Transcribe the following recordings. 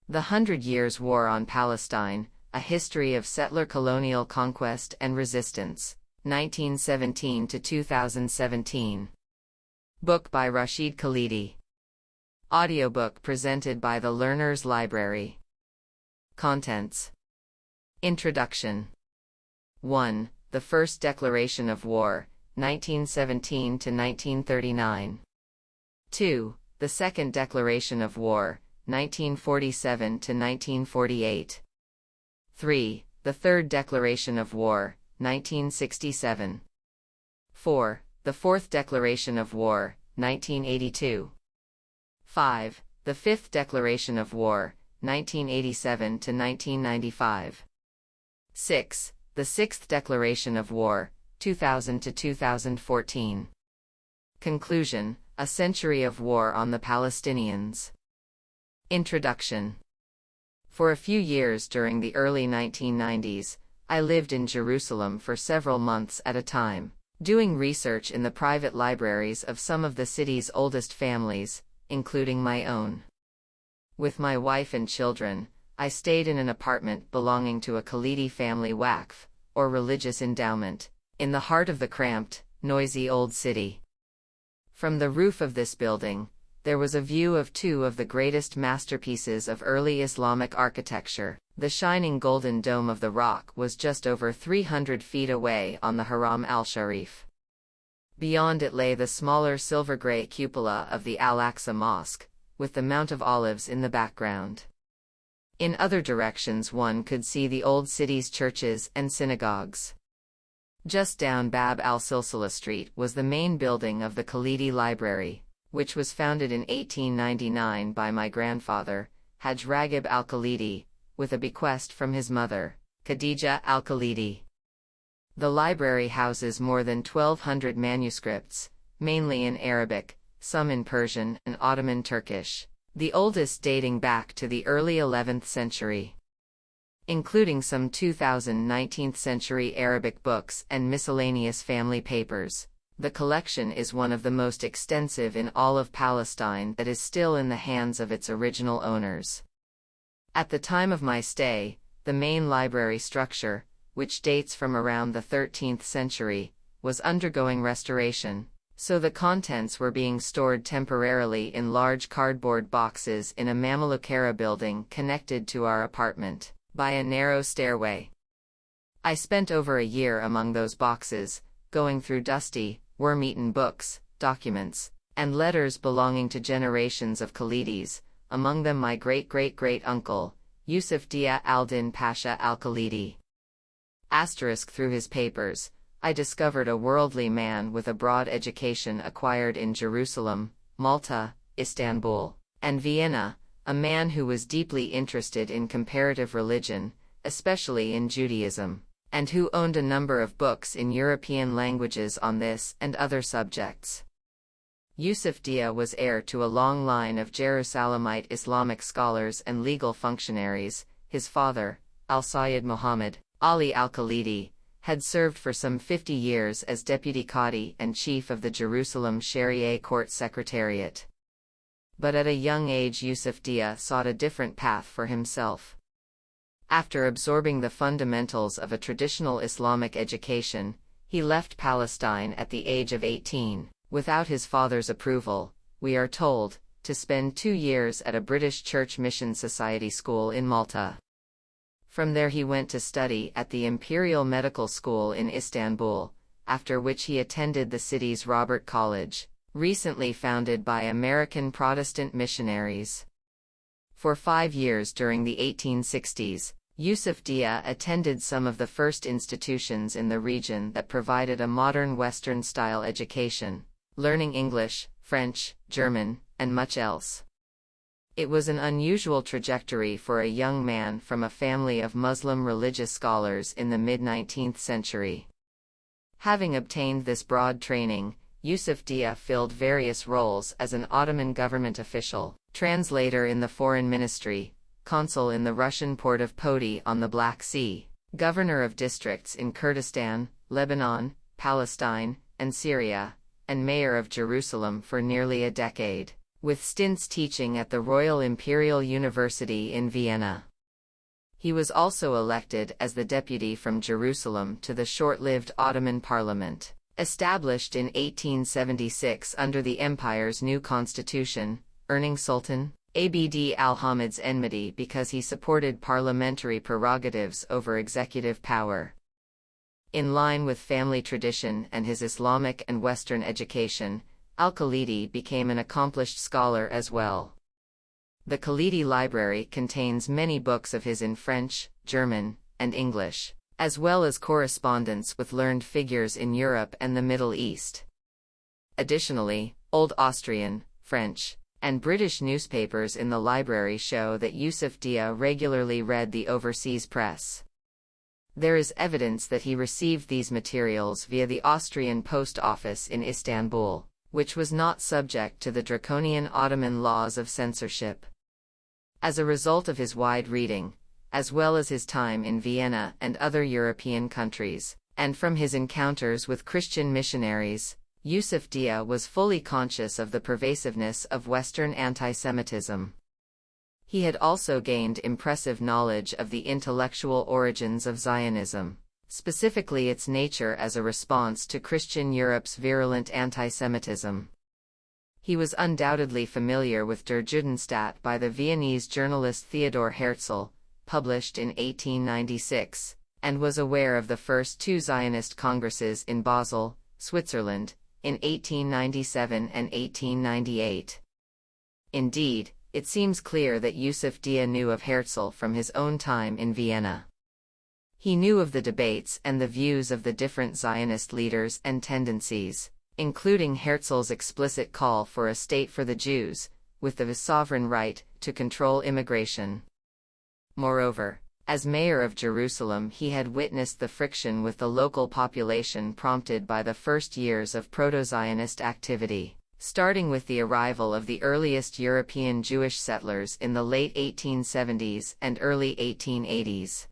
The 100 Years' War on Palestine, A History of Settler Colonial Conquest and Resistance, 1917 to 2017. Book by Rashid Khalidi. Audiobook presented by the Learner's Library. Contents. Introduction. 1. The First Declaration of War, 1917 to 1939. 2. The Second Declaration of War, 1947 to 1948. 3. The Third Declaration of War, 1967. 4. The Fourth Declaration of War, 1982. 5. The Fifth Declaration of War, 1987 to 1995. 6. The Sixth Declaration of War, 2000 to 2014. Conclusion: A Century of War on the Palestinians. Introduction. For a few years during the early 1990s, I lived in Jerusalem for several months at a time, doing research in the private libraries of some of the city's oldest families, including my own. With my wife and children, I stayed in an apartment belonging to a Khalidi family waqf, or religious endowment, in the heart of the cramped, noisy old city. From the roof of this building, there was a view of two of the greatest masterpieces of early Islamic architecture. The shining golden dome of the Rock was just over 300 feet away on the Haram al-Sharif. Beyond it lay the smaller silver-gray cupola of the Al-Aqsa Mosque, with the Mount of Olives in the background. In other directions one could see the old city's churches and synagogues. Just down Bab al-Silsila Street was the main building of the Khalidi Library, which was founded in 1899 by my grandfather, Haj Raghib al-Khalidi, with a bequest from his mother, Khadija al-Khalidi. The library houses more than 1,200 manuscripts, mainly in Arabic, some in Persian and Ottoman Turkish, the oldest dating back to the early 11th century. Including some 2,000 19th-century Arabic books and miscellaneous family papers. The collection is one of the most extensive in all of Palestine that is still in the hands of its original owners. At the time of my stay, the main library structure, which dates from around the 13th century, was undergoing restoration, so the contents were being stored temporarily in large cardboard boxes in a Mamluk-era building connected to our apartment by a narrow stairway. I spent over a year among those boxes, going through dusty, worm-eaten books, documents, and letters belonging to generations of Khalidis, among them my great-great-great-uncle, Yusuf Dia al-Din Pasha al-Khalidi. Through his papers, I discovered a worldly man with a broad education acquired in Jerusalem, Malta, Istanbul, and Vienna, a man who was deeply interested in comparative religion, especially in Judaism, and who owned a number of books in European languages on this and other subjects. Yusuf Dia was heir to a long line of Jerusalemite Islamic scholars and legal functionaries. His father, Al-Sayyid Muhammad Ali al-Khalidi, had served for some 50 years as deputy Qadi and chief of the Jerusalem Sharia Court Secretariat. But at a young age Yusuf Dia sought a different path for himself. After absorbing the fundamentals of a traditional Islamic education, he left Palestine at the age of 18, without his father's approval, we are told, to spend 2 years at a British Church Mission Society school in Malta. From there he went to study at the Imperial Medical School in Istanbul, after which he attended the city's Robert College, recently founded by American Protestant missionaries. For 5 years during the 1860s, Yusuf Dia attended some of the first institutions in the region that provided a modern Western-style education, learning English, French, German, and much else. It was an unusual trajectory for a young man from a family of Muslim religious scholars in the mid-19th century. Having obtained this broad training, Yusuf Dia filled various roles as an Ottoman government official, translator in the foreign ministry, consul in the Russian port of Poti on the Black Sea, governor of districts in Kurdistan, Lebanon, Palestine, and Syria, and mayor of Jerusalem for nearly a decade. with stints teaching at the Royal Imperial University in Vienna. He was also elected as the deputy from Jerusalem to the short-lived Ottoman Parliament, established in 1876 under the empire's new constitution, earning Sultan Abd al-Hamid's enmity because he supported parliamentary prerogatives over executive power. In line with family tradition and his Islamic and Western education, al-Khalidi became an accomplished scholar as well. The Khalidi Library contains many books of his in French, German, and English, as well as correspondence with learned figures in Europe and the Middle East. Additionally, Old Austrian, French, and British newspapers in the library show that Yusuf Dia regularly read the overseas press. There is evidence that he received these materials via the Austrian post office in Istanbul, which was not subject to the draconian Ottoman laws of censorship. As a result of his wide reading, as well as his time in Vienna and other European countries, and from his encounters with Christian missionaries, Yusuf Dia was fully conscious of the pervasiveness of Western anti-Semitism. He had also gained impressive knowledge of the intellectual origins of Zionism, specifically its nature as a response to Christian Europe's virulent anti-Semitism. He was undoubtedly familiar with Der Judenstaat by the Viennese journalist Theodor Herzl, published in 1896, and was aware of the first two Zionist congresses in Basel, Switzerland, in 1897 and 1898. Indeed, it seems clear that Yusuf Dia knew of Herzl from his own time in Vienna. He knew of the debates and the views of the different Zionist leaders and tendencies, including Herzl's explicit call for a state for the Jews, with the sovereign right to control immigration. Moreover, as mayor of Jerusalem, he had witnessed the friction with the local population prompted by the first years of proto-Zionist activity, starting with the arrival of the earliest European Jewish settlers in the late 1870s and early 1880s.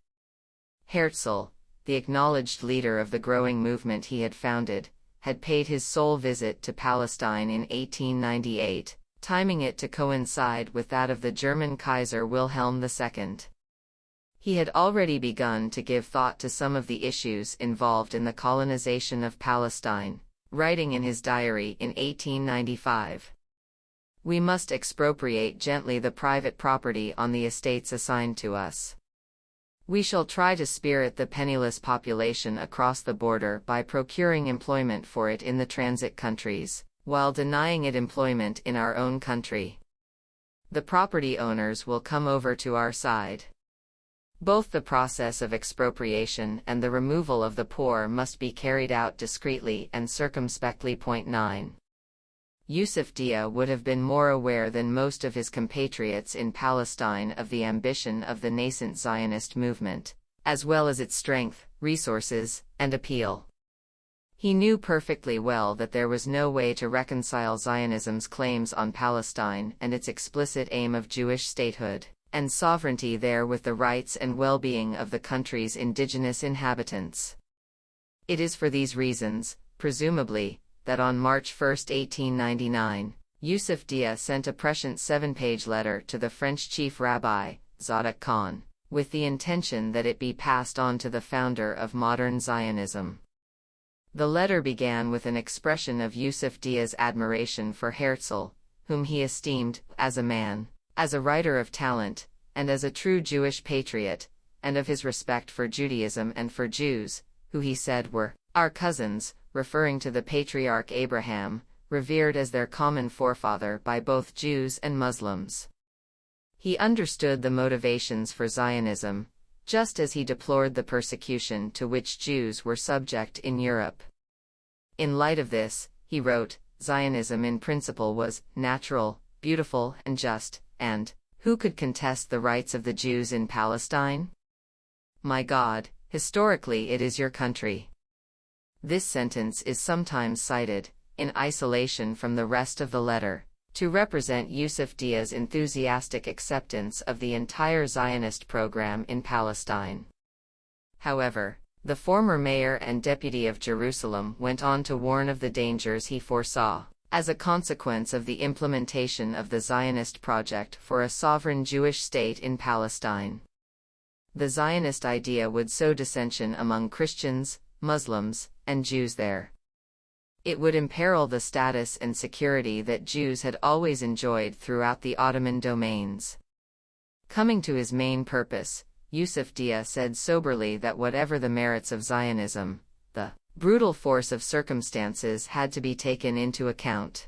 Herzl, the acknowledged leader of the growing movement he had founded, had paid his sole visit to Palestine in 1898, timing it to coincide with that of the German Kaiser Wilhelm II. He had already begun to give thought to some of the issues involved in the colonization of Palestine, writing in his diary in 1895. "We must expropriate gently the private property on the estates assigned to us. We shall try to spirit the penniless population across the border by procuring employment for it in the transit countries, while denying it employment in our own country. The property owners will come over to our side. Both the process of expropriation and the removal of the poor must be carried out discreetly and circumspectly. 9. Yusuf Dia would have been more aware than most of his compatriots in Palestine of the ambition of the nascent Zionist movement, as well as its strength, resources, and appeal. He knew perfectly well that there was no way to reconcile Zionism's claims on Palestine and its explicit aim of Jewish statehood and sovereignty there with the rights and well-being of the country's indigenous inhabitants. It is for these reasons, presumably, that on March 1, 1899, Yusuf Dia sent a prescient 7-page letter to the French chief rabbi, Zadok Khan, with the intention that it be passed on to the founder of modern Zionism. The letter began with an expression of Yusuf Dia's admiration for Herzl, whom he esteemed as a man, as a writer of talent, and as a true Jewish patriot, and of his respect for Judaism and for Jews, who he said were our cousins, referring to the patriarch Abraham, revered as their common forefather by both Jews and Muslims. He understood the motivations for Zionism, just as he deplored the persecution to which Jews were subject in Europe. In light of this, he wrote, Zionism in principle was natural, beautiful, and just, and who could contest the rights of the Jews in Palestine? My God, historically it is your country. This sentence is sometimes cited, in isolation from the rest of the letter, to represent Yusuf Dia's enthusiastic acceptance of the entire Zionist program in Palestine. However, the former mayor and deputy of Jerusalem went on to warn of the dangers he foresaw, as a consequence of the implementation of the Zionist project for a sovereign Jewish state in Palestine. The Zionist idea would sow dissension among Christians, Muslims, and Jews there. It would imperil the status and security that Jews had always enjoyed throughout the Ottoman domains. Coming to his main purpose, Yusuf Dia said soberly that whatever the merits of Zionism, the brutal force of circumstances had to be taken into account.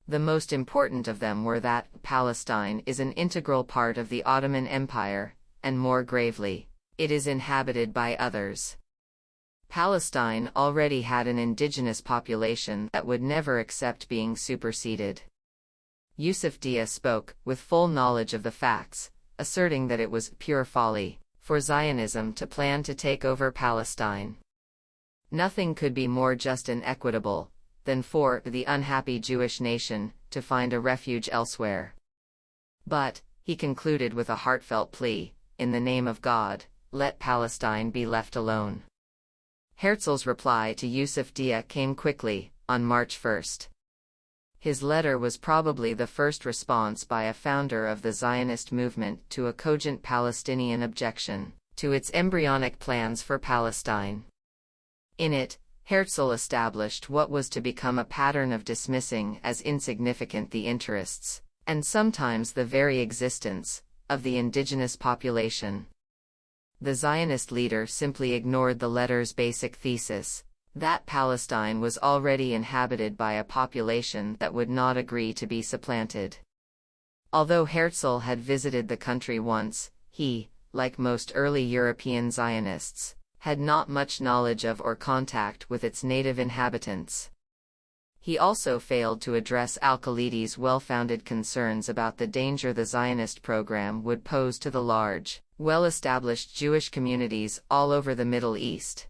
The most important of them were that Palestine is an integral part of the Ottoman Empire, and more gravely, it is inhabited by others. Palestine already had an indigenous population that would never accept being superseded. Yusuf Dia spoke with full knowledge of the facts, asserting that it was pure folly for Zionism to plan to take over Palestine. Nothing could be more just and equitable than for the unhappy Jewish nation to find a refuge elsewhere. But, he concluded with a heartfelt plea, in the name of God, let Palestine be left alone. Herzl's reply to Yusuf Dia came quickly, on March 1. His letter was probably the first response by a founder of the Zionist movement to a cogent Palestinian objection to its embryonic plans for Palestine. In it, Herzl established what was to become a pattern of dismissing as insignificant the interests, and sometimes the very existence, of the indigenous population. The Zionist leader simply ignored the letter's basic thesis, that Palestine was already inhabited by a population that would not agree to be supplanted. Although Herzl had visited the country once, he, like most early European Zionists, had not much knowledge of or contact with its native inhabitants. He also failed to address Al-Khalidi's well-founded concerns about the danger the Zionist program would pose to the large, well-established Jewish communities all over the Middle East.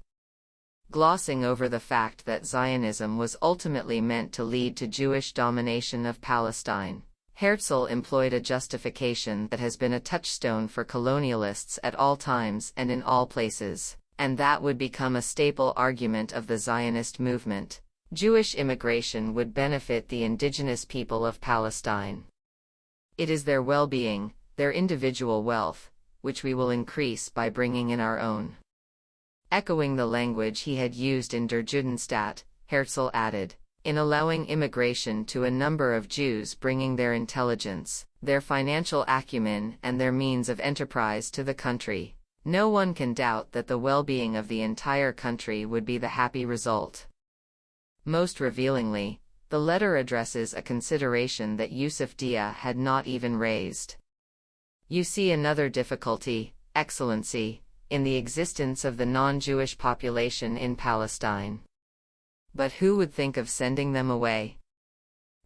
Glossing over the fact that Zionism was ultimately meant to lead to Jewish domination of Palestine, Herzl employed a justification that has been a touchstone for colonialists at all times and in all places, and that would become a staple argument of the Zionist movement. Jewish immigration would benefit the indigenous people of Palestine. It is their well-being, their individual wealth, which we will increase by bringing in our own. Echoing the language he had used in Der Judenstaat, Herzl added, in allowing immigration to a number of Jews bringing their intelligence, their financial acumen and their means of enterprise to the country, no one can doubt that the well-being of the entire country would be the happy result. Most revealingly, the letter addresses a consideration that Yusuf Dia had not even raised. You see another difficulty, Excellency, in the existence of the non-Jewish population in Palestine. But who would think of sending them away?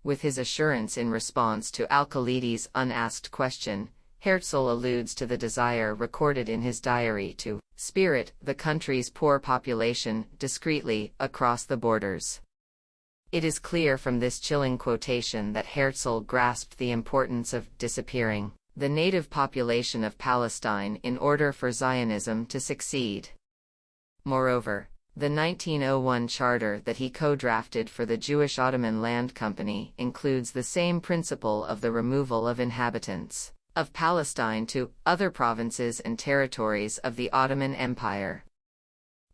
With his assurance in response to Al-Khalidi's unasked question, Herzl alludes to the desire recorded in his diary to spirit the country's poor population discreetly across the borders. It is clear from this chilling quotation that Herzl grasped the importance of disappearing the native population of Palestine in order for Zionism to succeed. Moreover, the 1901 charter that he co-drafted for the Jewish Ottoman Land Company includes the same principle of the removal of inhabitants of Palestine to other provinces and territories of the Ottoman Empire.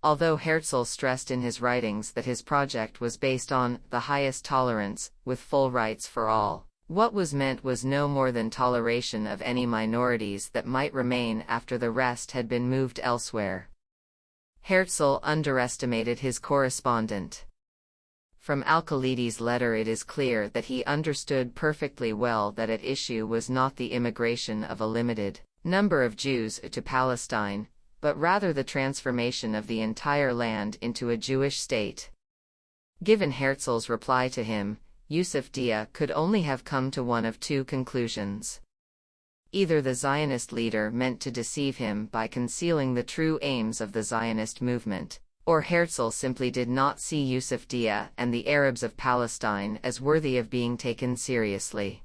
Although Herzl stressed in his writings that his project was based on the highest tolerance, with full rights for all, what was meant was no more than toleration of any minorities that might remain after the rest had been moved elsewhere. Herzl underestimated his correspondent. From Al-Khalidi's letter it is clear that he understood perfectly well that at issue was not the immigration of a limited number of Jews to Palestine, but rather the transformation of the entire land into a Jewish state. Given Herzl's reply to him, Yusuf Dia could only have come to one of two conclusions. Either the Zionist leader meant to deceive him by concealing the true aims of the Zionist movement, or Herzl simply did not see Yusuf Dia and the Arabs of Palestine as worthy of being taken seriously.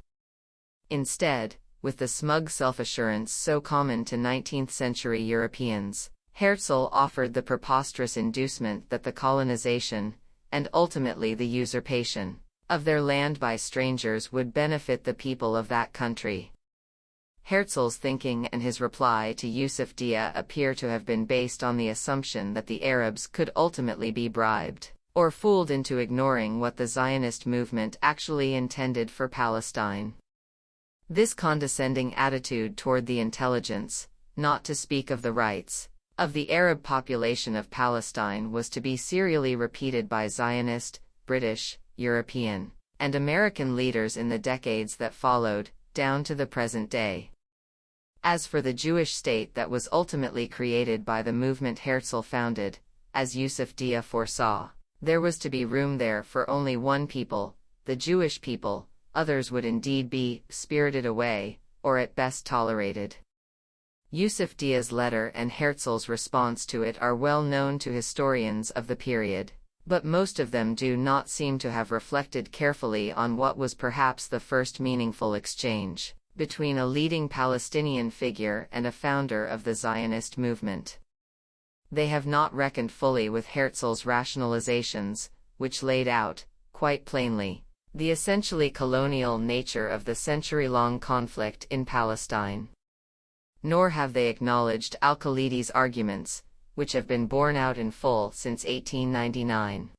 Instead, with the smug self-assurance so common to 19th-century Europeans, Herzl offered the preposterous inducement that the colonization, and ultimately the usurpation, of their land by strangers would benefit the people of that country. Herzl's thinking and his reply to Yusuf Dia appear to have been based on the assumption that the Arabs could ultimately be bribed or fooled into ignoring what the Zionist movement actually intended for Palestine. This condescending attitude toward the intelligence, not to speak of the rights, of the Arab population of Palestine was to be serially repeated by Zionist, British, European, and American leaders in the decades that followed, down to the present day. As for the Jewish state that was ultimately created by the movement Herzl founded, as Yusuf Dia foresaw, there was to be room there for only one people, the Jewish people. Others would indeed be spirited away, or at best tolerated. Yusuf Dia's letter and Herzl's response to it are well known to historians of the period, but most of them do not seem to have reflected carefully on what was perhaps the first meaningful exchange between a leading Palestinian figure and a founder of the Zionist movement. They have not reckoned fully with Herzl's rationalizations, which laid out, quite plainly, the essentially colonial nature of the century-long conflict in Palestine. Nor have they acknowledged Al-Khalidi's arguments, which have been borne out in full since 1899.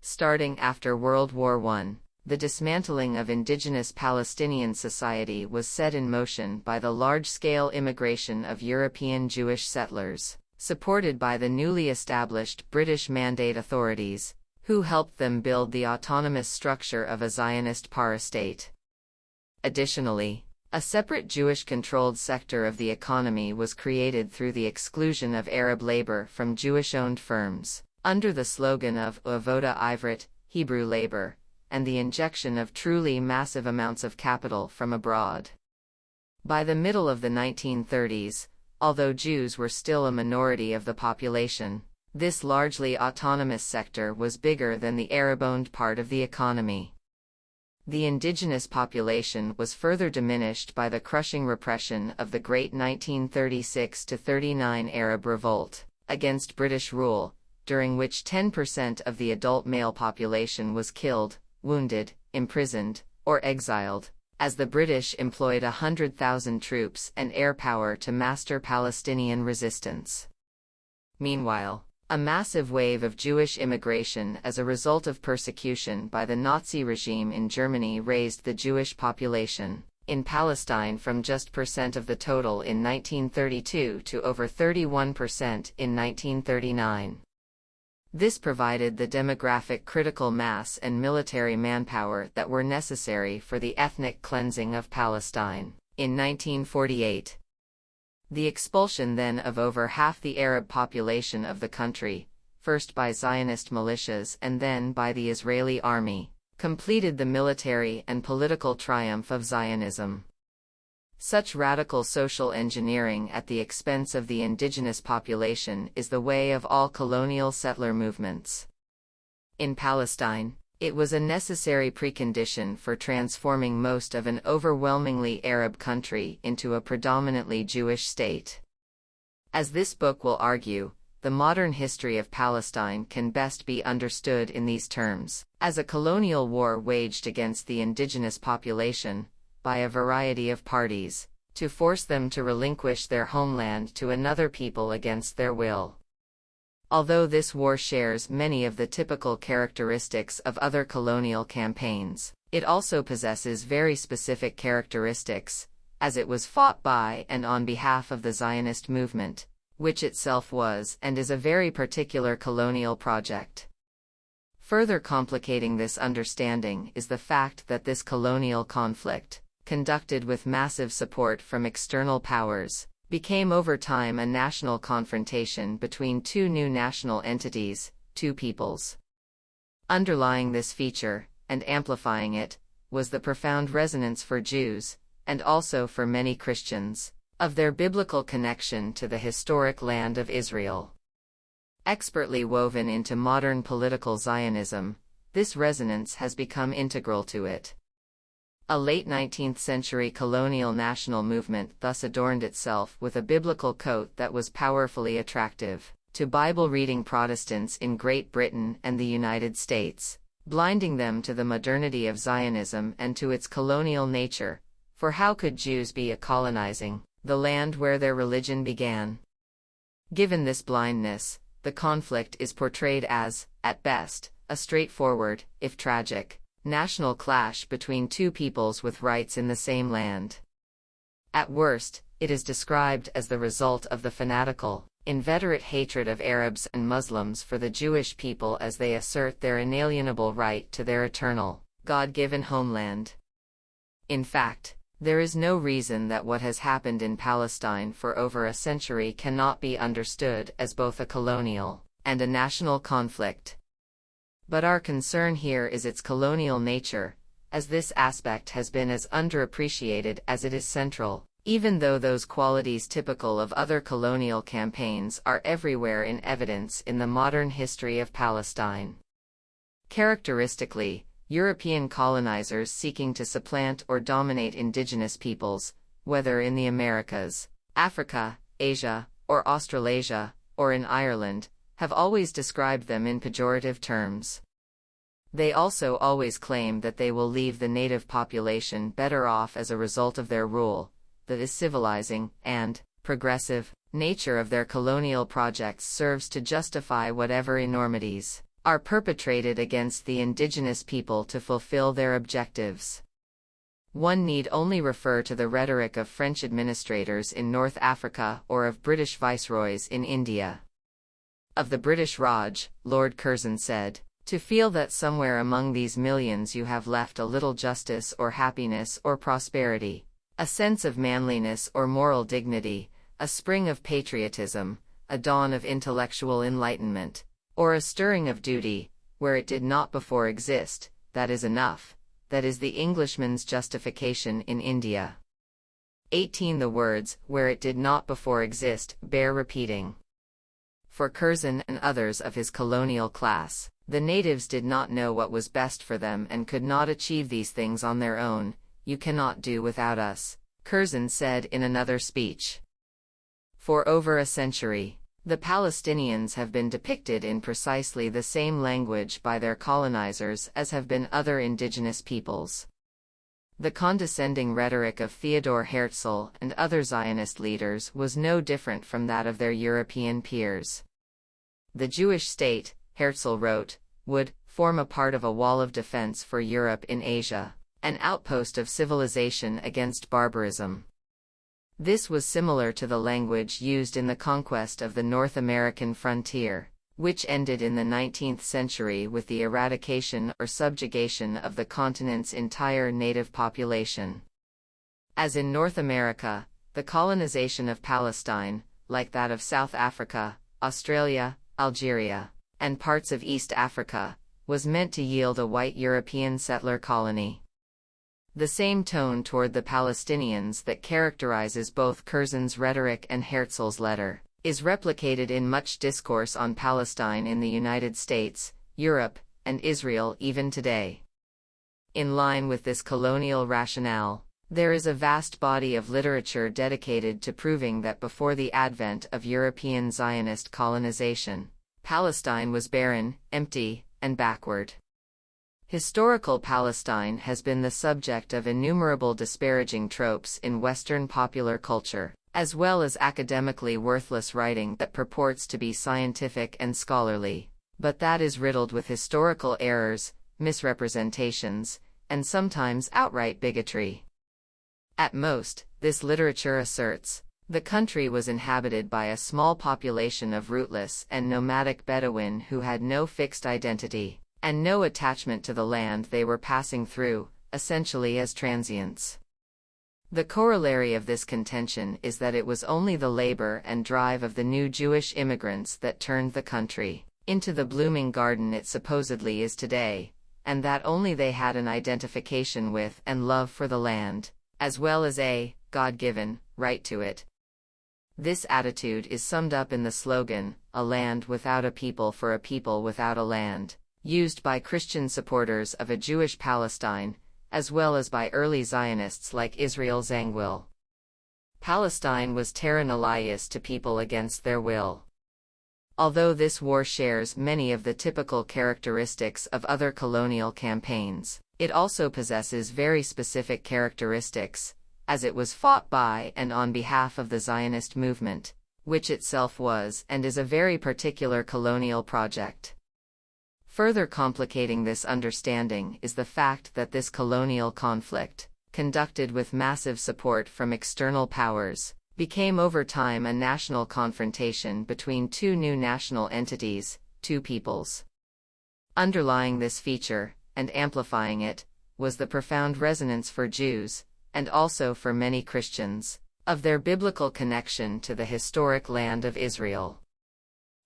Starting after World War I, the dismantling of indigenous Palestinian society was set in motion by the large-scale immigration of European Jewish settlers, supported by the newly established British Mandate authorities, who helped them build the autonomous structure of a Zionist parastate. Additionally, a separate Jewish-controlled sector of the economy was created through the exclusion of Arab labor from Jewish-owned firms, under the slogan of Avoda Ivrit, Hebrew labor, and the injection of truly massive amounts of capital from abroad. By the middle of the 1930s, although Jews were still a minority of the population, this largely autonomous sector was bigger than the Arab-owned part of the economy. The indigenous population was further diminished by the crushing repression of the Great 1936–39 Arab Revolt against British rule, during which 10% of the adult male population was killed, wounded, imprisoned, or exiled, as the British employed 100,000 troops and air power to master Palestinian resistance. Meanwhile, a massive wave of Jewish immigration as a result of persecution by the Nazi regime in Germany raised the Jewish population in Palestine from just % of the total in 1932 to over 31% in 1939. This provided the demographic critical mass and military manpower that were necessary for the ethnic cleansing of Palestine in 1948. The expulsion then of over half the Arab population of the country, first by Zionist militias and then by the Israeli army, completed the military and political triumph of Zionism. Such radical social engineering at the expense of the indigenous population is the way of all colonial settler movements. In Palestine, it was a necessary precondition for transforming most of an overwhelmingly Arab country into a predominantly Jewish state. As this book will argue, the modern history of Palestine can best be understood in these terms, as a colonial war waged against the indigenous population, by a variety of parties, to force them to relinquish their homeland to another people against their will. Although this war shares many of the typical characteristics of other colonial campaigns, it also possesses very specific characteristics, as it was fought by and on behalf of the Zionist movement, which itself was and is a very particular colonial project. Further complicating this understanding is the fact that this colonial conflict, conducted with massive support from external powers, became over time a national confrontation between two new national entities, two peoples. Underlying this feature, and amplifying it, was the profound resonance for Jews, and also for many Christians, of their biblical connection to the historic land of Israel. Expertly woven into modern political Zionism, this resonance has become integral to it. A late 19th century colonial national movement thus adorned itself with a biblical coat that was powerfully attractive to Bible-reading Protestants in Great Britain and the United States, blinding them to the modernity of Zionism and to its colonial nature, for how could Jews be colonizing the land where their religion began? Given this blindness, the conflict is portrayed as, at best, a straightforward, if tragic, national clash between two peoples with rights in the same land. At worst, it is described as the result of the fanatical, inveterate hatred of Arabs and Muslims for the Jewish people as they assert their inalienable right to their eternal, God-given homeland. In fact, there is no reason that what has happened in Palestine for over a century cannot be understood as both a colonial and a national conflict. But our concern here is its colonial nature, as this aspect has been as underappreciated as it is central, even though those qualities typical of other colonial campaigns are everywhere in evidence in the modern history of Palestine. Characteristically, European colonizers seeking to supplant or dominate indigenous peoples, whether in the Americas, Africa, Asia, or Australasia, or in Ireland, have always described them in pejorative terms. They also always claim that they will leave the native population better off as a result of their rule. The civilizing and progressive nature of their colonial projects serves to justify whatever enormities are perpetrated against the indigenous people to fulfill their objectives. One need only refer to the rhetoric of French administrators in North Africa or of British viceroys in India. Of the British Raj, Lord Curzon said, "To feel that somewhere among these millions you have left a little justice or happiness or prosperity, a sense of manliness or moral dignity, a spring of patriotism, a dawn of intellectual enlightenment, or a stirring of duty, where it did not before exist, that is enough. That is the Englishman's justification in India." 18. The words, "where it did not before exist," bear repeating. For Curzon and others of his colonial class, the natives did not know what was best for them and could not achieve these things on their own. "You cannot do without us," Curzon said in another speech. For over a century, the Palestinians have been depicted in precisely the same language by their colonizers as have been other indigenous peoples. The condescending rhetoric of Theodor Herzl and other Zionist leaders was no different from that of their European peers. The Jewish state, Herzl wrote, would form a part of a wall of defense for Europe in Asia, an outpost of civilization against barbarism. This was similar to the language used in the conquest of the North American frontier, which ended in the 19th century with the eradication or subjugation of the continent's entire native population. As in North America, the colonization of Palestine, like that of South Africa, Australia, Algeria, and parts of East Africa, was meant to yield a white European settler colony. The same tone toward the Palestinians that characterizes both Curzon's rhetoric and Herzl's letter is replicated in much discourse on Palestine in the United States, Europe, and Israel even today. In line with this colonial rationale, there is a vast body of literature dedicated to proving that before the advent of European Zionist colonization, Palestine was barren, empty, and backward. Historical Palestine has been the subject of innumerable disparaging tropes in Western popular culture, as well as academically worthless writing that purports to be scientific and scholarly, but that is riddled with historical errors, misrepresentations, and sometimes outright bigotry. At most, this literature asserts, the country was inhabited by a small population of rootless and nomadic Bedouin who had no fixed identity and no attachment to the land they were passing through, essentially as transients. The corollary of this contention is that it was only the labor and drive of the new Jewish immigrants that turned the country into the blooming garden it supposedly is today, and that only they had an identification with and love for the land, as well as a God-given right to it. This attitude is summed up in the slogan, "A land without a people for a people without a land," used by Christian supporters of a Jewish Palestine, as well as by early Zionists like Israel Zangwill. Palestine was terra nullius to people against their will. Although this war shares many of the typical characteristics of other colonial campaigns, it also possesses very specific characteristics, as it was fought by and on behalf of the Zionist movement, which itself was and is a very particular colonial project. Further complicating this understanding is the fact that this colonial conflict, conducted with massive support from external powers, became over time a national confrontation between two new national entities, two peoples. Underlying this feature, and amplifying it, was the profound resonance for Jews, and also for many Christians, of their biblical connection to the historic land of Israel.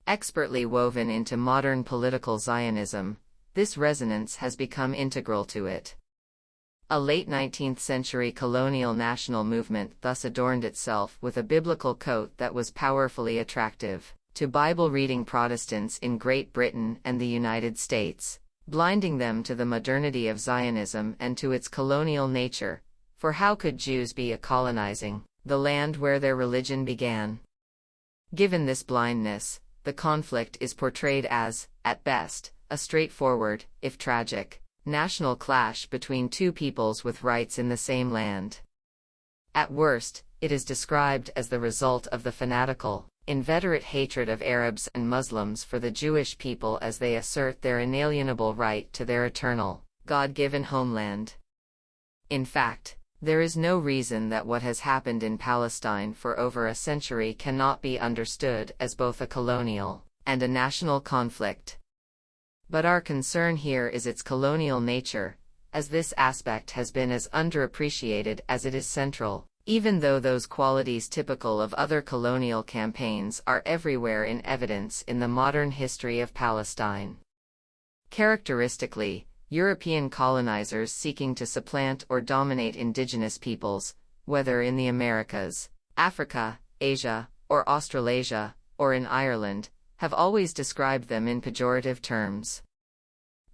Expertly woven into modern political Zionism, this resonance has become integral to it. A late 19th century colonial national movement thus adorned itself with a biblical coat that was powerfully attractive to Bible-reading Protestants in Great Britain and the United States, blinding them to the modernity of Zionism and to its colonial nature, for how could Jews be colonizing the land where their religion began? Given this blindness, the conflict is portrayed as, at best, a straightforward, if tragic, national clash between two peoples with rights in the same land. At worst, it is described as the result of the fanatical, inveterate hatred of Arabs and Muslims for the Jewish people as they assert their inalienable right to their eternal, God-given homeland. In fact, there is no reason that what has happened in Palestine for over a century cannot be understood as both a colonial and a national conflict. But our concern here is its colonial nature, as this aspect has been as underappreciated as it is central, even though those qualities typical of other colonial campaigns are everywhere in evidence in the modern history of Palestine. Characteristically, European colonizers seeking to supplant or dominate indigenous peoples, whether in the Americas, Africa, Asia, or Australasia, or in Ireland, have always described them in pejorative terms.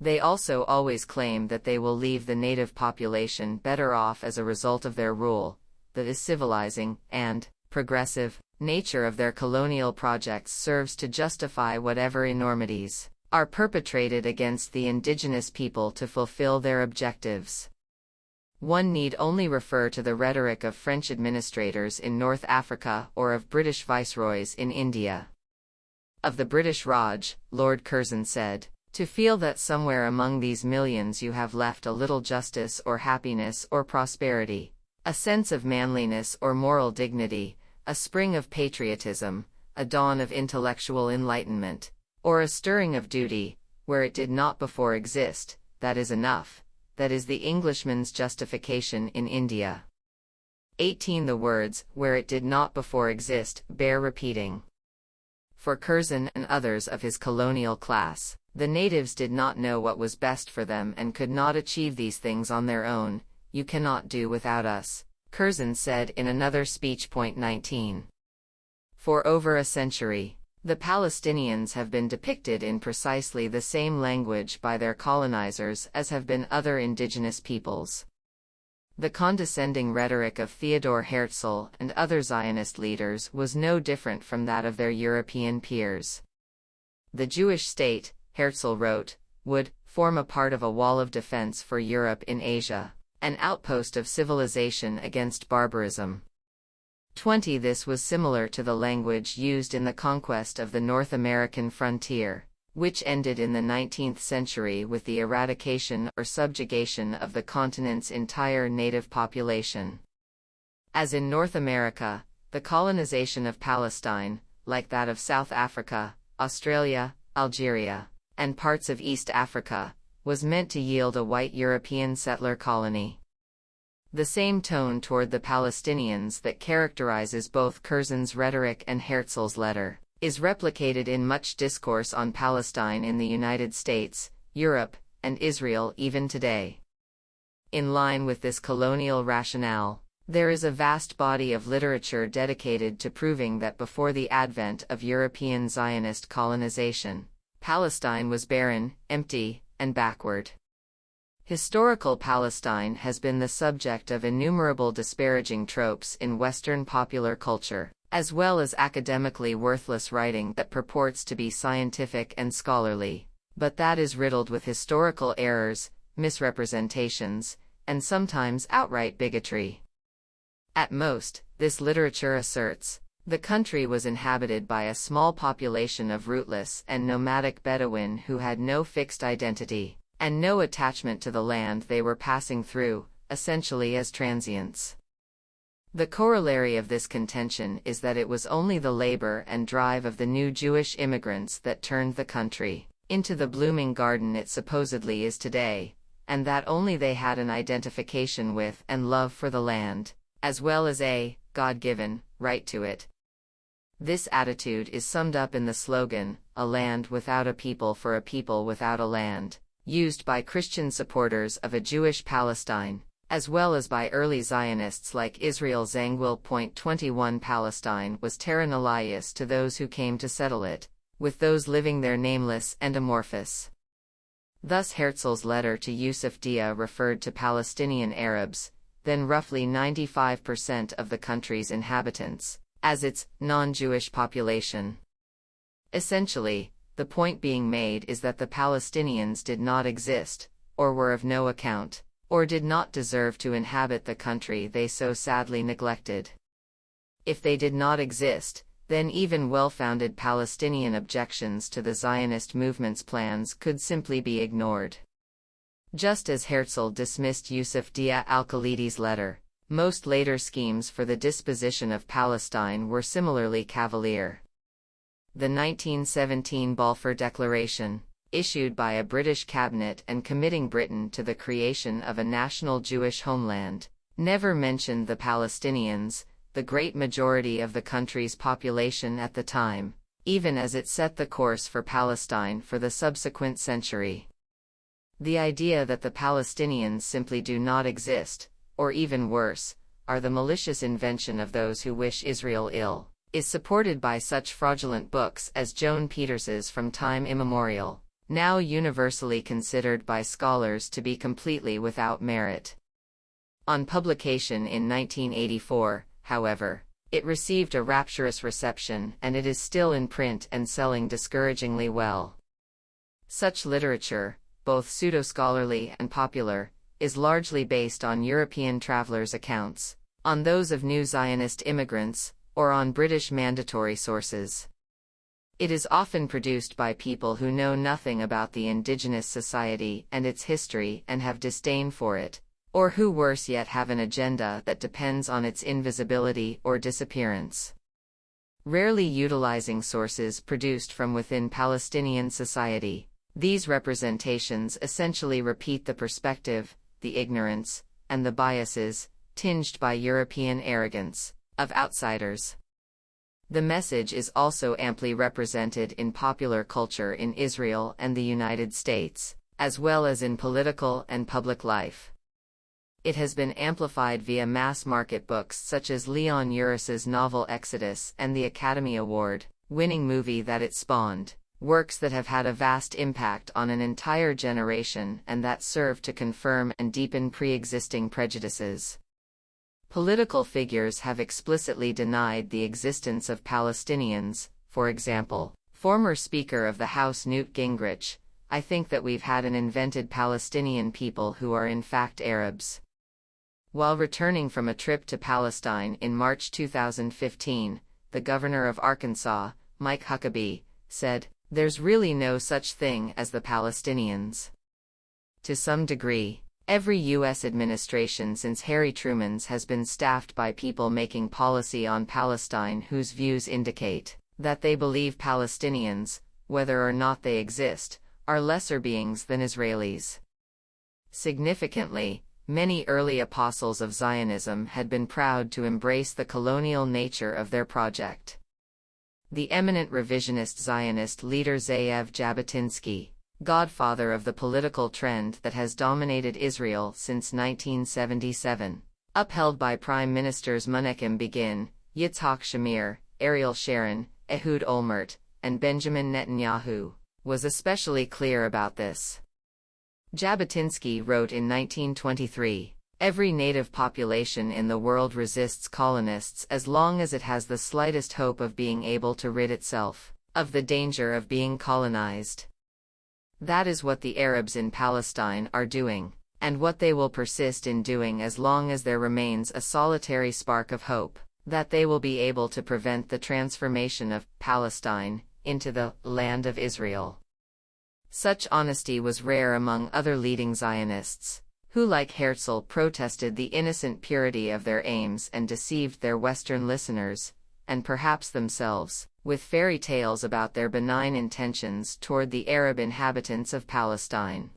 They also always claim that they will leave the native population better off as a result of their rule. The civilizing and progressive nature of their colonial projects serves to justify whatever enormities are perpetrated against the indigenous people to fulfill their objectives. One need only refer to the rhetoric of French administrators in North Africa or of British viceroys in India. Of the British Raj, Lord Curzon said, "To feel that somewhere among these millions you have left a little justice or happiness or prosperity, a sense of manliness or moral dignity, a spring of patriotism, a dawn of intellectual enlightenment, or a stirring of duty, where it did not before exist, that is enough. That is the Englishman's justification in India." 18. The words, "where it did not before exist," bear repeating. For Curzon and others of his colonial class, the natives did not know what was best for them and could not achieve these things on their own. "You cannot do without us," Curzon said in another speech. 19. For over a century, the Palestinians have been depicted in precisely the same language by their colonizers as have been other indigenous peoples. The condescending rhetoric of Theodor Herzl and other Zionist leaders was no different from that of their European peers. The Jewish state, Herzl wrote, would form a part of a wall of defense for Europe in Asia, an outpost of civilization against barbarism. 20. This was similar to the language used in the conquest of the North American frontier, which ended in the 19th century with the eradication or subjugation of the continent's entire native population. As in North America, the colonization of Palestine, like that of South Africa, Australia, Algeria, and parts of East Africa, was meant to yield a white European settler colony. The same tone toward the Palestinians that characterizes both Curzon's rhetoric and Herzl's letter is replicated in much discourse on Palestine in the United States, Europe, and Israel even today. In line with this colonial rationale, there is a vast body of literature dedicated to proving that before the advent of European Zionist colonization, Palestine was barren, empty, and backward. Historical Palestine has been the subject of innumerable disparaging tropes in Western popular culture, as well as academically worthless writing that purports to be scientific and scholarly, but that is riddled with historical errors, misrepresentations, and sometimes outright bigotry. At most, this literature asserts, the country was inhabited by a small population of rootless and nomadic Bedouin who had no fixed identity, and no attachment to the land they were passing through, essentially as transients. The corollary of this contention is that it was only the labor and drive of the new Jewish immigrants that turned the country into the blooming garden it supposedly is today, and that only they had an identification with and love for the land, as well as a God-given right to it. This attitude is summed up in the slogan, "A land without a people for a people without a land," used by Christian supporters of a Jewish Palestine, as well as by early Zionists like Israel Zangwill. 21 Palestine was terra nullius to those who came to settle it, with those living there nameless and amorphous. Thus Herzl's letter to Yusuf Dia referred to Palestinian Arabs, then roughly 95% of the country's inhabitants, as its non-Jewish population. Essentially, the point being made is that the Palestinians did not exist, or were of no account, or did not deserve to inhabit the country they so sadly neglected. If they did not exist, then even well-founded Palestinian objections to the Zionist movement's plans could simply be ignored. Just as Herzl dismissed Yusuf Dia al-Khalidi's letter, most later schemes for the disposition of Palestine were similarly cavalier. The 1917 Balfour Declaration, issued by a British cabinet and committing Britain to the creation of a national Jewish homeland, never mentioned the Palestinians, the great majority of the country's population at the time, even as it set the course for Palestine for the subsequent century. The idea that the Palestinians simply do not exist, or even worse, are the malicious invention of those who wish Israel ill, is supported by such fraudulent books as Joan Peters's From Time Immemorial, now universally considered by scholars to be completely without merit. On publication in 1984, however, it received a rapturous reception and it is still in print and selling discouragingly well. Such literature, both pseudo-scholarly and popular, is largely based on European travelers' accounts, on those of new Zionist immigrants, or on British mandatory sources. It is often produced by people who know nothing about the indigenous society and its history and have disdain for it, or who worse yet have an agenda that depends on its invisibility or disappearance. Rarely utilizing sources produced from within Palestinian society, these representations essentially repeat the perspective, the ignorance, and the biases, tinged by European arrogance, of outsiders. The message is also amply represented in popular culture in Israel and the United States, as well as in political and public life. It has been amplified via mass-market books such as Leon Uris's novel Exodus and the Academy Award-winning movie that it spawned, works that have had a vast impact on an entire generation and that serve to confirm and deepen pre-existing prejudices. Political figures have explicitly denied the existence of Palestinians, for example, former Speaker of the House Newt Gingrich, "I think that we've had an invented Palestinian people who are in fact Arabs." While returning from a trip to Palestine in March 2015, the governor of Arkansas, Mike Huckabee, said, "There's really no such thing as the Palestinians." To some degree, every U.S. administration since Harry Truman's has been staffed by people making policy on Palestine whose views indicate that they believe Palestinians, whether or not they exist, are lesser beings than Israelis. Significantly, many early apostles of Zionism had been proud to embrace the colonial nature of their project. The eminent revisionist Zionist leader Ze'ev Jabotinsky, godfather of the political trend that has dominated Israel since 1977, upheld by Prime Ministers Menachem Begin, Yitzhak Shamir, Ariel Sharon, Ehud Olmert, and Benjamin Netanyahu, was especially clear about this. Jabotinsky wrote in 1923, Every native population in the world resists colonists as long as it has the slightest hope of being able to rid itself of the danger of being colonized. That is what the Arabs in Palestine are doing, and what they will persist in doing as long as there remains a solitary spark of hope that they will be able to prevent the transformation of Palestine into the land of Israel. Such honesty was rare among other leading Zionists, who like Herzl protested the innocent purity of their aims and deceived their Western listeners, and perhaps themselves, with fairy tales about their benign intentions toward the Arab inhabitants of Palestine.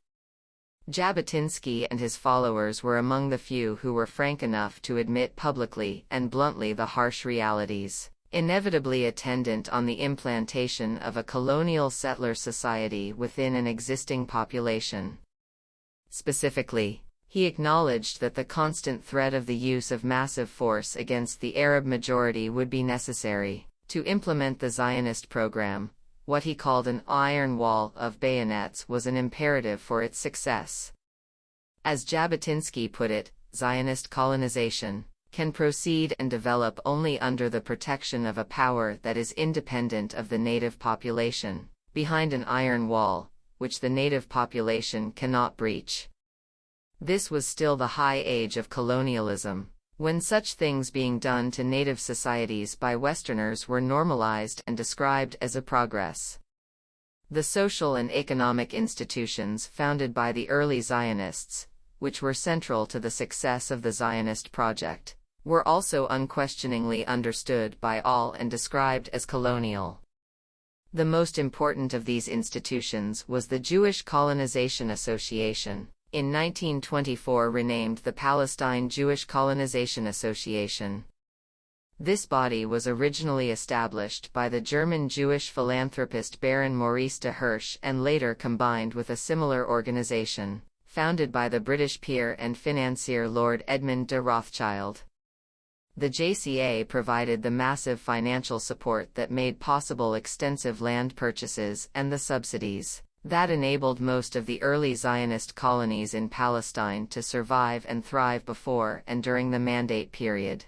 Jabotinsky and his followers were among the few who were frank enough to admit publicly and bluntly the harsh realities inevitably attendant on the implantation of a colonial settler society within an existing population. Specifically, he acknowledged that the constant threat of the use of massive force against the Arab majority would be necessary to implement the Zionist program. What he called an iron wall of bayonets was an imperative for its success. As Jabotinsky put it, Zionist colonization can proceed and develop only under the protection of a power that is independent of the native population, behind an iron wall, which the native population cannot breach. This was still the high age of colonialism, when such things being done to native societies by Westerners were normalized and described as a progress. The social and economic institutions founded by the early Zionists, which were central to the success of the Zionist project, were also unquestioningly understood by all and described as colonial. The most important of these institutions was the Jewish Colonization Association, in 1924 renamed the Palestine Jewish Colonization Association. This body was originally established by the German Jewish philanthropist Baron Maurice de Hirsch and later combined with a similar organization, founded by the British peer and financier Lord Edmund de Rothschild. The JCA provided the massive financial support that made possible extensive land purchases and the subsidies that enabled most of the early Zionist colonies in Palestine to survive and thrive before and during the Mandate period.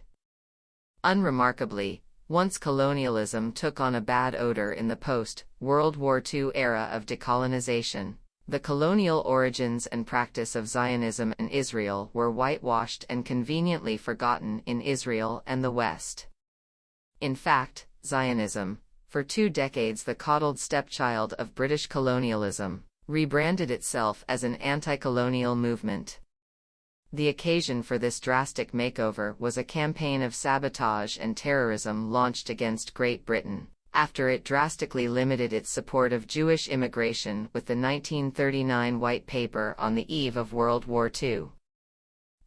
Unremarkably, once colonialism took on a bad odor in the post-World War II era of decolonization, the colonial origins and practice of Zionism in Israel were whitewashed and conveniently forgotten in Israel and the West. In fact, Zionism, for 2 decades the coddled stepchild of British colonialism, rebranded itself as an anti-colonial movement. The occasion for this drastic makeover was a campaign of sabotage and terrorism launched against Great Britain, after it drastically limited its support of Jewish immigration with the 1939 White Paper on the eve of World War II.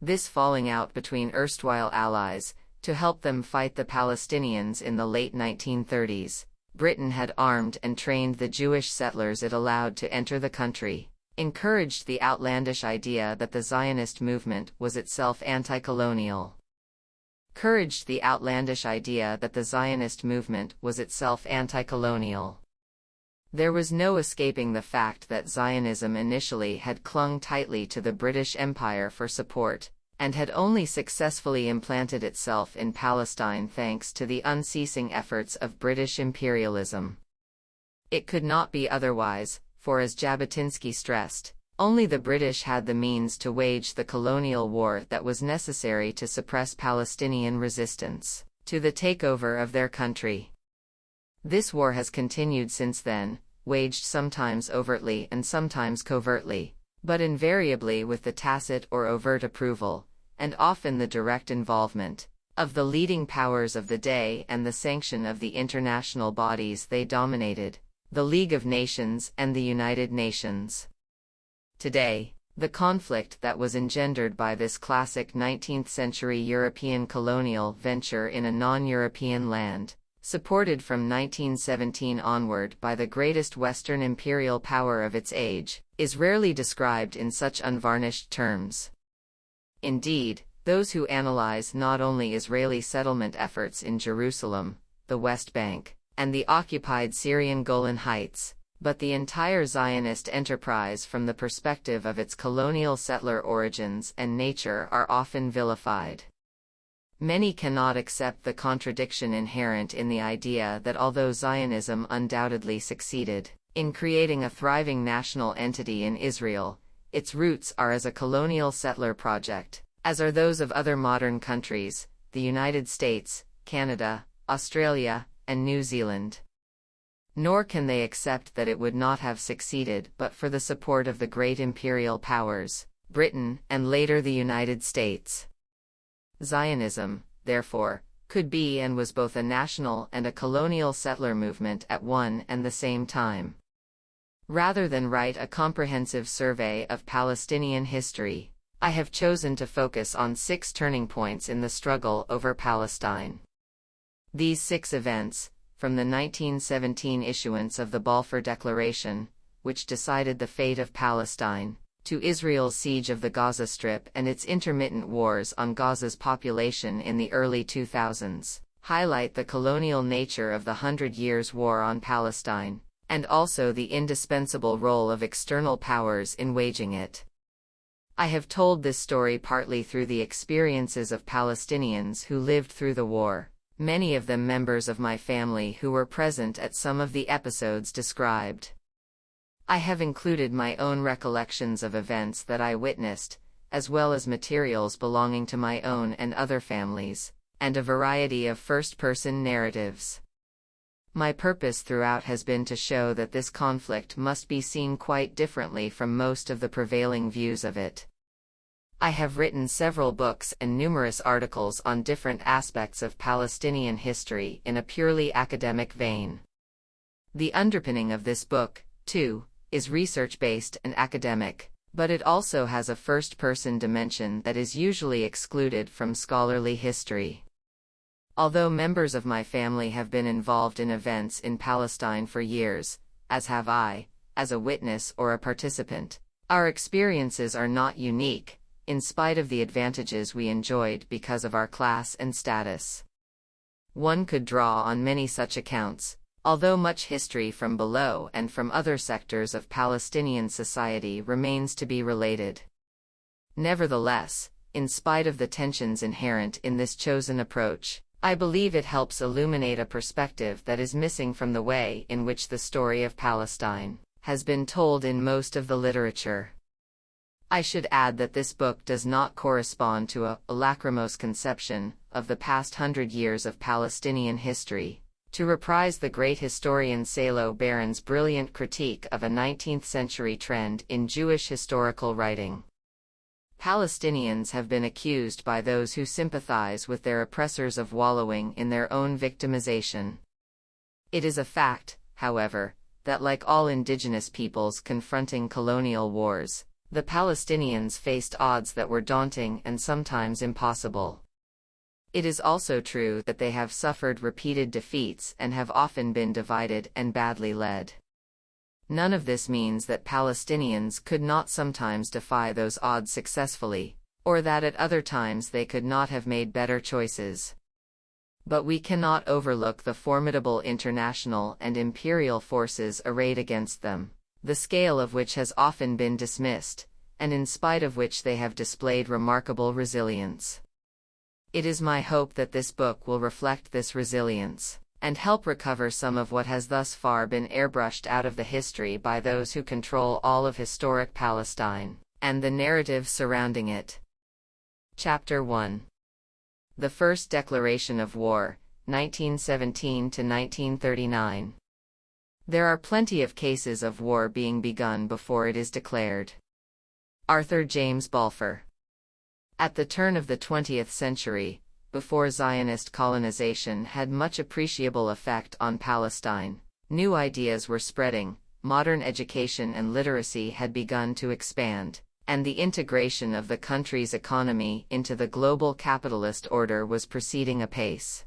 This falling out between erstwhile allies, to help them fight the Palestinians in the late 1930s, Britain had armed and trained the Jewish settlers it allowed to enter the country, encouraged the outlandish idea that the Zionist movement was itself anti-colonial. Encouraged the outlandish idea that the Zionist movement was itself anti-colonial. There was no escaping the fact that Zionism initially had clung tightly to the British Empire for support, and had only successfully implanted itself in Palestine thanks to the unceasing efforts of British imperialism. It could not be otherwise, for as Jabotinsky stressed, only the British had the means to wage the colonial war that was necessary to suppress Palestinian resistance to the takeover of their country. This war has continued since then, waged sometimes overtly and sometimes covertly, but invariably with the tacit or overt approval, and often the direct involvement, of the leading powers of the day and the sanction of the international bodies they dominated, the League of Nations and the United Nations. Today, the conflict that was engendered by this classic 19th-century European colonial venture in a non-European land, supported from 1917 onward by the greatest Western imperial power of its age, is rarely described in such unvarnished terms. Indeed, those who analyze not only Israeli settlement efforts in Jerusalem, the West Bank, and the occupied Syrian Golan Heights, but the entire Zionist enterprise from the perspective of its colonial settler origins and nature are often vilified. Many cannot accept the contradiction inherent in the idea that although Zionism undoubtedly succeeded in creating a thriving national entity in Israel, its roots are as a colonial settler project, as are those of other modern countries, the United States, Canada, Australia, and New Zealand. Nor can they accept that it would not have succeeded but for the support of the great imperial powers, Britain, and later the United States. Zionism, therefore, could be and was both a national and a colonial settler movement at one and the same time. Rather than write a comprehensive survey of Palestinian history, I have chosen to focus on 6 turning points in the struggle over Palestine. These 6 events, from the 1917 issuance of the Balfour Declaration, which decided the fate of Palestine, to Israel's siege of the Gaza Strip and its intermittent wars on Gaza's population in the early 2000s, highlight the colonial nature of the 100 Years' War on Palestine, and also the indispensable role of external powers in waging it. I have told this story partly through the experiences of Palestinians who lived through the war, many of them members of my family who were present at some of the episodes described. I have included my own recollections of events that I witnessed, as well as materials belonging to my own and other families, and a variety of first-person narratives. My purpose throughout has been to show that this conflict must be seen quite differently from most of the prevailing views of it. I have written several books and numerous articles on different aspects of Palestinian history in a purely academic vein. The underpinning of this book, too, is research-based and academic, but it also has a first-person dimension that is usually excluded from scholarly history. Although members of my family have been involved in events in Palestine for years, as have I, as a witness or a participant, our experiences are not unique, in spite of the advantages we enjoyed because of our class and status. One could draw on many such accounts, although much history from below and from other sectors of Palestinian society remains to be related. Nevertheless, in spite of the tensions inherent in this chosen approach, I believe it helps illuminate a perspective that is missing from the way in which the story of Palestine has been told in most of the literature. I should add that this book does not correspond to a lachrymose conception of the past 100 years of Palestinian history, to reprise the great historian Salo Baron's brilliant critique of a 19th-century trend in Jewish historical writing. Palestinians have been accused by those who sympathize with their oppressors of wallowing in their own victimization. It is a fact, however, that like all indigenous peoples confronting colonial wars, the Palestinians faced odds that were daunting and sometimes impossible. It is also true that they have suffered repeated defeats and have often been divided and badly led. None of this means that Palestinians could not sometimes defy those odds successfully, or that at other times they could not have made better choices. But we cannot overlook the formidable international and imperial forces arrayed against them, the scale of which has often been dismissed, and in spite of which they have displayed remarkable resilience. It is my hope that this book will reflect this resilience, and help recover some of what has thus far been airbrushed out of the history by those who control all of historic Palestine, and the narrative surrounding it. Chapter 1. The First Declaration of War, 1917 to 1939. There are plenty of cases of war being begun before it is declared. Arthur James Balfour. At the turn of the 20th century, before Zionist colonization had much appreciable effect on Palestine, new ideas were spreading, modern education and literacy had begun to expand, and the integration of the country's economy into the global capitalist order was proceeding apace.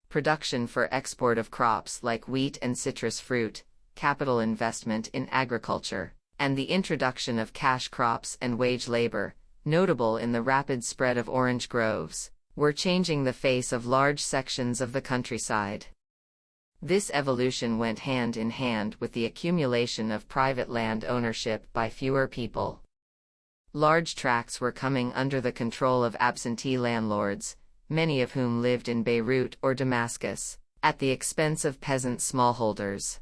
Production for export of crops like wheat and citrus fruit, capital investment in agriculture, and the introduction of cash crops and wage labor, notable in the rapid spread of orange groves, were changing the face of large sections of the countryside. This evolution went hand in hand with the accumulation of private land ownership by fewer people. Large tracts were coming under the control of absentee landlords, many of whom lived in Beirut or Damascus, at the expense of peasant smallholders.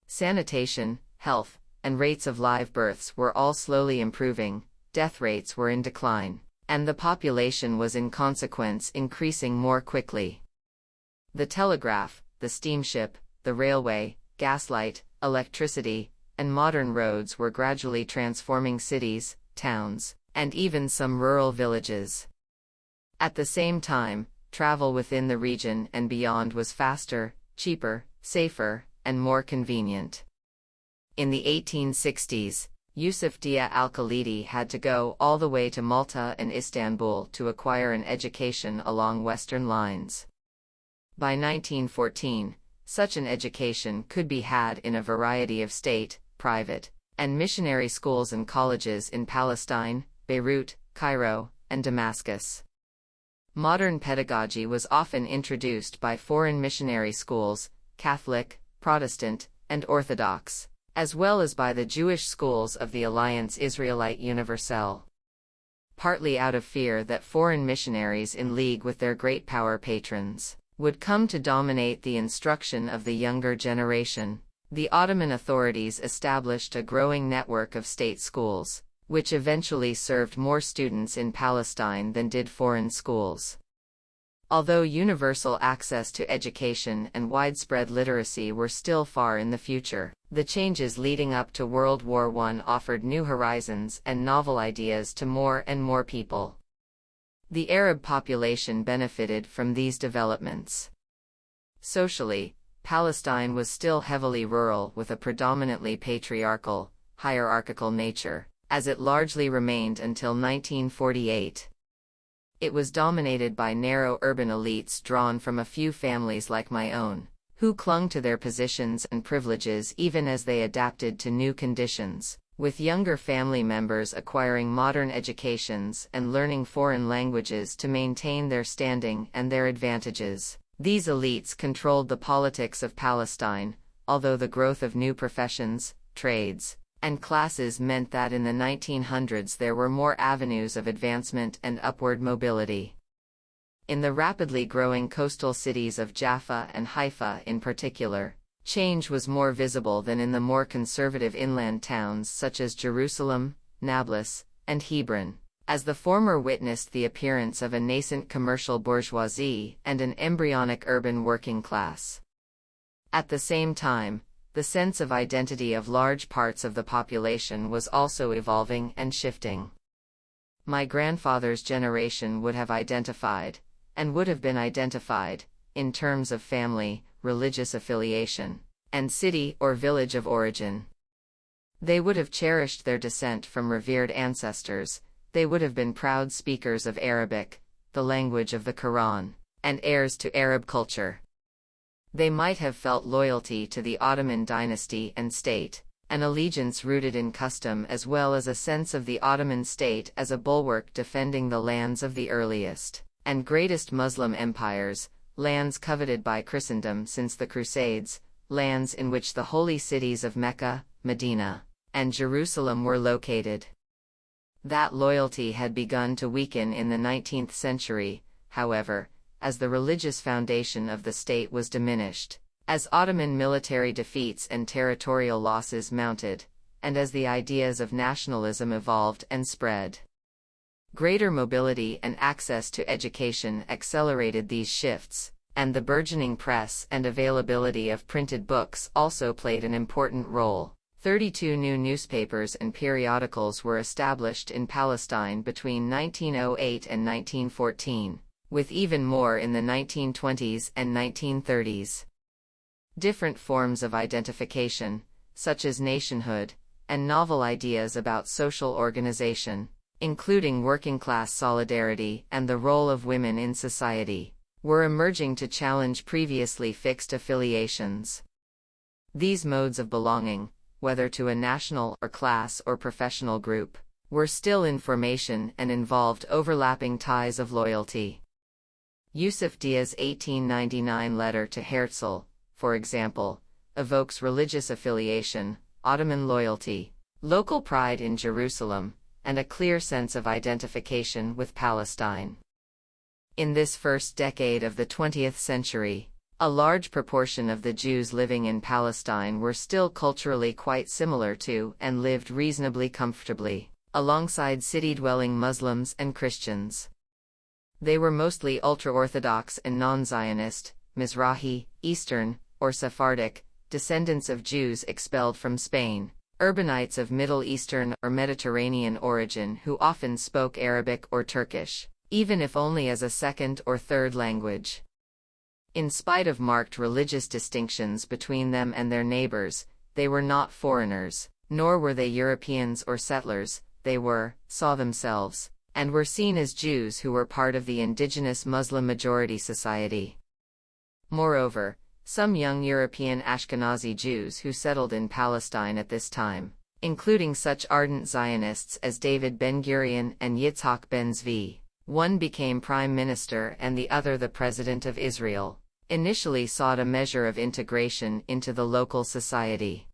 Sanitation, health, and rates of live births were all slowly improving, death rates were in decline, and the population was in consequence increasing more quickly. The telegraph, the steamship, the railway, gaslight, electricity, and modern roads were gradually transforming cities, towns, and even some rural villages. At the same time, travel within the region and beyond was faster, cheaper, safer, and more convenient. In the 1860s, Yusuf Dia al-Khalidi had to go all the way to Malta and Istanbul to acquire an education along Western lines. By 1914, such an education could be had in a variety of state, private, and missionary schools and colleges in Palestine, Beirut, Cairo, and Damascus. Modern pedagogy was often introduced by foreign missionary schools, Catholic, Protestant, and Orthodox, as well as by the Jewish schools of the Alliance Israelite Universelle. Partly out of fear that foreign missionaries in league with their great power patrons would come to dominate the instruction of the younger generation, the Ottoman authorities established a growing network of state schools, which eventually served more students in Palestine than did foreign schools. Although universal access to education and widespread literacy were still far in the future, the changes leading up to World War I offered new horizons and novel ideas to more and more people. The Arab population benefited from these developments. Socially, Palestine was still heavily rural with a predominantly patriarchal, hierarchical nature, as it largely remained until 1948. It was dominated by narrow urban elites drawn from a few families like my own, who clung to their positions and privileges even as they adapted to new conditions, with younger family members acquiring modern educations and learning foreign languages to maintain their standing and their advantages. These elites controlled the politics of Palestine, although the growth of new professions, trades, and classes meant that in the 1900s there were more avenues of advancement and upward mobility. In the rapidly growing coastal cities of Jaffa and Haifa in particular, change was more visible than in the more conservative inland towns such as Jerusalem, Nablus, and Hebron, as the former witnessed the appearance of a nascent commercial bourgeoisie and an embryonic urban working class. At the same time, the sense of identity of large parts of the population was also evolving and shifting. My grandfather's generation would have identified, and would have been identified, in terms of family, religious affiliation, and city or village of origin. They would have cherished their descent from revered ancestors, they would have been proud speakers of Arabic, the language of the Quran, and heirs to Arab culture. They might have felt loyalty to the Ottoman dynasty and state, an allegiance rooted in custom as well as a sense of the Ottoman state as a bulwark defending the lands of the earliest and greatest Muslim empires, lands coveted by Christendom since the Crusades, lands in which the holy cities of Mecca, Medina, and Jerusalem were located. That loyalty had begun to weaken in the 19th century, however, as the religious foundation of the state was diminished, as Ottoman military defeats and territorial losses mounted, and as the ideas of nationalism evolved and spread. Greater mobility and access to education accelerated these shifts, and the burgeoning press and availability of printed books also played an important role. 32 new newspapers and periodicals were established in Palestine between 1908 and 1914, with even more in the 1920s and 1930s. Different forms of identification, such as nationhood, and novel ideas about social organization, including working-class solidarity and the role of women in society, were emerging to challenge previously fixed affiliations. These modes of belonging, whether to a national or class or professional group, were still in formation and involved overlapping ties of loyalty. Yusuf Dia's 1899 letter to Herzl, for example, evokes religious affiliation, Ottoman loyalty, local pride in Jerusalem, and a clear sense of identification with Palestine. In this first decade of the 20th century, a large proportion of the Jews living in Palestine were still culturally quite similar to and lived reasonably comfortably, alongside city-dwelling Muslims and Christians. They were mostly ultra-Orthodox and non-Zionist, Mizrahi, Eastern, or Sephardic, descendants of Jews expelled from Spain, urbanites of Middle Eastern or Mediterranean origin who often spoke Arabic or Turkish, even if only as a second or third language. In spite of marked religious distinctions between them and their neighbors, they were not foreigners, nor were they Europeans or settlers. They saw themselves, and were seen as Jews who were part of the indigenous Muslim majority society. Moreover, some young European Ashkenazi Jews who settled in Palestine at this time, including such ardent Zionists as David Ben-Gurion and Yitzhak Ben-Zvi, one became prime minister and the other the president of Israel, initially sought a measure of integration into the local society.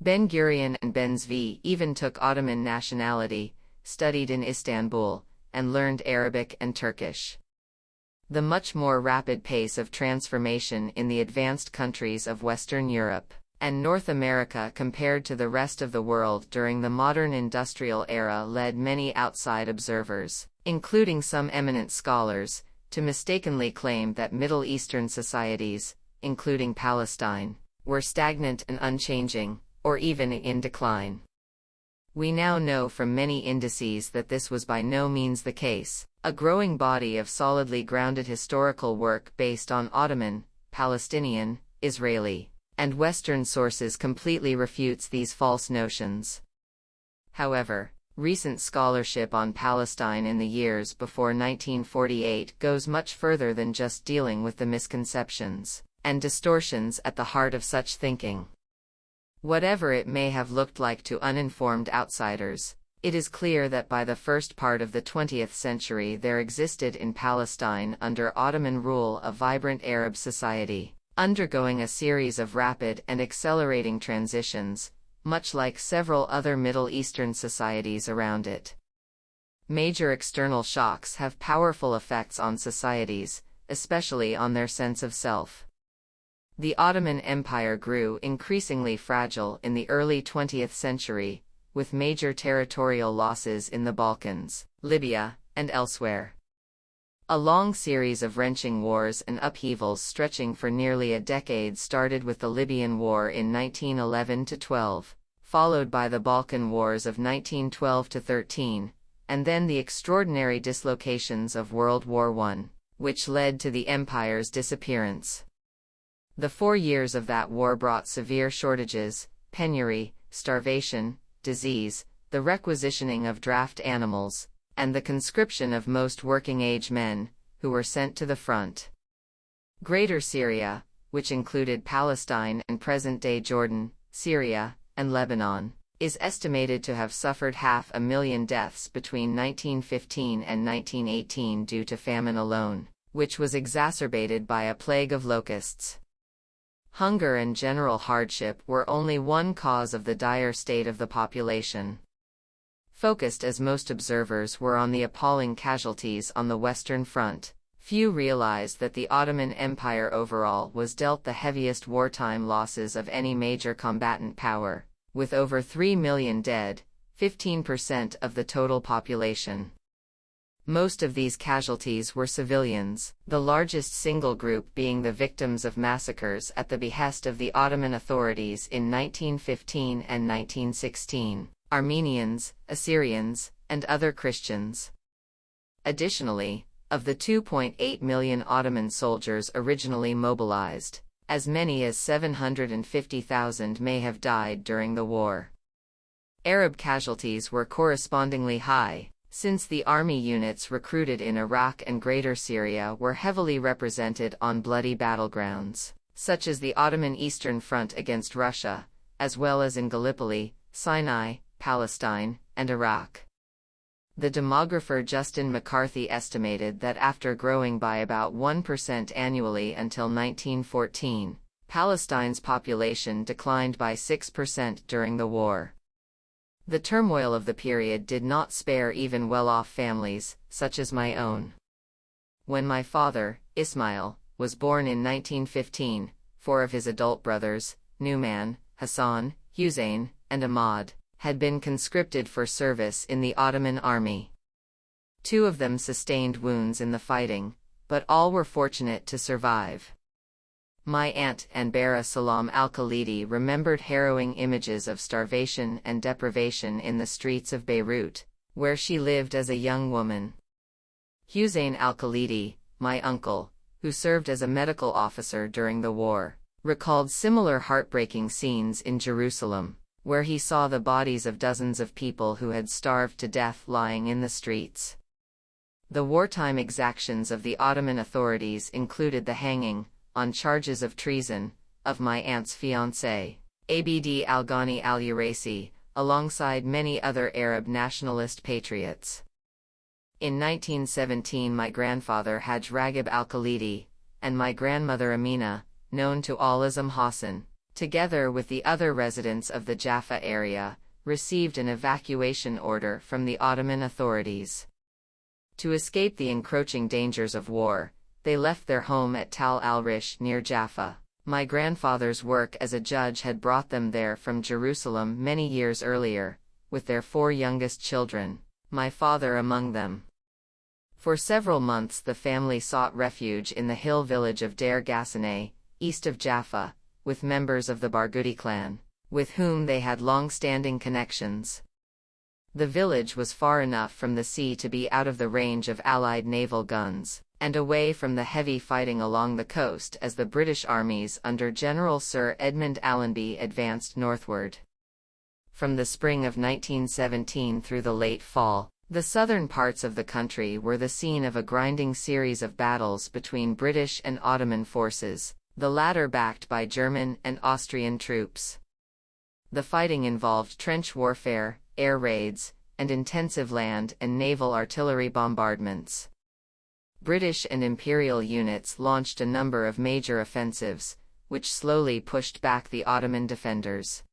Ben-Gurion and Ben-Zvi even took Ottoman nationality, studied in Istanbul, and learned Arabic and Turkish. The much more rapid pace of transformation in the advanced countries of Western Europe and North America compared to the rest of the world during the modern industrial era led many outside observers, including some eminent scholars, to mistakenly claim that Middle Eastern societies, including Palestine, were stagnant and unchanging, or even in decline. We now know from many indices that this was by no means the case. A growing body of solidly grounded historical work based on Ottoman, Palestinian, Israeli, and Western sources completely refutes these false notions. However, recent scholarship on Palestine in the years before 1948 goes much further than just dealing with the misconceptions and distortions at the heart of such thinking. Whatever it may have looked like to uninformed outsiders, it is clear that by the first part of the 20th century there existed in Palestine under Ottoman rule a vibrant Arab society, undergoing a series of rapid and accelerating transitions, much like several other Middle Eastern societies around it. Major external shocks have powerful effects on societies, especially on their sense of self. The Ottoman Empire grew increasingly fragile in the early 20th century, with major territorial losses in the Balkans, Libya, and elsewhere. A long series of wrenching wars and upheavals stretching for nearly a decade started with the Libyan War in 1911–12, followed by the Balkan Wars of 1912–13, and then the extraordinary dislocations of World War I, which led to the empire's disappearance. The 4 years of that war brought severe shortages, penury, starvation, disease, the requisitioning of draft animals, and the conscription of most working-age men, who were sent to the front. Greater Syria, which included Palestine and present-day Jordan, Syria, and Lebanon, is estimated to have suffered 500,000 deaths between 1915 and 1918 due to famine alone, which was exacerbated by a plague of locusts. Hunger and general hardship were only one cause of the dire state of the population. Focused as most observers were on the appalling casualties on the Western Front, few realized that the Ottoman Empire overall was dealt the heaviest wartime losses of any major combatant power, with over 3 million dead, 15% of the total population. Most of these casualties were civilians, the largest single group being the victims of massacres at the behest of the Ottoman authorities in 1915 and 1916, Armenians, Assyrians, and other Christians. Additionally, of the 2.8 million Ottoman soldiers originally mobilized, as many as 750,000 may have died during the war. Arab casualties were correspondingly high, since the army units recruited in Iraq and Greater Syria were heavily represented on bloody battlegrounds, such as the Ottoman Eastern Front against Russia, as well as in Gallipoli, Sinai, Palestine, and Iraq. The demographer Justin McCarthy estimated that after growing by about 1% annually until 1914, Palestine's population declined by 6% during the war. The turmoil of the period did not spare even well-off families, such as my own. When my father, Ismail, was born in 1915, 4 of his adult brothers, Noam, Hassan, Hussein, and Ahmad, had been conscripted for service in the Ottoman army. 2 of them sustained wounds in the fighting, but all were fortunate to survive. My aunt Anbara Salam al-Khalidi remembered harrowing images of starvation and deprivation in the streets of Beirut, where she lived as a young woman. Hussein al-Khalidi, my uncle, who served as a medical officer during the war, recalled similar heartbreaking scenes in Jerusalem, where he saw the bodies of dozens of people who had starved to death lying in the streets. The wartime exactions of the Ottoman authorities included the hanging, on charges of treason, of my aunt's fiancé, Abd al-Ghani al-Uraisi, alongside many other Arab nationalist patriots. In 1917 my grandfather Haj Raghib al-Khalidi, and my grandmother Amina, known to all as Hassan, together with the other residents of the Jaffa area, received an evacuation order from the Ottoman authorities. To escape the encroaching dangers of war, they left their home at Tal al-Rish near Jaffa. My grandfather's work as a judge had brought them there from Jerusalem many years earlier, with their 4 youngest children, my father among them. For several months the family sought refuge in the hill village of Deir Ghassaneh, east of Jaffa, with members of the Barghouti clan, with whom they had long-standing connections. The village was far enough from the sea to be out of the range of Allied naval guns, and away from the heavy fighting along the coast as the British armies under General Sir Edmund Allenby advanced northward. From the spring of 1917 through the late fall, the southern parts of the country were the scene of a grinding series of battles between British and Ottoman forces, the latter backed by German and Austrian troops. The fighting involved trench warfare, air raids, and intensive land and naval artillery bombardments. British and Imperial units launched a number of major offensives, which slowly pushed back the Ottoman defenders.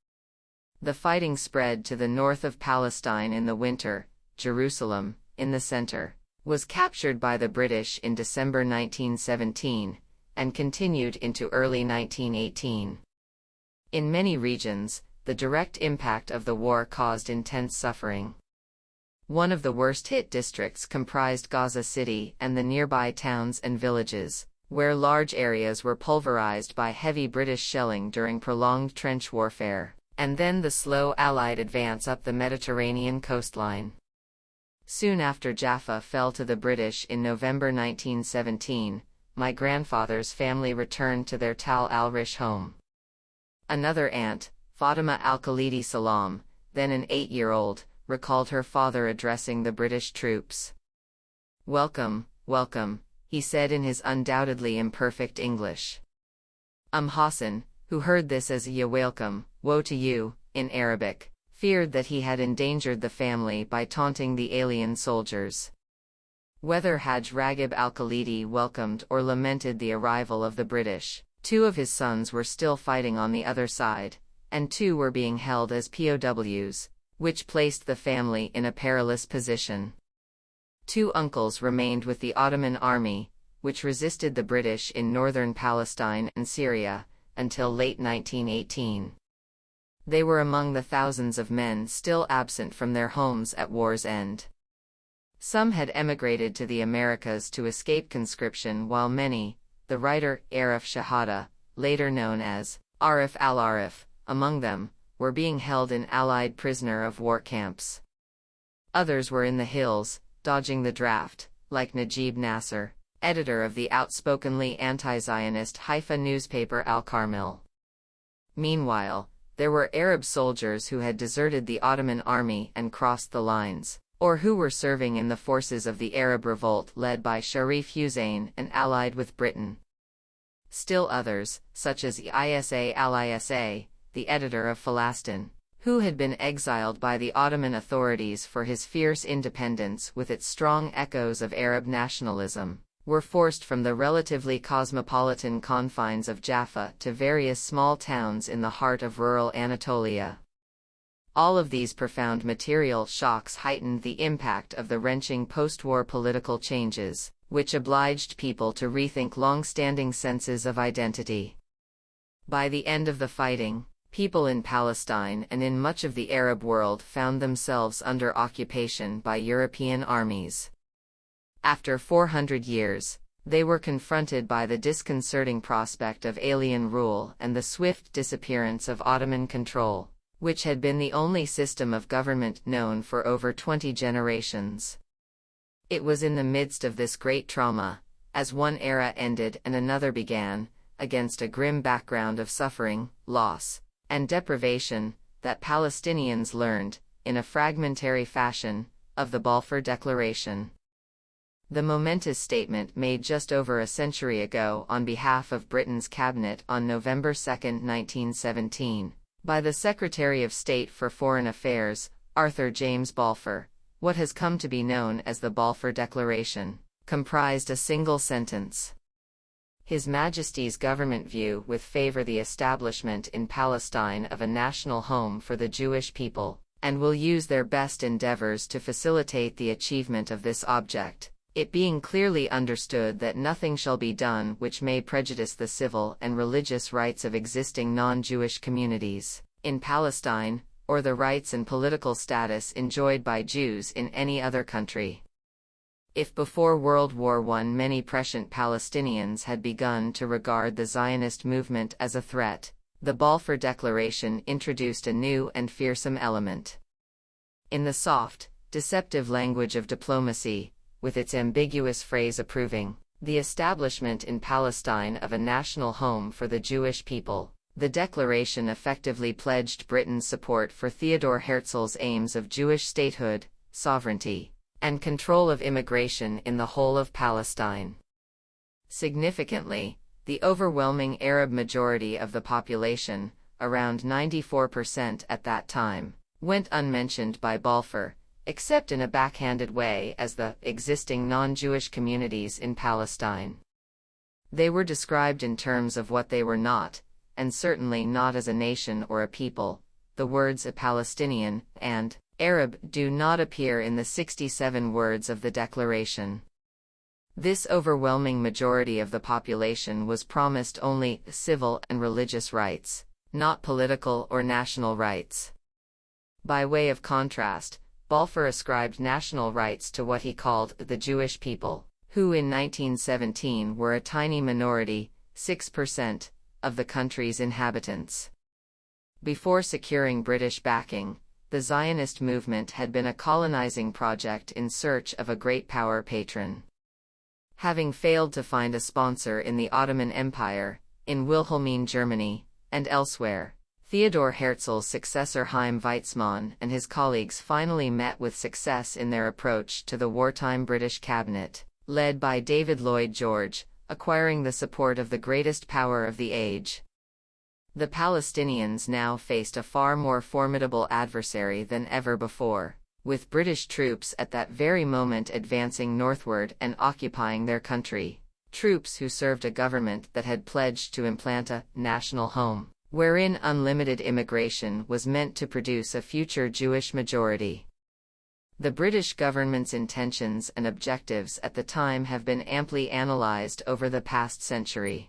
The fighting spread to the north of Palestine in the winter. Jerusalem, in the center, was captured by the British in December 1917, and continued into early 1918. In many regions, the direct impact of the war caused intense suffering. One of the worst-hit districts comprised Gaza City and the nearby towns and villages, where large areas were pulverized by heavy British shelling during prolonged trench warfare, and then the slow Allied advance up the Mediterranean coastline. Soon after Jaffa fell to the British in November 1917, my grandfather's family returned to their Tal al-Rish home. Another aunt, Fatima al-Khalidi Salam, then an 8-year-old, recalled her father addressing the British troops. "Welcome, welcome," he said in his undoubtedly imperfect English. Hassan, who heard this as "Ya welcome, woe to you," in Arabic, feared that he had endangered the family by taunting the alien soldiers. Whether Haj Raghib al-Khalidi welcomed or lamented the arrival of the British, 2 of his sons were still fighting on the other side, and 2 were being held as POWs, which placed the family in a perilous position. 2 uncles remained with the Ottoman army, which resisted the British in northern Palestine and Syria, until late 1918. They were among the thousands of men still absent from their homes at war's end. Some had emigrated to the Americas to escape conscription, while many, the writer Arif Shahada, later known as Arif al-Arif, among them, were being held in Allied prisoner of war camps. Others were in the hills, dodging the draft, like Najib Nasser, editor of the outspokenly anti-Zionist Haifa newspaper Al-Carmel. Meanwhile, there were Arab soldiers who had deserted the Ottoman army and crossed the lines, or who were serving in the forces of the Arab revolt led by Sharif Hussein and allied with Britain. Still others, such as Isa al-Isa, the editor of Palestine, who had been exiled by the Ottoman authorities for his fierce independence with its strong echoes of Arab nationalism, were forced from the relatively cosmopolitan confines of Jaffa to various small towns in the heart of rural Anatolia. All of these profound material shocks heightened the impact of the wrenching post-war political changes, which obliged people to rethink long-standing senses of identity. By the end of the fighting, people in Palestine and in much of the Arab world found themselves under occupation by European armies. After 400 years, they were confronted by the disconcerting prospect of alien rule and the swift disappearance of Ottoman control, which had been the only system of government known for over 20 generations. It was in the midst of this great trauma, as one era ended and another began, against a grim background of suffering, loss, and deprivation, that Palestinians learned, in a fragmentary fashion, of the Balfour Declaration. The momentous statement made just over a century ago on behalf of Britain's cabinet on November 2, 1917, by the Secretary of State for Foreign Affairs, Arthur James Balfour, what has come to be known as the Balfour Declaration, comprised a single sentence. His Majesty's government view with favor the establishment in Palestine of a national home for the Jewish people, and will use their best endeavors to facilitate the achievement of this object, it being clearly understood that nothing shall be done which may prejudice the civil and religious rights of existing non-Jewish communities in Palestine, or the rights and political status enjoyed by Jews in any other country. If before World War I many prescient Palestinians had begun to regard the Zionist movement as a threat, the Balfour Declaration introduced a new and fearsome element. In the soft, deceptive language of diplomacy, with its ambiguous phrase approving the establishment in Palestine of a national home for the Jewish people, the declaration effectively pledged Britain's support for Theodor Herzl's aims of Jewish statehood, sovereignty, and control of immigration in the whole of Palestine. Significantly, the overwhelming Arab majority of the population, around 94% at that time, went unmentioned by Balfour, except in a backhanded way as the existing non-Jewish communities in Palestine. They were described in terms of what they were not, and certainly not as a nation or a people. The words a Palestinian and Arab do not appear in the 67 words of the declaration. This overwhelming majority of the population was promised only civil and religious rights, not political or national rights. By way of contrast, Balfour ascribed national rights to what he called the Jewish people, who in 1917 were a tiny minority, 6%, of the country's inhabitants. Before securing British backing, the Zionist movement had been a colonizing project in search of a great power patron. Having failed to find a sponsor in the Ottoman Empire, in Wilhelmine Germany, and elsewhere, Theodor Herzl's successor Chaim Weizmann and his colleagues finally met with success in their approach to the wartime British cabinet, led by David Lloyd George, acquiring the support of the greatest power of the age. The Palestinians now faced a far more formidable adversary than ever before, with British troops at that very moment advancing northward and occupying their country, troops who served a government that had pledged to implant a national home, wherein unlimited immigration was meant to produce a future Jewish majority. The British government's intentions and objectives at the time have been amply analysed over the past century.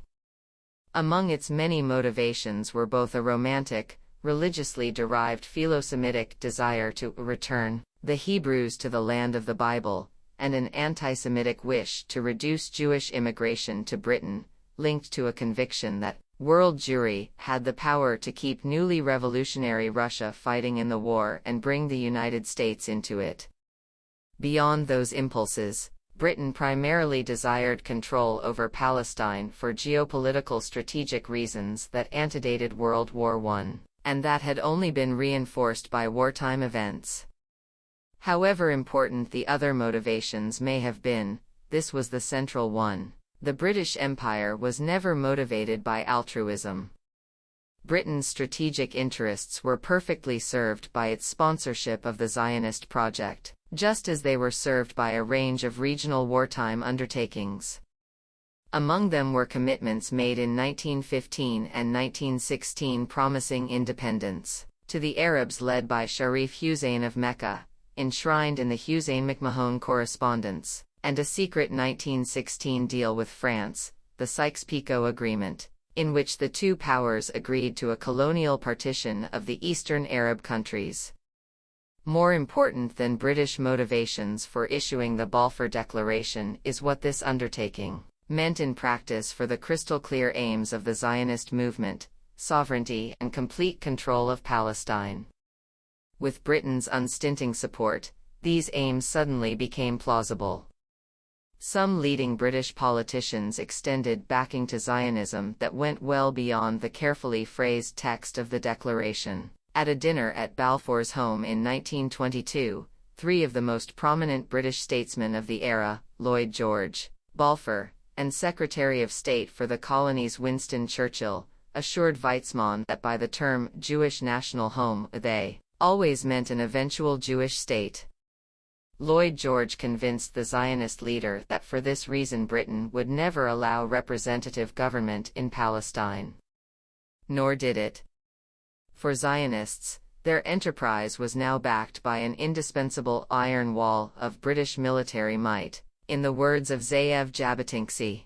Among its many motivations were both a romantic, religiously derived philo-Semitic desire to return the Hebrews to the land of the Bible, and an anti-Semitic wish to reduce Jewish immigration to Britain, linked to a conviction that world Jewry had the power to keep newly revolutionary Russia fighting in the war and bring the United States into it. Beyond those impulses, Britain primarily desired control over Palestine for geopolitical strategic reasons that antedated World War I, and that had only been reinforced by wartime events. However important the other motivations may have been, this was the central one. The British Empire was never motivated by altruism. Britain's strategic interests were perfectly served by its sponsorship of the Zionist project, just as they were served by a range of regional wartime undertakings. Among them were commitments made in 1915 and 1916 promising independence to the Arabs led by Sharif Hussein of Mecca, enshrined in the Hussein-McMahon Correspondence, and a secret 1916 deal with France, the Sykes-Picot Agreement, in which the two powers agreed to a colonial partition of the Eastern Arab countries. More important than British motivations for issuing the Balfour Declaration is what this undertaking meant in practice for the crystal-clear aims of the Zionist movement: sovereignty and complete control of Palestine. With Britain's unstinting support, these aims suddenly became plausible. Some leading British politicians extended backing to Zionism that went well beyond the carefully phrased text of the declaration. At a dinner at Balfour's home in 1922, three of the most prominent British statesmen of the era, Lloyd George, Balfour, and Secretary of State for the Colonies Winston Churchill, assured Weizmann that by the term Jewish national home they always meant an eventual Jewish state. Lloyd George convinced the Zionist leader that for this reason Britain would never allow representative government in Palestine. Nor did it. For Zionists, their enterprise was now backed by an indispensable iron wall of British military might, in the words of Ze'ev Jabotinsky.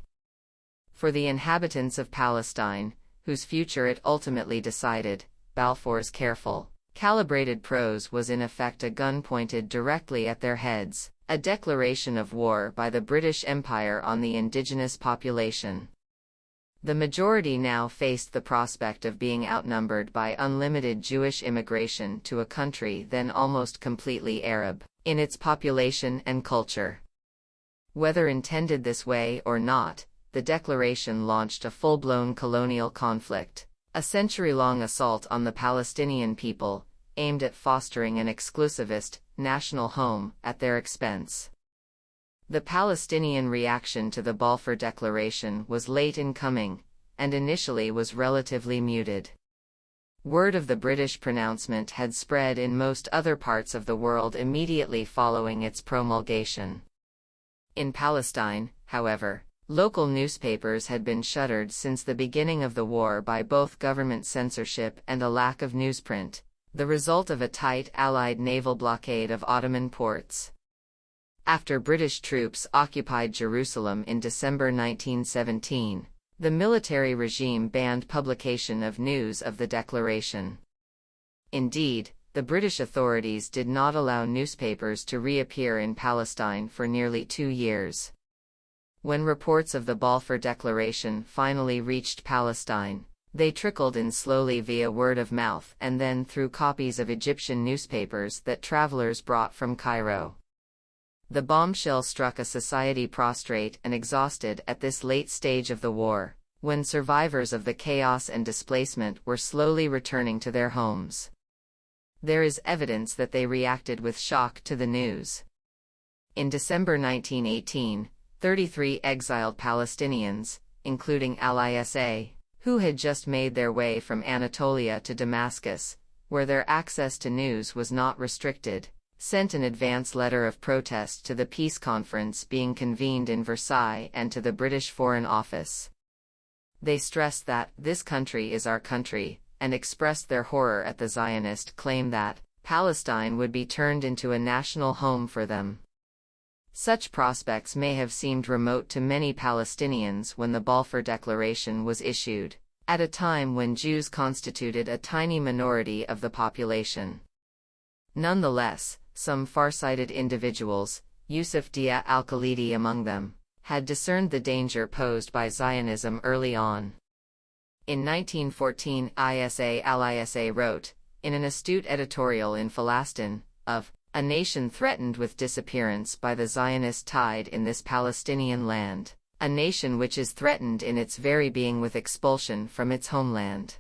For the inhabitants of Palestine, whose future it ultimately decided, Balfour's careful, calibrated prose was in effect a gun pointed directly at their heads, a declaration of war by the British Empire on the indigenous population. The majority now faced the prospect of being outnumbered by unlimited Jewish immigration to a country then almost completely Arab, in its population and culture. Whether intended this way or not, the declaration launched a full-blown colonial conflict, a century-long assault on the Palestinian people, aimed at fostering an exclusivist, national home, at their expense. The Palestinian reaction to the Balfour Declaration was late in coming, and initially was relatively muted. Word of the British pronouncement had spread in most other parts of the world immediately following its promulgation. In Palestine, however, local newspapers had been shuttered since the beginning of the war by both government censorship and a lack of newsprint, the result of a tight Allied naval blockade of Ottoman ports. After British troops occupied Jerusalem in December 1917, the military regime banned publication of news of the declaration. Indeed, the British authorities did not allow newspapers to reappear in Palestine for nearly 2 years. When reports of the Balfour Declaration finally reached Palestine, they trickled in slowly via word of mouth and then through copies of Egyptian newspapers that travelers brought from Cairo. The bombshell struck a society prostrate and exhausted at this late stage of the war, when survivors of the chaos and displacement were slowly returning to their homes. There is evidence that they reacted with shock to the news. In December 1918, 33 exiled Palestinians, including Al-Isa, who had just made their way from Anatolia to Damascus, where their access to news was not restricted, sent an advance letter of protest to the peace conference being convened in Versailles and to the British Foreign Office. They stressed that, "This country is our country," and expressed their horror at the Zionist claim that Palestine would be turned into a national home for them. Such prospects may have seemed remote to many Palestinians when the Balfour Declaration was issued, at a time when Jews constituted a tiny minority of the population. Nonetheless, some far-sighted individuals, Yusuf Dia al-Khalidi among them, had discerned the danger posed by Zionism early on. In 1914, Al-Isa wrote, in an astute editorial in Palestine, of "a nation threatened with disappearance by the Zionist tide in this Palestinian land, a nation which is threatened in its very being with expulsion from its homeland."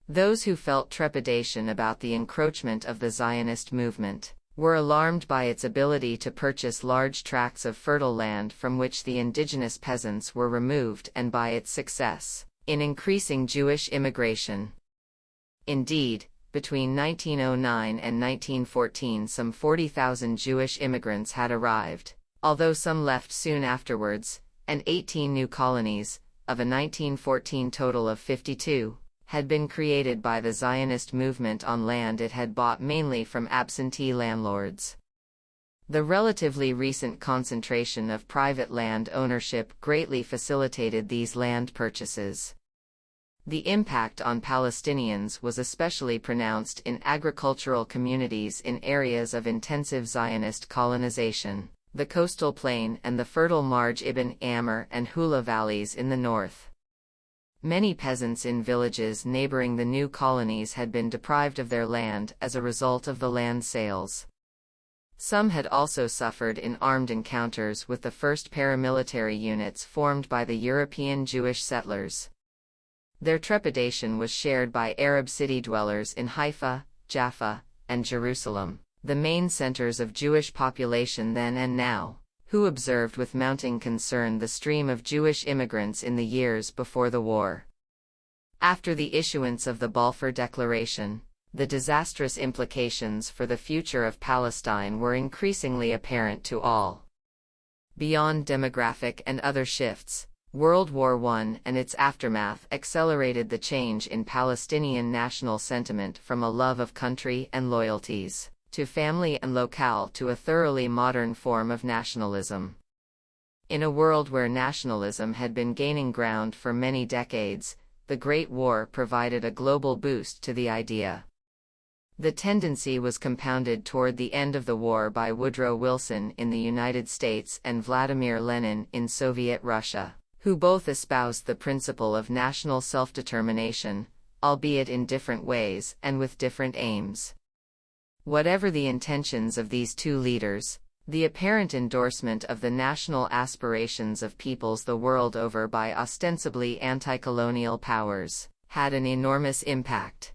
Those who felt trepidation about the encroachment of the Zionist movement were alarmed by its ability to purchase large tracts of fertile land from which the indigenous peasants were removed and by its success in increasing Jewish immigration. Indeed, between 1909 and 1914 some 40,000 Jewish immigrants had arrived, although some left soon afterwards, and 18 new colonies, of a 1914 total of 52, had been created by the Zionist movement on land it had bought mainly from absentee landlords. The relatively recent concentration of private land ownership greatly facilitated these land purchases. The impact on Palestinians was especially pronounced in agricultural communities in areas of intensive Zionist colonization, the coastal plain and the fertile Marj ibn Amr and Hula valleys in the north. Many peasants in villages neighboring the new colonies had been deprived of their land as a result of the land sales. Some had also suffered in armed encounters with the first paramilitary units formed by the European Jewish settlers. Their trepidation was shared by Arab city dwellers in Haifa, Jaffa, and Jerusalem, the main centers of Jewish population then and now, who observed with mounting concern the stream of Jewish immigrants in the years before the war. After the issuance of the Balfour Declaration, the disastrous implications for the future of Palestine were increasingly apparent to all. Beyond demographic and other shifts, World War I and its aftermath accelerated the change in Palestinian national sentiment from a love of country and loyalties, to family and locale, to a thoroughly modern form of nationalism. In a world where nationalism had been gaining ground for many decades, the Great War provided a global boost to the idea. The tendency was compounded toward the end of the war by Woodrow Wilson in the United States and Vladimir Lenin in Soviet Russia, who both espoused the principle of national self-determination, albeit in different ways and with different aims. Whatever the intentions of these two leaders, the apparent endorsement of the national aspirations of peoples the world over by ostensibly anti-colonial powers had an enormous impact.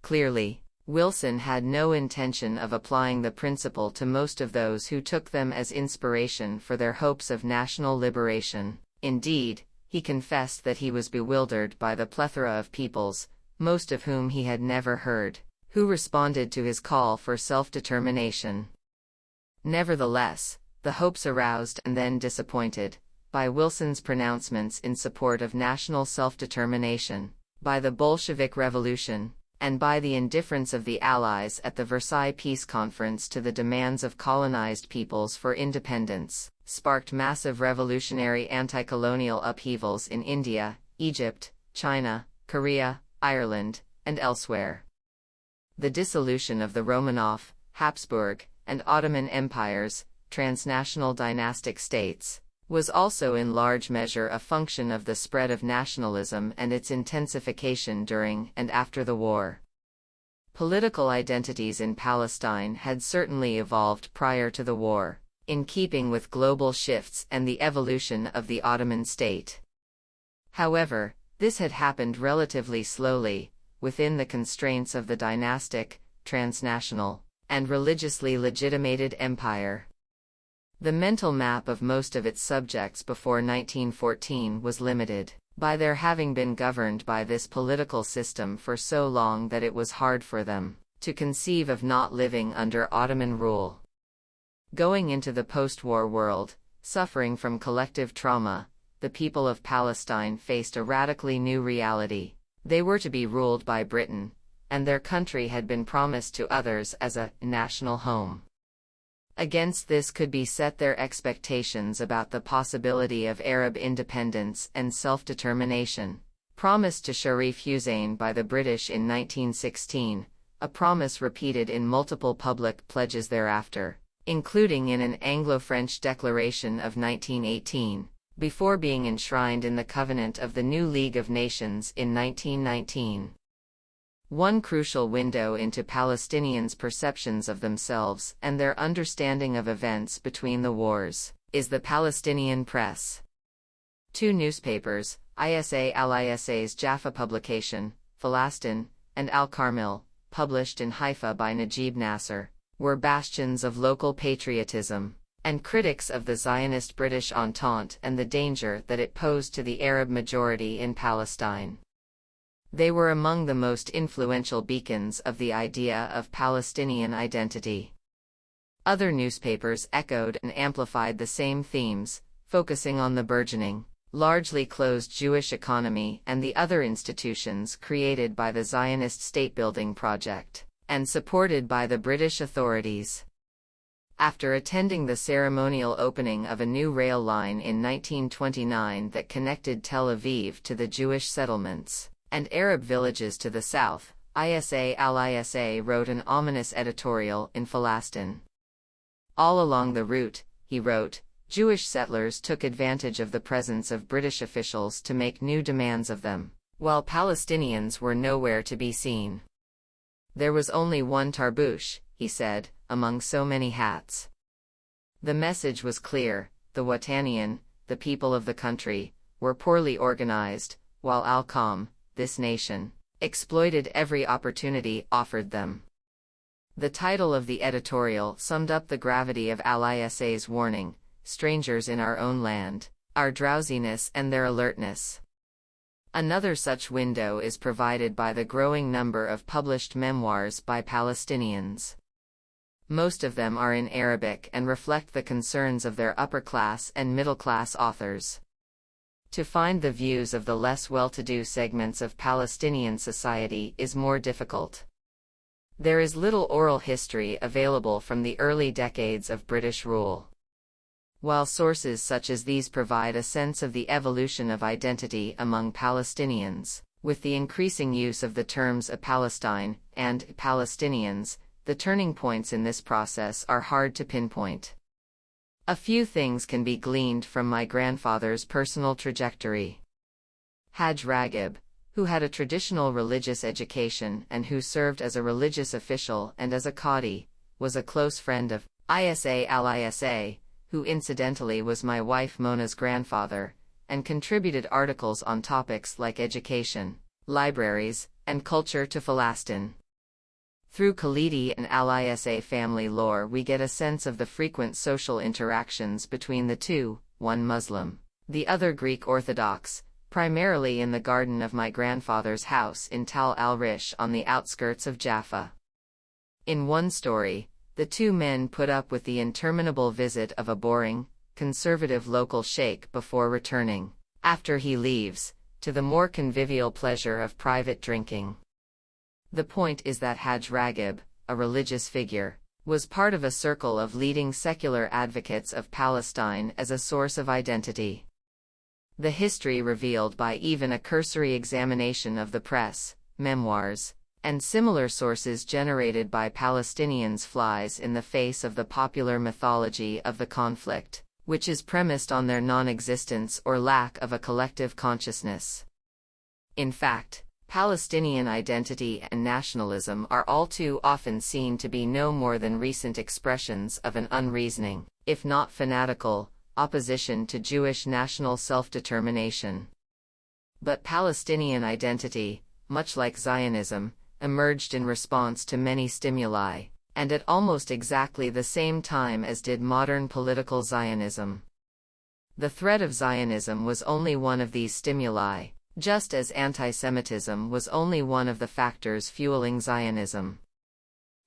Clearly, Wilson had no intention of applying the principle to most of those who took them as inspiration for their hopes of national liberation. Indeed, he confessed that he was bewildered by the plethora of peoples, most of whom he had never heard, who responded to his call for self-determination. Nevertheless, the hopes aroused and then disappointed, by Wilson's pronouncements in support of national self-determination, by the Bolshevik Revolution, and by the indifference of the Allies at the Versailles Peace Conference to the demands of colonized peoples for independence, sparked massive revolutionary anti-colonial upheavals in India, Egypt, China, Korea, Ireland, and elsewhere. The dissolution of the Romanov, Habsburg, and Ottoman empires, transnational dynastic states, was also in large measure a function of the spread of nationalism and its intensification during and after the war. Political identities in Palestine had certainly evolved prior to the war, in keeping with global shifts and the evolution of the Ottoman state. However, this had happened relatively slowly, within the constraints of the dynastic, transnational, and religiously legitimated empire. The mental map of most of its subjects before 1914 was limited by their having been governed by this political system for so long that it was hard for them to conceive of not living under Ottoman rule. Going into the post-war world, suffering from collective trauma, the people of Palestine faced a radically new reality. They were to be ruled by Britain, and their country had been promised to others as a national home. Against this could be set their expectations about the possibility of Arab independence and self-determination, promised to Sharif Hussein by the British in 1916, a promise repeated in multiple public pledges thereafter, including in an Anglo-French declaration of 1918, before being enshrined in the Covenant of the New League of Nations in 1919. One crucial window into Palestinians' perceptions of themselves and their understanding of events between the wars is the Palestinian press. Two newspapers, Isa al-Isa's Jaffa publication, Falastin, and Al-Carmel, published in Haifa by Najib Nasser, were bastions of local patriotism, and critics of the Zionist British Entente and the danger that it posed to the Arab majority in Palestine. They were among the most influential beacons of the idea of Palestinian identity. Other newspapers echoed and amplified the same themes, focusing on the burgeoning, largely closed Jewish economy and the other institutions created by the Zionist state-building project, and supported by the British authorities. After attending the ceremonial opening of a new rail line in 1929 that connected Tel Aviv to the Jewish settlements and Arab villages to the south, Al-Isa wrote an ominous editorial in Palestine. All along the route, he wrote, Jewish settlers took advantage of the presence of British officials to make new demands of them, while Palestinians were nowhere to be seen. There was only one tarbouche, he said, among so many hats. The message was clear: the Watanian, the people of the country, were poorly organized, while Al-Qam, this nation, exploited every opportunity offered them. The title of the editorial summed up the gravity of Al-Isa's warning: strangers in our own land, our drowsiness and their alertness. Another such window is provided by the growing number of published memoirs by Palestinians. Most of them are in Arabic and reflect the concerns of their upper-class and middle-class authors. To find the views of the less well-to-do segments of Palestinian society is more difficult. There is little oral history available from the early decades of British rule. While sources such as these provide a sense of the evolution of identity among Palestinians, with the increasing use of the terms Palestine and Palestinians, the turning points in this process are hard to pinpoint. A few things can be gleaned from my grandfather's personal trajectory. Haj Raghib, who had a traditional religious education and who served as a religious official and as a qadi, was a close friend of Isa al-Isa, who incidentally was my wife Mona's grandfather, and contributed articles on topics like education, libraries, and culture to Palestine. Through Khalidi and al-Isa family lore we get a sense of the frequent social interactions between the two, one Muslim, the other Greek Orthodox, primarily in the garden of my grandfather's house in Tal al-Rish on the outskirts of Jaffa. In one story, the two men put up with the interminable visit of a boring, conservative local sheikh before returning, after he leaves, to the more convivial pleasure of private drinking. The point is that Haj Raghib, a religious figure, was part of a circle of leading secular advocates of Palestine as a source of identity. The history revealed by even a cursory examination of the press, memoirs, and similar sources generated by Palestinians flies in the face of the popular mythology of the conflict, which is premised on their non-existence or lack of a collective consciousness. In fact, Palestinian identity and nationalism are all too often seen to be no more than recent expressions of an unreasoning, if not fanatical, opposition to Jewish national self-determination. But Palestinian identity, much like Zionism, emerged in response to many stimuli, and at almost exactly the same time as did modern political Zionism. The threat of Zionism was only one of these stimuli, just as anti-Semitism was only one of the factors fueling Zionism.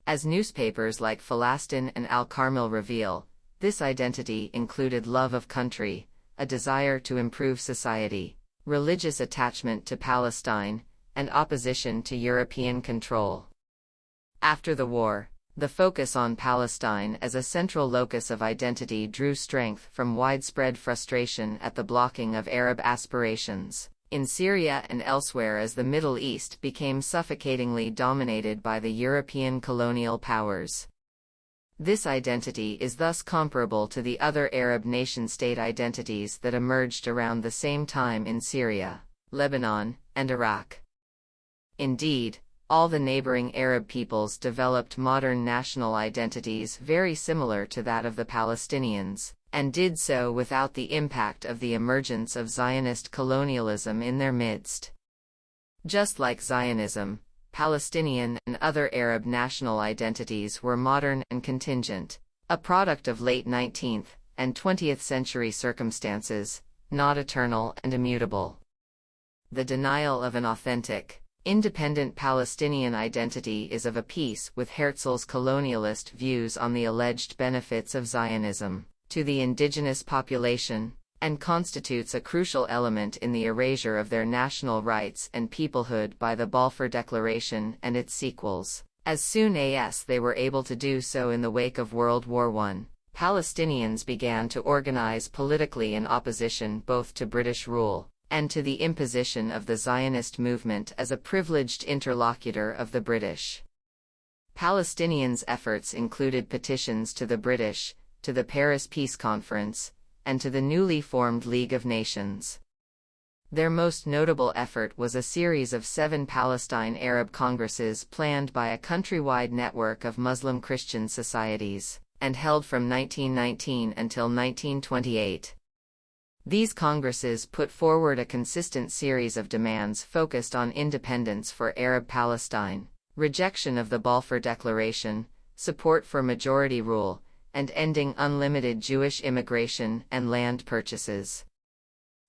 As newspapers like Palestine and Al-Carmel reveal, this identity included love of country, a desire to improve society, religious attachment to Palestine, and opposition to European control. After the war, the focus on Palestine as a central locus of identity drew strength from widespread frustration at the blocking of Arab aspirations in Syria and elsewhere as the Middle East became suffocatingly dominated by the European colonial powers. This identity is thus comparable to the other Arab nation-state identities that emerged around the same time in Syria, Lebanon, and Iraq. Indeed, all the neighboring Arab peoples developed modern national identities very similar to that of the Palestinians, and did so without the impact of the emergence of Zionist colonialism in their midst. Just like Zionism, Palestinian and other Arab national identities were modern and contingent, a product of late 19th and 20th century circumstances, not eternal and immutable. The denial of an authentic, independent Palestinian identity is of a piece with Herzl's colonialist views on the alleged benefits of Zionism to the indigenous population, and constitutes a crucial element in the erasure of their national rights and peoplehood by the Balfour Declaration and its sequels. As soon as they were able to do so in the wake of World War I, Palestinians began to organize politically in opposition both to British rule and to the imposition of the Zionist movement as a privileged interlocutor of the British. Palestinians' efforts included petitions to the British, to the Paris Peace Conference, and to the newly formed League of Nations. Their most notable effort was a series of 7 Palestine Arab Congresses planned by a countrywide network of Muslim Christian societies, and held from 1919 until 1928. These congresses put forward a consistent series of demands focused on independence for Arab Palestine, rejection of the Balfour Declaration, support for majority rule, and ending unlimited Jewish immigration and land purchases.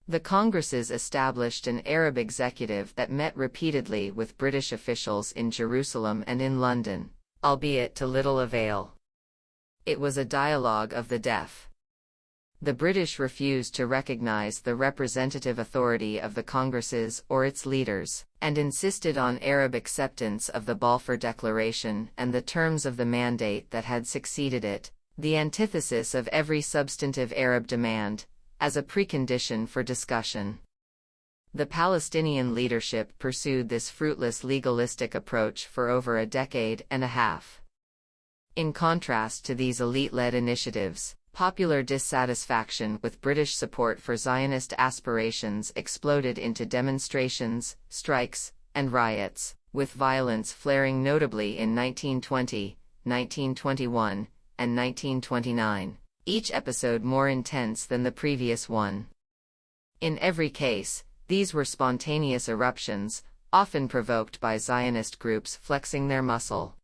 The Congresses established an Arab executive that met repeatedly with British officials in Jerusalem and in London, albeit to little avail. It was a dialogue of the deaf. The British refused to recognize the representative authority of the Congresses or its leaders, and insisted on Arab acceptance of the Balfour Declaration and the terms of the mandate that had succeeded it, the antithesis of every substantive Arab demand, as a precondition for discussion. The Palestinian leadership pursued this fruitless legalistic approach for over a decade and a half. In contrast to these elite-led initiatives, popular dissatisfaction with British support for Zionist aspirations exploded into demonstrations, strikes, and riots, with violence flaring notably in 1920, 1921, and 1929. Each episode more intense than the previous one. In every case, these were spontaneous eruptions, often provoked by Zionist groups flexing their muscle.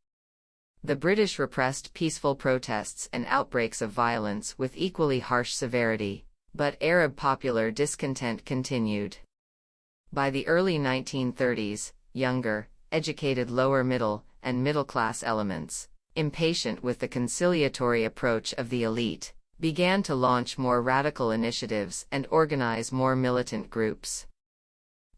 The British repressed peaceful protests and outbreaks of violence with equally harsh severity, but Arab popular discontent continued. By the early 1930s, younger, educated lower middle and middle-class elements, impatient with the conciliatory approach of the elite, began to launch more radical initiatives and organize more militant groups.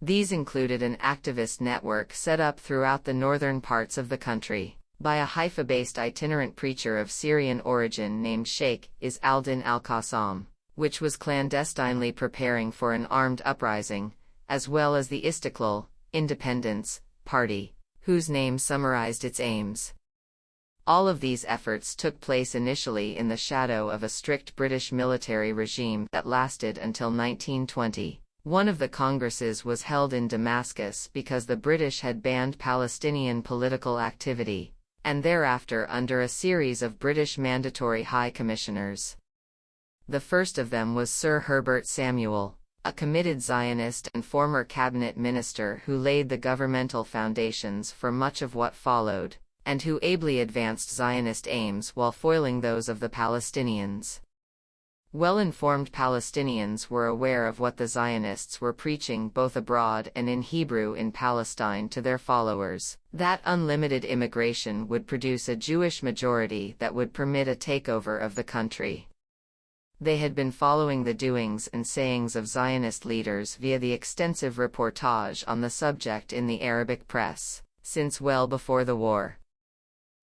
These included an activist network set up throughout the northern parts of the country by a Haifa-based itinerant preacher of Syrian origin named Sheikh Is al-Din al-Qassam, which was clandestinely preparing for an armed uprising, as well as the Istiqlal, Independence, Party, whose name summarized its aims. All of these efforts took place initially in the shadow of a strict British military regime that lasted until 1920. One of the congresses was held in Damascus because the British had banned Palestinian political activity, and thereafter under a series of British mandatory high commissioners. The first of them was Sir Herbert Samuel, a committed Zionist and former cabinet minister who laid the governmental foundations for much of what followed, and who ably advanced Zionist aims while foiling those of the Palestinians. Well-informed Palestinians were aware of what the Zionists were preaching both abroad and in Hebrew in Palestine to their followers, that unlimited immigration would produce a Jewish majority that would permit a takeover of the country. They had been following the doings and sayings of Zionist leaders via the extensive reportage on the subject in the Arabic press, since well before the war.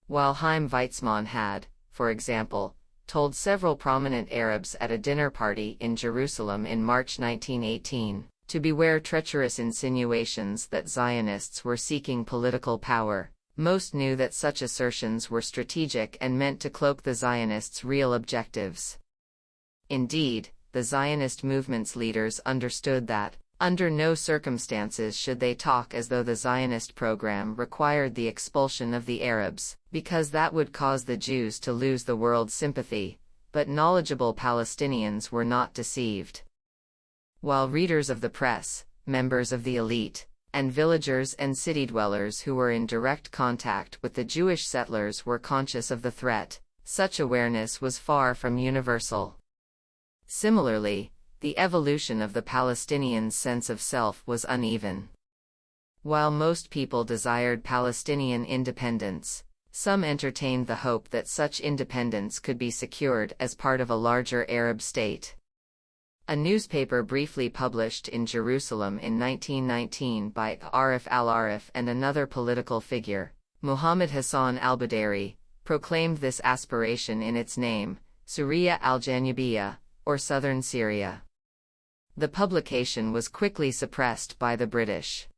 While Chaim Weizmann had, for example, told several prominent Arabs at a dinner party in Jerusalem in March 1918, to beware treacherous insinuations that Zionists were seeking political power, most knew that such assertions were strategic and meant to cloak the Zionists' real objectives. Indeed, the Zionist movement's leaders understood that, under no circumstances should they talk as though the Zionist program required the expulsion of the Arabs, because that would cause the Jews to lose the world's sympathy, but knowledgeable Palestinians were not deceived. While readers of the press, members of the elite, and villagers and city dwellers who were in direct contact with the Jewish settlers were conscious of the threat, such awareness was far from universal. Similarly, the evolution of the Palestinians' sense of self was uneven. While most people desired Palestinian independence, some entertained the hope that such independence could be secured as part of a larger Arab state. A newspaper briefly published in Jerusalem in 1919 by Arif al-Arif and another political figure, Muhammad Hassan al-Badari, proclaimed this aspiration in its name, Suriyya al-Janubiyya, or Southern Syria. The publication was quickly suppressed by the British.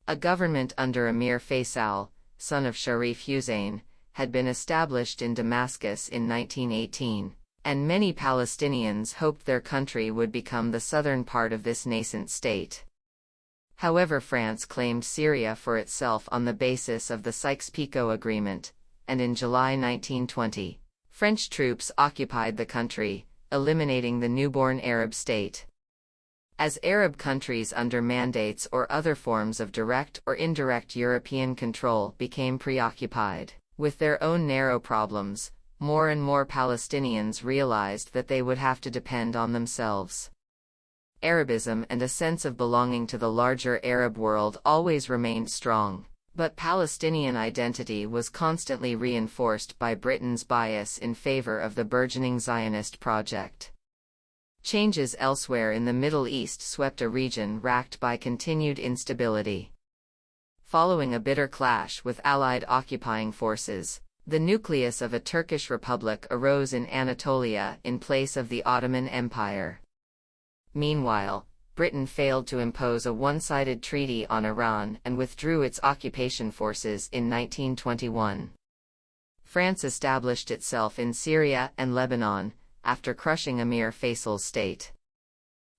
A government under Emir Faisal, son of Sharif Hussein, had been established in Damascus in 1918. And many Palestinians hoped their country would become the southern part of this nascent state. However, France claimed Syria for itself on the basis of the Sykes-Picot Agreement, and in July 1920, French troops occupied the country, eliminating the newborn Arab state. As Arab countries under mandates or other forms of direct or indirect European control became preoccupied with their own narrow problems, more and more Palestinians realized that they would have to depend on themselves. Arabism and a sense of belonging to the larger Arab world always remained strong, but Palestinian identity was constantly reinforced by Britain's bias in favor of the burgeoning Zionist project. Changes elsewhere in the Middle East swept a region racked by continued instability. Following a bitter clash with Allied occupying forces, the nucleus of a Turkish republic arose in Anatolia in place of the Ottoman Empire. Meanwhile, Britain failed to impose a one-sided treaty on Iran and withdrew its occupation forces in 1921. France established itself in Syria and Lebanon, after crushing Emir Faisal's state.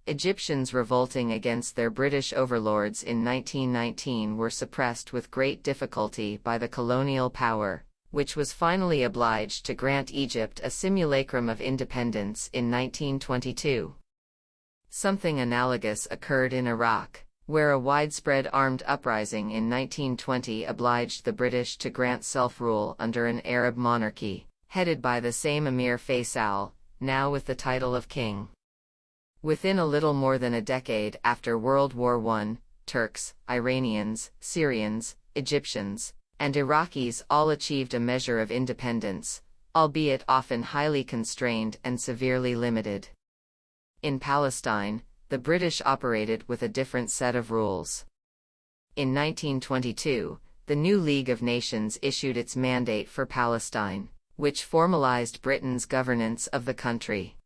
Egyptians revolting against their British overlords in 1919 were suppressed with great difficulty by the colonial power, which was finally obliged to grant Egypt a simulacrum of independence in 1922. Something analogous occurred in Iraq, where a widespread armed uprising in 1920 obliged the British to grant self-rule under an Arab monarchy, headed by the same Emir Faisal, now with the title of king. Within a little more than a decade after World War I, Turks, Iranians, Syrians, Egyptians, and Iraqis all achieved a measure of independence, albeit often highly constrained and severely limited. In Palestine, the British operated with a different set of rules. In 1922, the new League of Nations issued its mandate for Palestine, which formalized Britain's governance of the country.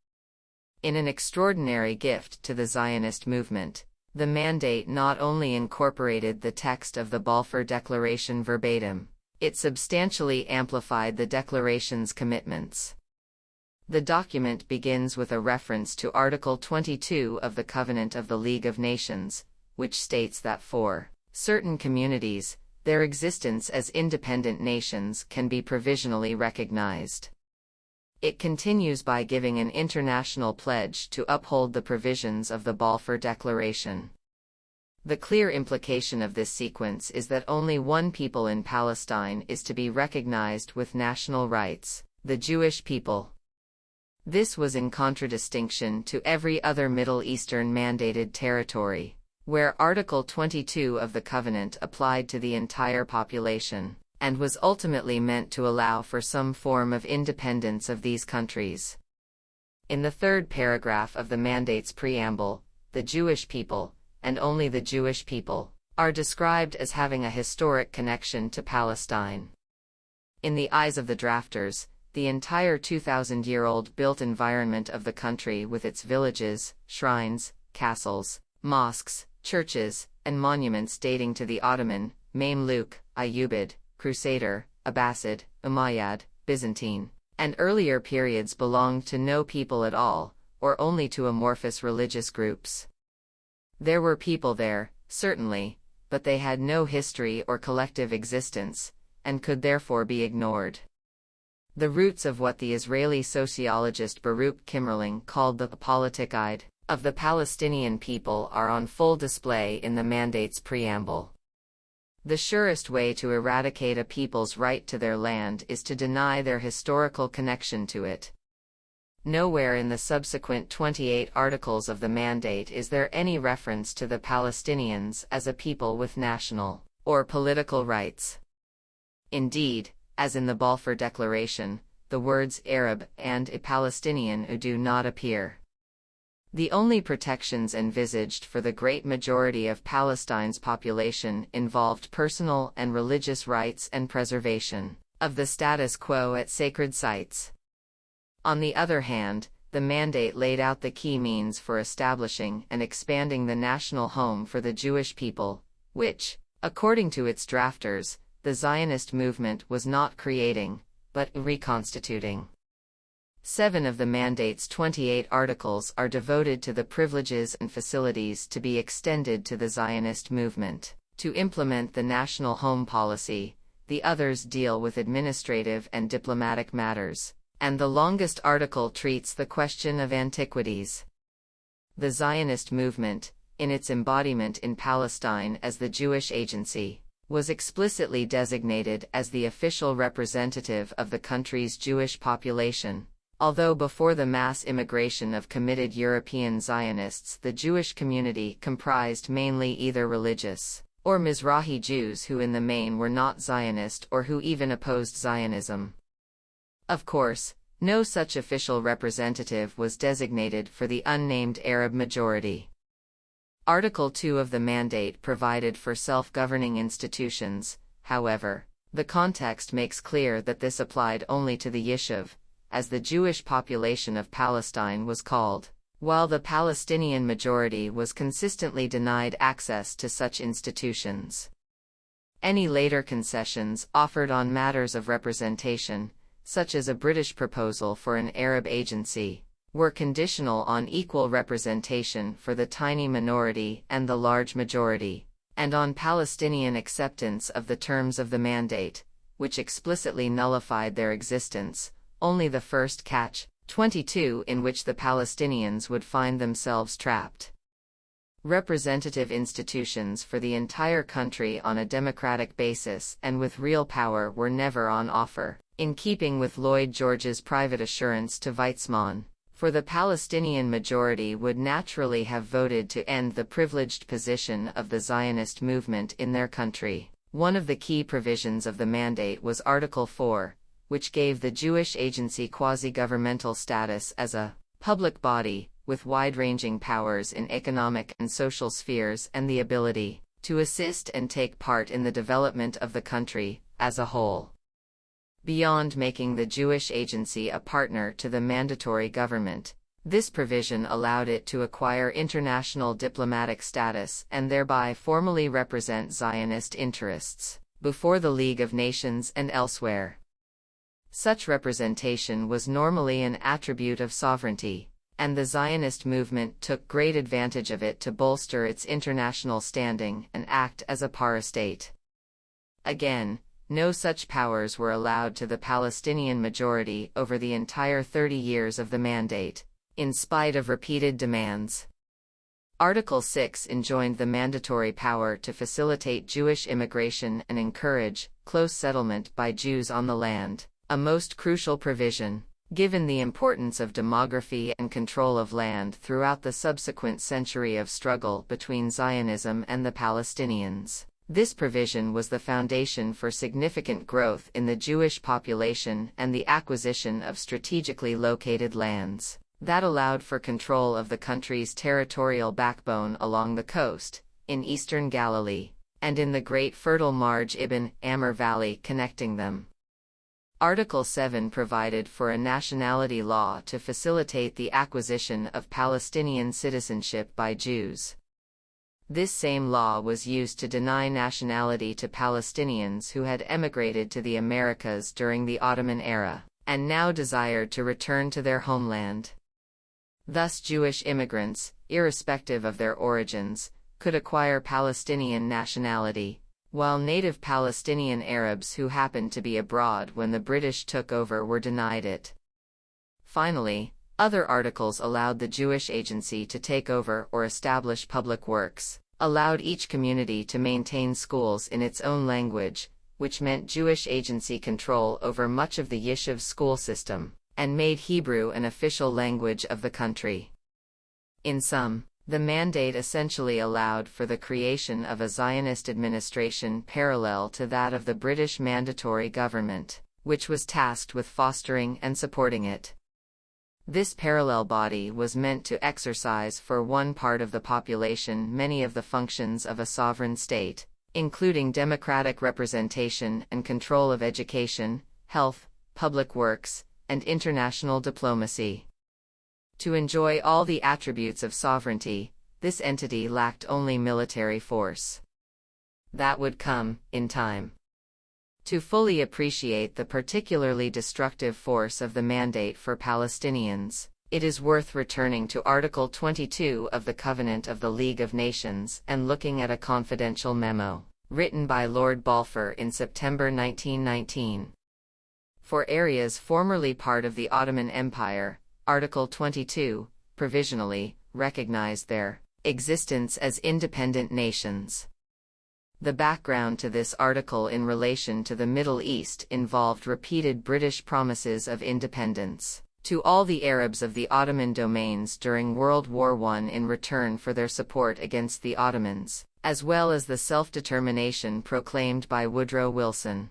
In an extraordinary gift to the Zionist movement, the mandate not only incorporated the text of the Balfour Declaration verbatim, it substantially amplified the declaration's commitments. The document begins with a reference to Article 22 of the Covenant of the League of Nations, which states that for certain communities, their existence as independent nations can be provisionally recognized. It continues by giving an international pledge to uphold the provisions of the Balfour Declaration. The clear implication of this sequence is that only one people in Palestine is to be recognized with national rights: the Jewish people. This was in contradistinction to every other Middle Eastern mandated territory, where Article 22 of the Covenant applied to the entire population, and was ultimately meant to allow for some form of independence of these countries. In the third paragraph of the mandate's preamble, the Jewish people, and only the Jewish people, are described as having a historic connection to Palestine. In the eyes of the drafters, the entire 2,000-year-old built environment of the country with its villages, shrines, castles, mosques, churches, and monuments dating to the Ottoman, Mamluk, Ayyubid, Crusader, Abbasid, Umayyad, Byzantine, and earlier periods belonged to no people at all, or only to amorphous religious groups. There were people there, certainly, but they had no history or collective existence, and could therefore be ignored. The roots of what the Israeli sociologist Baruch Kimmerling called the Politikide of the Palestinian people are on full display in the mandate's preamble. The surest way to eradicate a people's right to their land is to deny their historical connection to it. Nowhere in the subsequent 28 articles of the mandate is there any reference to the Palestinians as a people with national or political rights. Indeed, as in the Balfour Declaration, the words Arab and a Palestinian do not appear. The only protections envisaged for the great majority of Palestine's population involved personal and religious rights and preservation of the status quo at sacred sites. On the other hand, the mandate laid out the key means for establishing and expanding the national home for the Jewish people, which, according to its drafters, the Zionist movement was not creating, but reconstituting. 7 of the mandate's 28 articles are devoted to the privileges and facilities to be extended to the Zionist movement to implement the national home policy. The others deal with administrative and diplomatic matters, and the longest article treats the question of antiquities. The Zionist movement, in its embodiment in Palestine as the Jewish Agency, was explicitly designated as the official representative of the country's Jewish population. Although before the mass immigration of committed European Zionists, the Jewish community comprised mainly either religious or Mizrahi Jews who in the main were not Zionist or who even opposed Zionism. Of course, no such official representative was designated for the unnamed Arab majority. Article 2 of the mandate provided for self-governing institutions. However, the context makes clear that this applied only to the Yishuv, as the Jewish population of Palestine was called, while the Palestinian majority was consistently denied access to such institutions. Any later concessions offered on matters of representation, such as a British proposal for an Arab agency, were conditional on equal representation for the tiny minority and the large majority, and on Palestinian acceptance of the terms of the mandate, which explicitly nullified their existence. Only the first catch, 22, in which the Palestinians would find themselves trapped. Representative institutions for the entire country on a democratic basis and with real power were never on offer, in keeping with Lloyd George's private assurance to Weizmann, for the Palestinian majority would naturally have voted to end the privileged position of the Zionist movement in their country. One of the key provisions of the mandate was Article 4, which gave the Jewish Agency quasi-governmental status as a public body, with wide-ranging powers in economic and social spheres and the ability to assist and take part in the development of the country as a whole. Beyond making the Jewish Agency a partner to the mandatory government, this provision allowed it to acquire international diplomatic status and thereby formally represent Zionist interests before the League of Nations and elsewhere. Such representation was normally an attribute of sovereignty, and the Zionist movement took great advantage of it to bolster its international standing and act as a parastate. Again, no such powers were allowed to the Palestinian majority over the entire 30 years of the mandate, in spite of repeated demands. Article 6 enjoined the mandatory power to facilitate Jewish immigration and encourage close settlement by Jews on the land. A most crucial provision, given the importance of demography and control of land throughout the subsequent century of struggle between Zionism and the Palestinians. This provision was the foundation for significant growth in the Jewish population and the acquisition of strategically located lands that allowed for control of the country's territorial backbone along the coast, in eastern Galilee, and in the great fertile Marj ibn Amr Valley connecting them. Article 7 provided for a nationality law to facilitate the acquisition of Palestinian citizenship by Jews. This same law was used to deny nationality to Palestinians who had emigrated to the Americas during the Ottoman era, and now desired to return to their homeland. Thus Jewish immigrants, irrespective of their origins, could acquire Palestinian nationality, while native Palestinian Arabs who happened to be abroad when the British took over were denied it. Finally, other articles allowed the Jewish Agency to take over or establish public works, allowed each community to maintain schools in its own language, which meant Jewish Agency control over much of the Yishuv school system, and made Hebrew an official language of the country. In sum, the mandate essentially allowed for the creation of a Zionist administration parallel to that of the British Mandatory Government, which was tasked with fostering and supporting it. This parallel body was meant to exercise for one part of the population many of the functions of a sovereign state, including democratic representation and control of education, health, public works, and international diplomacy. To enjoy all the attributes of sovereignty, this entity lacked only military force. That would come, in time. To fully appreciate the particularly destructive force of the mandate for Palestinians, it is worth returning to Article 22 of the Covenant of the League of Nations and looking at a confidential memo, written by Lord Balfour in September 1919. For areas formerly part of the Ottoman Empire, Article 22, provisionally, recognized their existence as independent nations. The background to this article in relation to the Middle East involved repeated British promises of independence to all the Arabs of the Ottoman domains during World War I in return for their support against the Ottomans, as well as the self-determination proclaimed by Woodrow Wilson.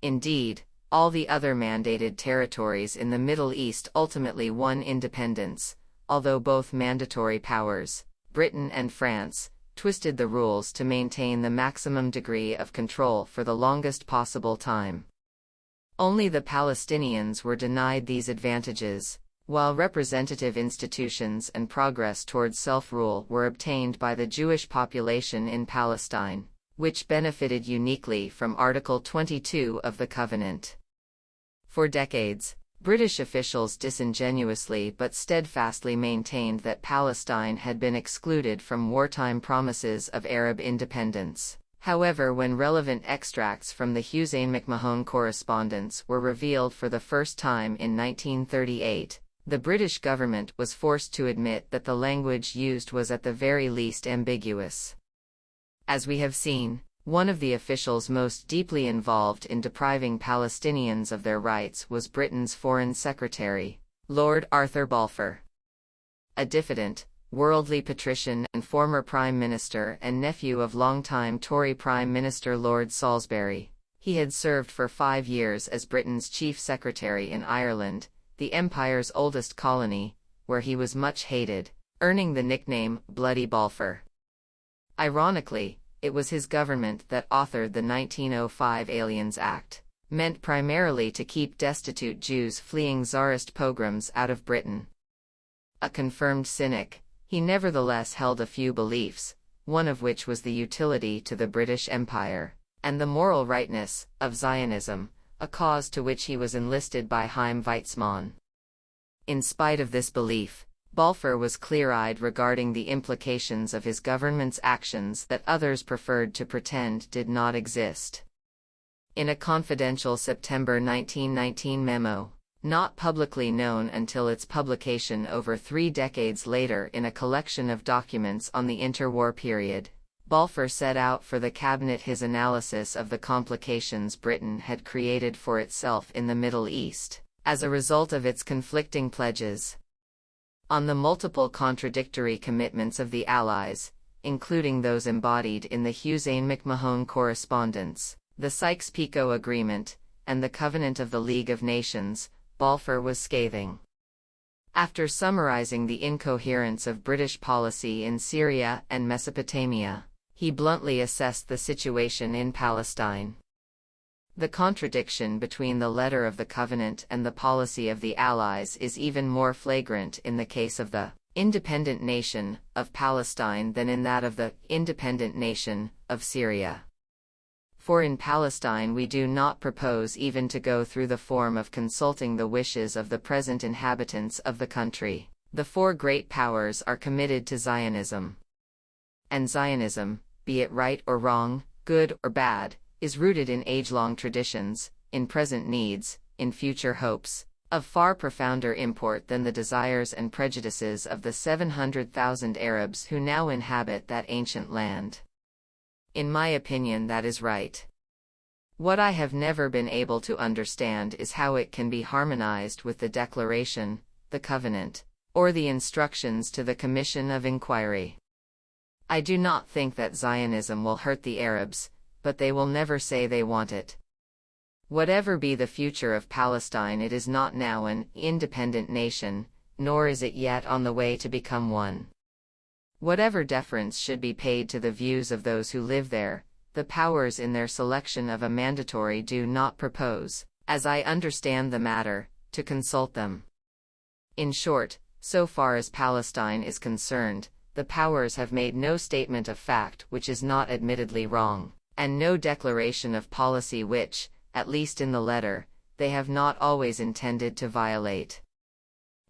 Indeed, all the other mandated territories in the Middle East ultimately won independence, although both mandatory powers, Britain and France, twisted the rules to maintain the maximum degree of control for the longest possible time. Only the Palestinians were denied these advantages, while representative institutions and progress towards self-rule were obtained by the Jewish population in Palestine, which benefited uniquely from Article 22 of the Covenant. For decades, British officials disingenuously but steadfastly maintained that Palestine had been excluded from wartime promises of Arab independence. However, when relevant extracts from the Hussein McMahon correspondence were revealed for the first time in 1938, the British government was forced to admit that the language used was at the very least ambiguous. As we have seen, one of the officials most deeply involved in depriving Palestinians of their rights was Britain's Foreign Secretary, Lord Arthur Balfour. A diffident, worldly patrician and former Prime Minister and nephew of longtime Tory Prime Minister Lord Salisbury, he had served for 5 years as Britain's Chief Secretary in Ireland, the Empire's oldest colony, where he was much hated, earning the nickname Bloody Balfour. Ironically, it was his government that authored the 1905 Aliens Act, meant primarily to keep destitute Jews fleeing Tsarist pogroms out of Britain. A confirmed cynic, he nevertheless held a few beliefs, one of which was the utility to the British Empire, and the moral rightness of Zionism, a cause to which he was enlisted by Chaim Weizmann. In spite of this belief, Balfour was clear-eyed regarding the implications of his government's actions that others preferred to pretend did not exist. In a confidential September 1919 memo, not publicly known until its publication over 3 decades later in a collection of documents on the interwar period, Balfour set out for the cabinet his analysis of the complications Britain had created for itself in the Middle East, as a result of its conflicting pledges. On the multiple contradictory commitments of the Allies, including those embodied in the Hussein McMahon correspondence, the Sykes-Picot Agreement, and the Covenant of the League of Nations, Balfour was scathing. After summarizing the incoherence of British policy in Syria and Mesopotamia, he bluntly assessed the situation in Palestine. The contradiction between the letter of the Covenant and the policy of the Allies is even more flagrant in the case of the independent nation of Palestine than in that of the independent nation of Syria. For in Palestine we do not propose even to go through the form of consulting the wishes of the present inhabitants of the country. The 4 great powers are committed to Zionism. And Zionism, be it right or wrong, good or bad, is rooted in age-long traditions, in present needs, in future hopes, of far profounder import than the desires and prejudices of the 700,000 Arabs who now inhabit that ancient land. In my opinion, that is right. What I have never been able to understand is how it can be harmonized with the Declaration, the Covenant, or the instructions to the Commission of Inquiry. I do not think that Zionism will hurt the Arabs, but they will never say they want it. Whatever be the future of Palestine, it is not now an independent nation, nor is it yet on the way to become one. Whatever deference should be paid to the views of those who live there, the powers in their selection of a mandatory do not propose, as I understand the matter, to consult them. In short, so far as Palestine is concerned, the powers have made no statement of fact which is not admittedly wrong, and no declaration of policy which, at least in the letter, they have not always intended to violate.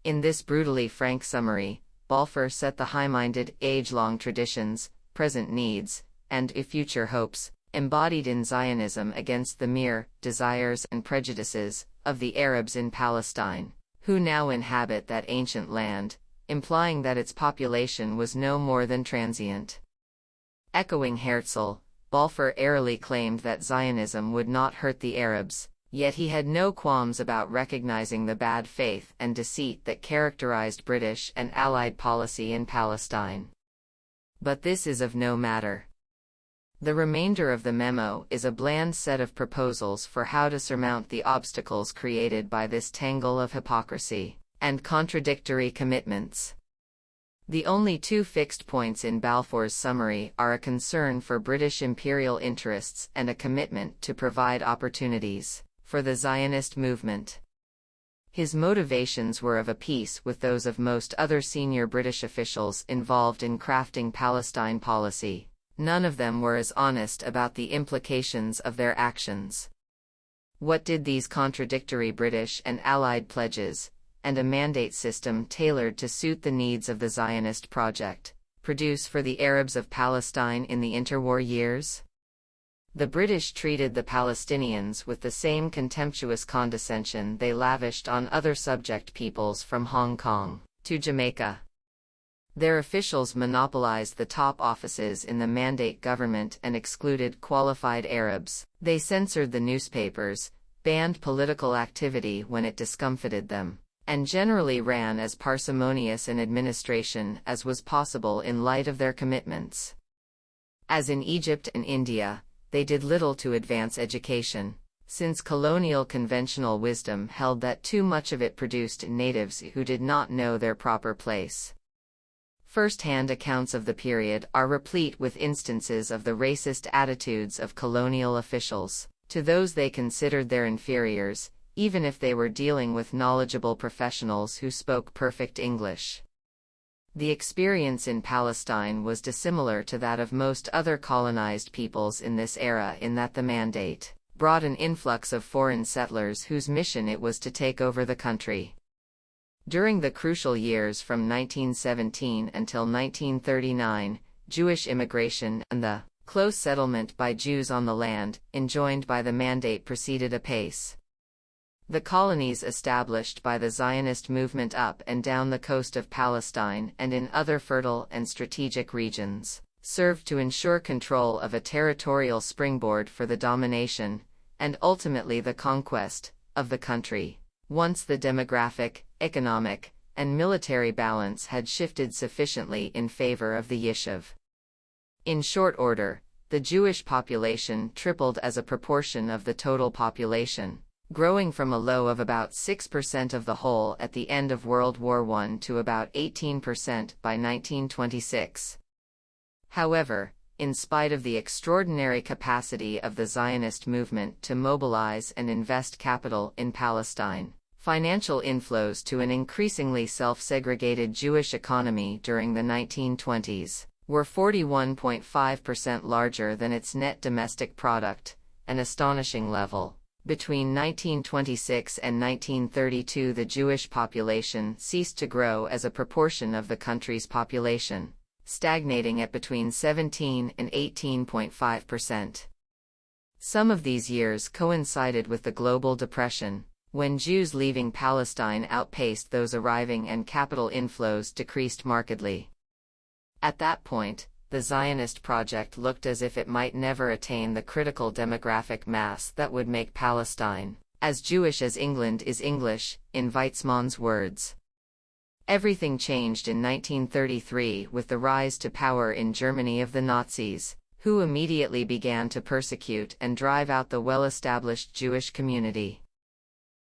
In this brutally frank summary, Balfour set the high-minded, age-long traditions, present needs, and future hopes, embodied in Zionism against the mere desires and prejudices of the Arabs in Palestine, who now inhabit that ancient land, implying that its population was no more than transient. Echoing Herzl, Balfour airily claimed that Zionism would not hurt the Arabs, yet he had no qualms about recognizing the bad faith and deceit that characterized British and Allied policy in Palestine. But this is of no matter. The remainder of the memo is a bland set of proposals for how to surmount the obstacles created by this tangle of hypocrisy and contradictory commitments. The only two fixed points in Balfour's summary are a concern for British imperial interests and a commitment to provide opportunities for the Zionist movement. His motivations were of a piece with those of most other senior British officials involved in crafting Palestine policy. None of them were as honest about the implications of their actions. What did these contradictory British and Allied pledges, and a mandate system tailored to suit the needs of the Zionist project, produce for the Arabs of Palestine in the interwar years? The British treated the Palestinians with the same contemptuous condescension they lavished on other subject peoples from Hong Kong to Jamaica. Their officials monopolized the top offices in the mandate government and excluded qualified Arabs. They censored the newspapers, banned political activity when it discomfited them, and generally ran as parsimonious an administration as was possible in light of their commitments. As in Egypt and India, they did little to advance education, since colonial conventional wisdom held that too much of it produced natives who did not know their proper place. First-hand accounts of the period are replete with instances of the racist attitudes of colonial officials to those they considered their inferiors, even if they were dealing with knowledgeable professionals who spoke perfect English. The experience in Palestine was dissimilar to that of most other colonized peoples in this era in that the mandate brought an influx of foreign settlers whose mission it was to take over the country. During the crucial years from 1917 until 1939, Jewish immigration and the close settlement by Jews on the land enjoined by the mandate proceeded apace. The colonies established by the Zionist movement up and down the coast of Palestine and in other fertile and strategic regions served to ensure control of a territorial springboard for the domination, and ultimately the conquest, of the country, once the demographic, economic, and military balance had shifted sufficiently in favor of the Yishuv. In short order, the Jewish population tripled as a proportion of the total population, growing from a low of about 6% of the whole at the end of World War I to about 18% by 1926. However, in spite of the extraordinary capacity of the Zionist movement to mobilize and invest capital in Palestine, financial inflows to an increasingly self-segregated Jewish economy during the 1920s were 41.5% larger than its net domestic product, an astonishing level. Between 1926 and 1932, the Jewish population ceased to grow as a proportion of the country's population, stagnating at between 17 and 18.5%. Some of these years coincided with the global depression, when Jews leaving Palestine outpaced those arriving and capital inflows decreased markedly. At that point, the Zionist project looked as if it might never attain the critical demographic mass that would make Palestine as Jewish as England is English, in Weizmann's words. Everything changed in 1933 with the rise to power in Germany of the Nazis, who immediately began to persecute and drive out the well-established Jewish community.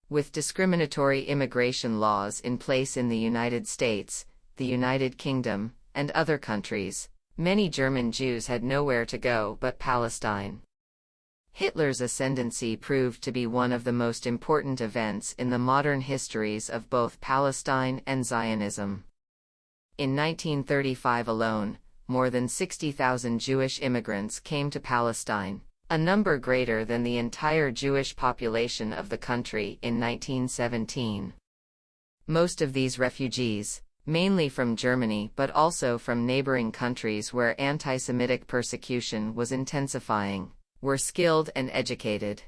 With discriminatory immigration laws in place in the United States, the United Kingdom, and other countries, many German Jews had nowhere to go but Palestine. Hitler's ascendancy proved to be one of the most important events in the modern histories of both Palestine and Zionism. In 1935 alone, more than 60,000 Jewish immigrants came to Palestine, a number greater than the entire Jewish population of the country in 1917. Most of these refugees, mainly from Germany but also from neighboring countries where anti-Semitic persecution was intensifying, were skilled and educated.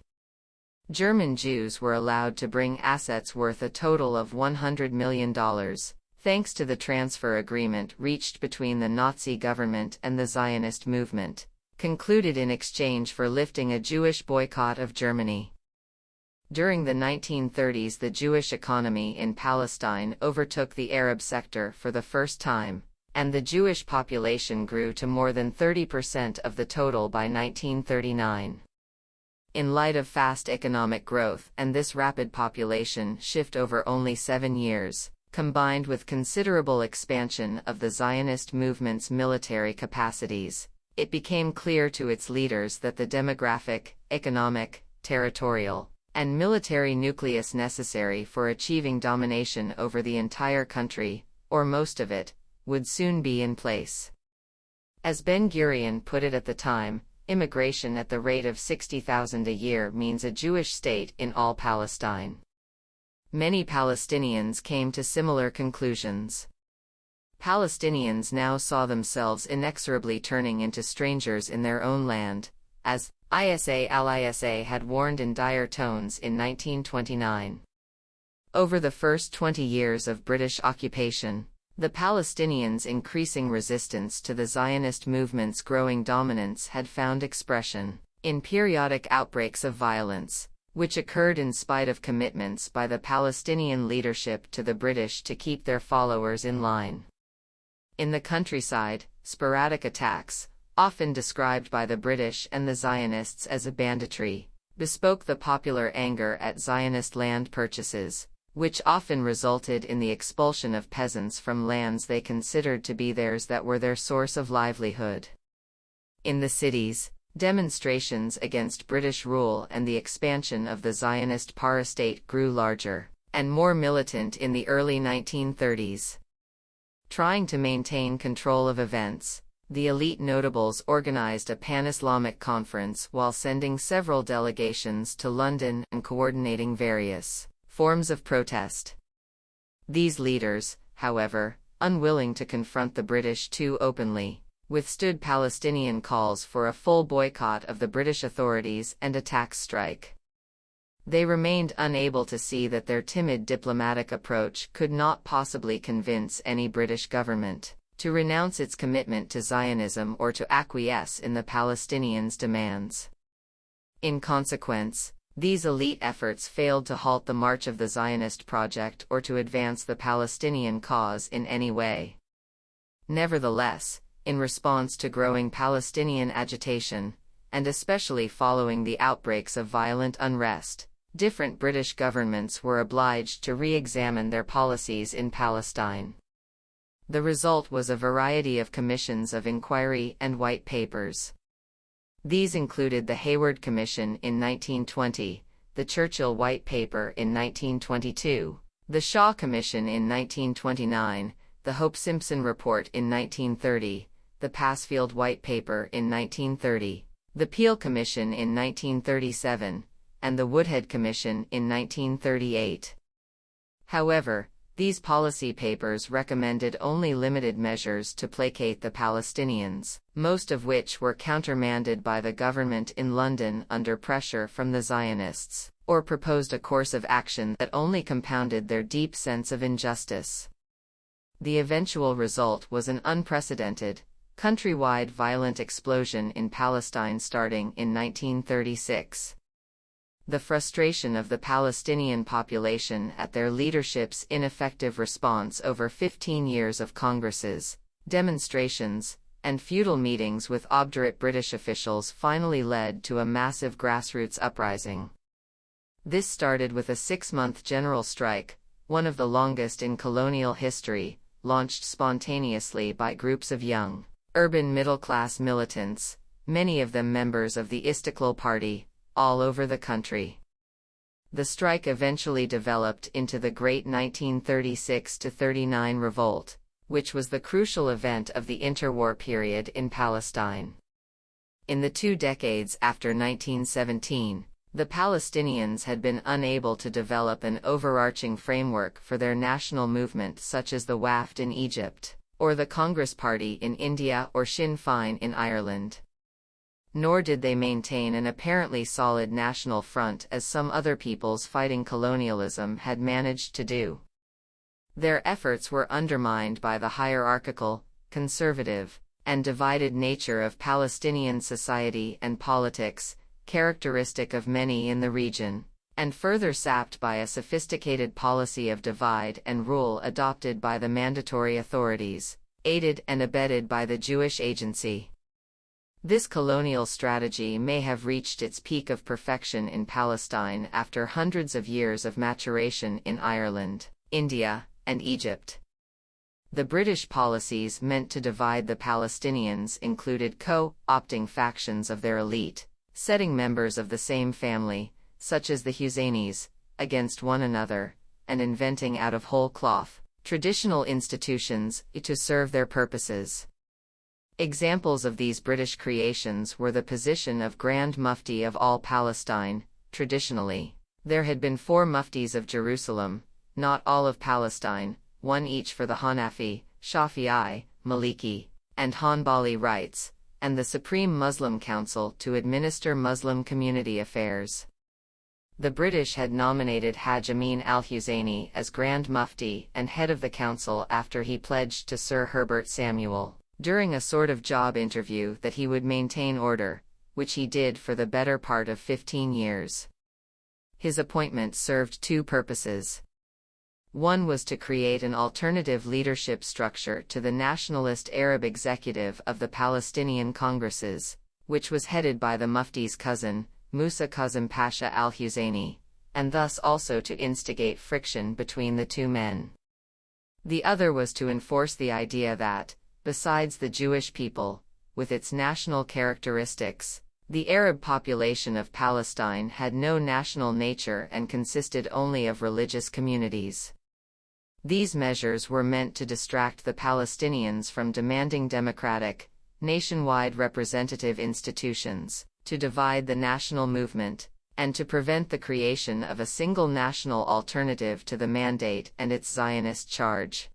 German Jews were allowed to bring assets worth a total of $100 million, thanks to the transfer agreement reached between the Nazi government and the Zionist movement, concluded in exchange for lifting a Jewish boycott of Germany. During the 1930s, the Jewish economy in Palestine overtook the Arab sector for the first time, and the Jewish population grew to more than 30% of the total by 1939. In light of fast economic growth and this rapid population shift over only 7 years, combined with considerable expansion of the Zionist movement's military capacities, it became clear to its leaders that the demographic, economic, territorial, and military nucleus necessary for achieving domination over the entire country, or most of it, would soon be in place. As Ben-Gurion put it at the time, immigration at the rate of 60,000 a year means a Jewish state in all Palestine. Many Palestinians came to similar conclusions. Palestinians now saw themselves inexorably turning into strangers in their own land, as Al-Isa had warned in dire tones in 1929. Over the first 20 years of British occupation, the Palestinians' increasing resistance to the Zionist movement's growing dominance had found expression in periodic outbreaks of violence, which occurred in spite of commitments by the Palestinian leadership to the British to keep their followers in line. In the countryside, sporadic attacks, often described by the British and the Zionists as a banditry, bespoke the popular anger at Zionist land purchases, which often resulted in the expulsion of peasants from lands they considered to be theirs that were their source of livelihood. In the cities, demonstrations against British rule and the expansion of the Zionist parastate grew larger and more militant in the early 1930s. Trying to maintain control of events, the elite notables organized a pan-Islamic conference while sending several delegations to London and coordinating various forms of protest. These leaders, however, unwilling to confront the British too openly, withstood Palestinian calls for a full boycott of the British authorities and a tax strike. They remained unable to see that their timid diplomatic approach could not possibly convince any British government to renounce its commitment to Zionism or to acquiesce in the Palestinians' demands. In consequence, these elite efforts failed to halt the march of the Zionist project or to advance the Palestinian cause in any way. Nevertheless, in response to growing Palestinian agitation, and especially following the outbreaks of violent unrest, different British governments were obliged to re-examine their policies in Palestine. The result was a variety of commissions of inquiry and white papers. These included the Hayward Commission in 1920, the Churchill White Paper in 1922, the Shaw Commission in 1929, the Hope-Simpson Report in 1930, the Passfield White Paper in 1930, the Peel Commission in 1937, and the Woodhead Commission in 1938. However, these policy papers recommended only limited measures to placate the Palestinians, most of which were countermanded by the government in London under pressure from the Zionists, or proposed a course of action that only compounded their deep sense of injustice. The eventual result was an unprecedented, countrywide violent explosion in Palestine starting in 1936. The frustration of the Palestinian population at their leadership's ineffective response over 15 years of congresses, demonstrations, and feudal meetings with obdurate British officials finally led to a massive grassroots uprising. This started with a 6-month general strike, one of the longest in colonial history, launched spontaneously by groups of young, urban middle-class militants, many of them members of the Istiqlal Party, all over the country. The strike eventually developed into the Great 1936–39 Revolt, which was the crucial event of the interwar period in Palestine. In the 2 decades after 1917, the Palestinians had been unable to develop an overarching framework for their national movement such as the Wafd in Egypt, or the Congress Party in India or Sinn Féin in Ireland. Nor did they maintain an apparently solid national front as some other peoples fighting colonialism had managed to do. Their efforts were undermined by the hierarchical, conservative, and divided nature of Palestinian society and politics, characteristic of many in the region, and further sapped by a sophisticated policy of divide and rule adopted by the mandatory authorities, aided and abetted by the Jewish Agency. This colonial strategy may have reached its peak of perfection in Palestine after hundreds of years of maturation in Ireland, India, and Egypt. The British policies meant to divide the Palestinians included co-opting factions of their elite, setting members of the same family, such as the Husseinis, against one another, and inventing out of whole cloth traditional institutions to serve their purposes. Examples of these British creations were the position of Grand Mufti of all Palestine. Traditionally, there had been 4 muftis of Jerusalem, not all of Palestine, one each for the Hanafi, Shafi'i, Maliki, and Hanbali rites, and the Supreme Muslim Council to administer Muslim community affairs. The British had nominated Haj Amin al-Husseini as Grand Mufti and head of the council after he pledged to Sir Herbert Samuel, during a sort of job interview, that he would maintain order, which he did for the better part of 15 years. His appointment served 2 purposes. One was to create an alternative leadership structure to the nationalist Arab executive of the Palestinian Congresses, which was headed by the Mufti's cousin, Musa Kazim Pasha al-Husseini, and thus also to instigate friction between the 2 men. The other was to enforce the idea that, besides the Jewish people, with its national characteristics, the Arab population of Palestine had no national nature and consisted only of religious communities. These measures were meant to distract the Palestinians from demanding democratic, nationwide representative institutions, to divide the national movement, and to prevent the creation of a single national alternative to the mandate and its Zionist charge.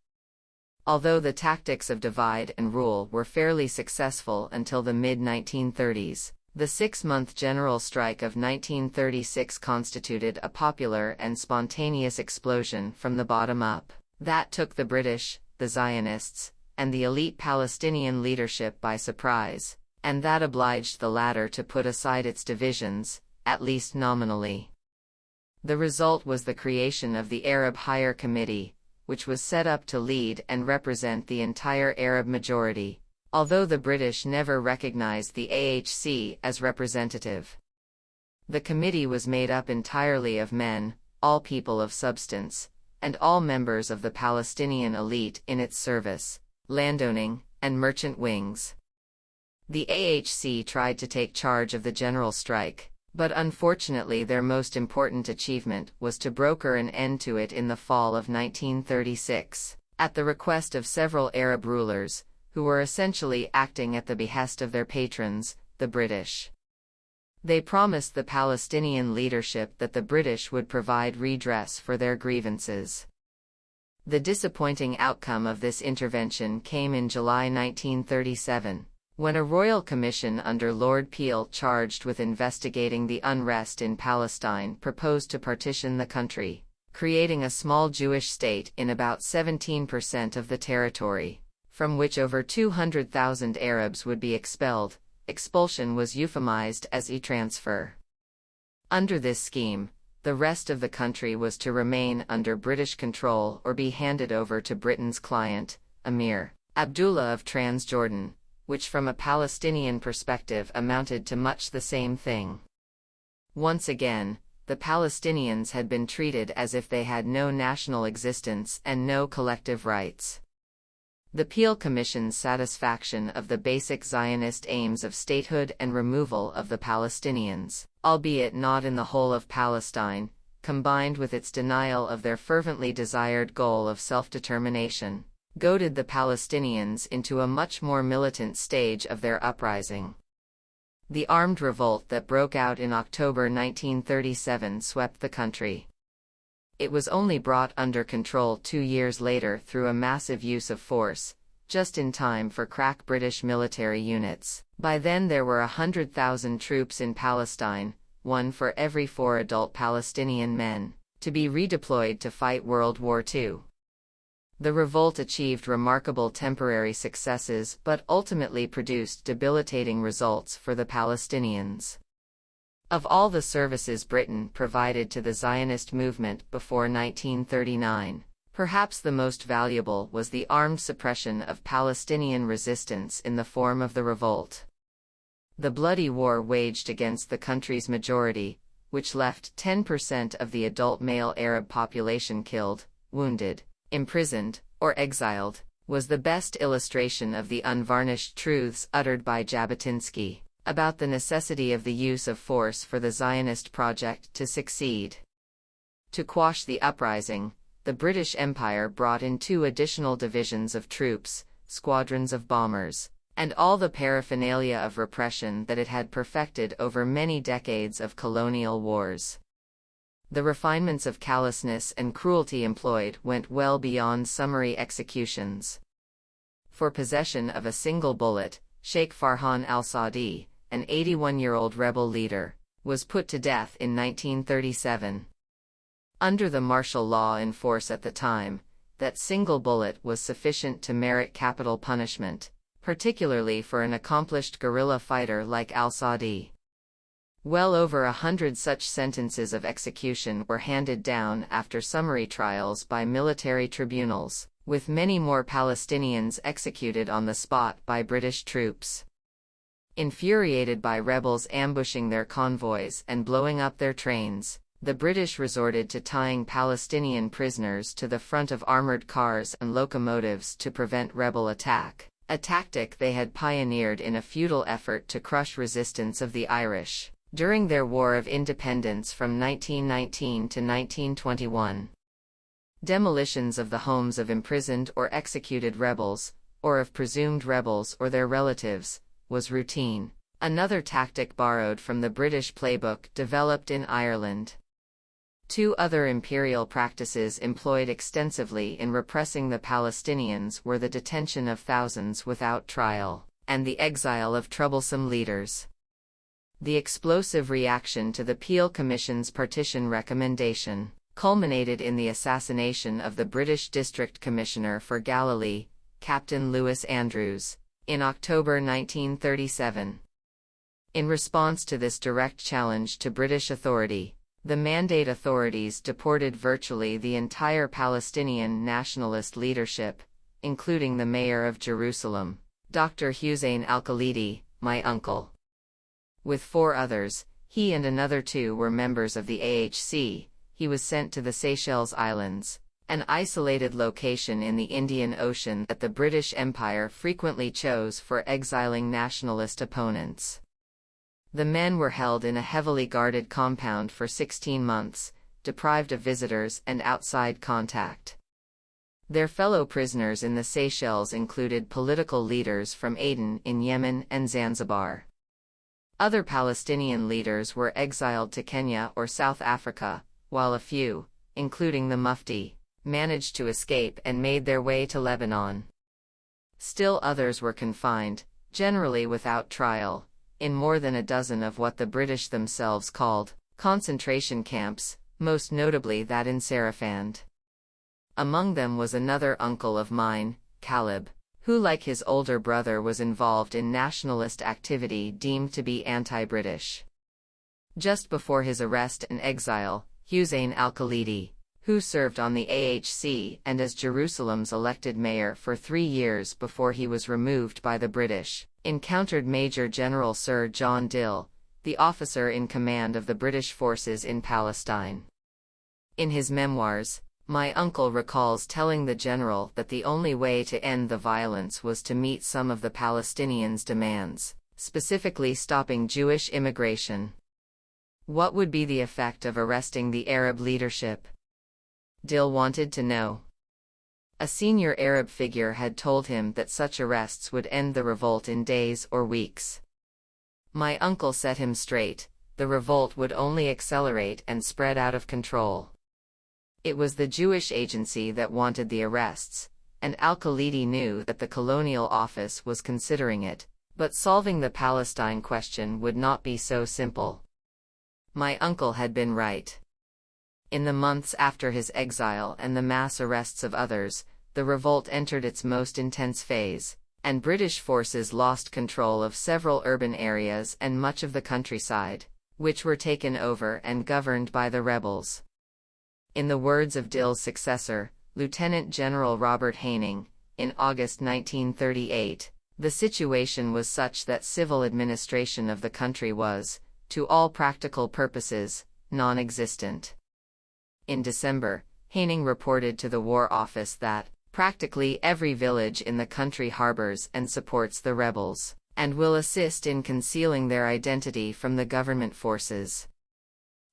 Although the tactics of divide and rule were fairly successful until the mid-1930s, the 6-month general strike of 1936 constituted a popular and spontaneous explosion from the bottom up that took the British, the Zionists, and the elite Palestinian leadership by surprise, and that obliged the latter to put aside its divisions, at least nominally. The result was the creation of the Arab Higher Committee, which was set up to lead and represent the entire Arab majority, although the British never recognized the AHC as representative. The committee was made up entirely of men, all people of substance, and all members of the Palestinian elite in its service, landowning, and merchant wings. The AHC tried to take charge of the general strike, but unfortunately their most important achievement was to broker an end to it in the fall of 1936, at the request of several Arab rulers, who were essentially acting at the behest of their patrons, the British. They promised the Palestinian leadership that the British would provide redress for their grievances. The disappointing outcome of this intervention came in July 1937, when a royal commission under Lord Peel charged with investigating the unrest in Palestine proposed to partition the country, creating a small Jewish state in about 17% of the territory, from which over 200,000 Arabs would be expelled. Expulsion was euphemized as e-transfer. Under this scheme, the rest of the country was to remain under British control or be handed over to Britain's client, Emir Abdullah of Transjordan, which from a Palestinian perspective amounted to much the same thing. Once again, the Palestinians had been treated as if they had no national existence and no collective rights. The Peel Commission's satisfaction of the basic Zionist aims of statehood and removal of the Palestinians, albeit not in the whole of Palestine, combined with its denial of their fervently desired goal of self-determination, goaded the Palestinians into a much more militant stage of their uprising. The armed revolt that broke out in October 1937 swept the country. It was only brought under control 2 years later through a massive use of force, just in time for crack British military units. By then there were 100,000 troops in Palestine, 1 for every 4 adult Palestinian men, to be redeployed to fight World War II. The revolt achieved remarkable temporary successes but ultimately produced debilitating results for the Palestinians. Of all the services Britain provided to the Zionist movement before 1939, perhaps the most valuable was the armed suppression of Palestinian resistance in the form of the revolt. The bloody war waged against the country's majority, which left 10% of the adult male Arab population killed, wounded, imprisoned, or exiled, was the best illustration of the unvarnished truths uttered by Jabotinsky about the necessity of the use of force for the Zionist project to succeed. To quash the uprising, the British Empire brought in 2 additional divisions of troops, squadrons of bombers, and all the paraphernalia of repression that it had perfected over many decades of colonial wars. The refinements of callousness and cruelty employed went well beyond summary executions. For possession of a single bullet, Sheikh Farhan al-Saadi, an 81-year-old rebel leader, was put to death in 1937. Under the martial law in force at the time, that single bullet was sufficient to merit capital punishment, particularly for an accomplished guerrilla fighter like al-Saadi. Well over 100 such sentences of execution were handed down after summary trials by military tribunals, with many more Palestinians executed on the spot by British troops. Infuriated by rebels ambushing their convoys and blowing up their trains, the British resorted to tying Palestinian prisoners to the front of armored cars and locomotives to prevent rebel attack, a tactic they had pioneered in a futile effort to crush resistance of the Irish during their War of Independence from 1919 to 1921. Demolitions of the homes of imprisoned or executed rebels, or of presumed rebels or their relatives, was routine, another tactic borrowed from the British playbook developed in Ireland. 2 other imperial practices employed extensively in repressing the Palestinians were the detention of thousands without trial, and the exile of troublesome leaders. The explosive reaction to the Peel Commission's partition recommendation culminated in the assassination of the British District Commissioner for Galilee, Captain Lewis Andrews, in October 1937. In response to this direct challenge to British authority, the Mandate authorities deported virtually the entire Palestinian nationalist leadership, including the mayor of Jerusalem, Dr. Hussein al-Khalidi, my uncle. With 4 others, he and another 2 were members of the AHC. He was sent to the Seychelles Islands, an isolated location in the Indian Ocean that the British Empire frequently chose for exiling nationalist opponents. The men were held in a heavily guarded compound for 16 months, deprived of visitors and outside contact. Their fellow prisoners in the Seychelles included political leaders from Aden in Yemen and Zanzibar. Other Palestinian leaders were exiled to Kenya or South Africa, while a few, including the Mufti, managed to escape and made their way to Lebanon. Still others were confined, generally without trial, in more than a dozen of what the British themselves called concentration camps, most notably that in Serafand. Among them was another uncle of mine, Caleb, who like his older brother was involved in nationalist activity deemed to be anti-British. Just before his arrest and exile, Hussein al-Khalidi, who served on the AHC and as Jerusalem's elected mayor for 3 years before he was removed by the British, encountered Major General Sir John Dill, the officer in command of the British forces in Palestine. In his memoirs, my uncle recalls telling the general that the only way to end the violence was to meet some of the Palestinians' demands, specifically stopping Jewish immigration. What would be the effect of arresting the Arab leadership? Dill wanted to know. A senior Arab figure had told him that such arrests would end the revolt in days or weeks. My uncle set him straight: the revolt would only accelerate and spread out of control. It was the Jewish agency that wanted the arrests, and Al-Khalidi knew that the Colonial Office was considering it, but solving the Palestine question would not be so simple. My uncle had been right. In the months after his exile and the mass arrests of others, the revolt entered its most intense phase, and British forces lost control of several urban areas and much of the countryside, which were taken over and governed by the rebels. In the words of Dill's successor, Lieutenant General Robert Haining, in August 1938, the situation was such that civil administration of the country was, to all practical purposes, non-existent. In December, Haining reported to the War Office that, practically every village in the country harbors and supports the rebels, and will assist in concealing their identity from the government forces.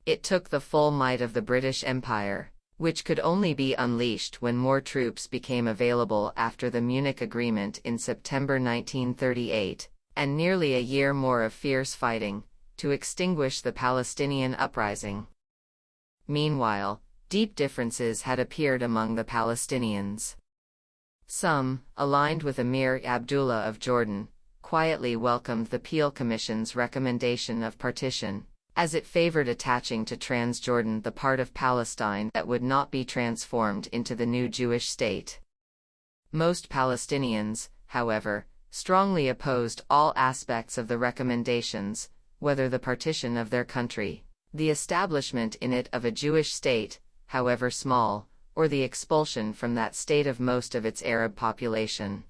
It took the full might of the British Empire, which could only be unleashed when more troops became available after the Munich Agreement in September 1938, and nearly a year more of fierce fighting, to extinguish the Palestinian uprising. Meanwhile, deep differences had appeared among the Palestinians. Some, aligned with Emir Abdullah of Jordan, quietly welcomed the Peel Commission's recommendation of partition, as it favored attaching to Transjordan the part of Palestine that would not be transformed into the new Jewish state. Most Palestinians, however, strongly opposed all aspects of the recommendations, whether the partition of their country, the establishment in it of a Jewish state, however small, or the expulsion from that state of most of its Arab population.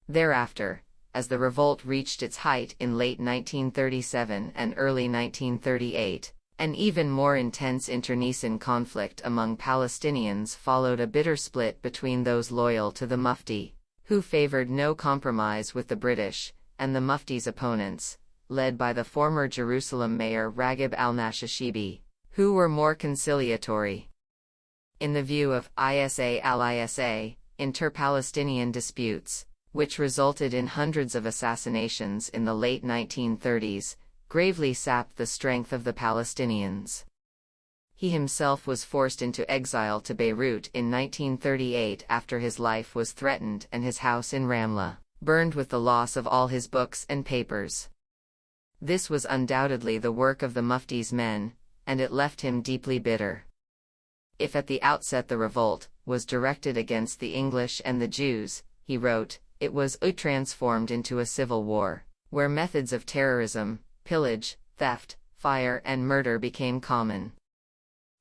Thereafter, as the revolt reached its height in late 1937 and early 1938, an even more intense internecine conflict among Palestinians followed, a bitter split between those loyal to the Mufti, who favored no compromise with the British, and the Mufti's opponents, led by the former Jerusalem mayor Raghib al-Nashashibi, who were more conciliatory. In the view of Isa al-Isa, inter-Palestinian disputes, which resulted in hundreds of assassinations in the late 1930s, gravely sapped the strength of the Palestinians. He himself was forced into exile to Beirut in 1938 after his life was threatened and his house in Ramla burned with the loss of all his books and papers. This was undoubtedly the work of the Mufti's men, and it left him deeply bitter. If at the outset the revolt was directed against the English and the Jews, he wrote, it was transformed into a civil war, where methods of terrorism, pillage, theft, fire and murder became common.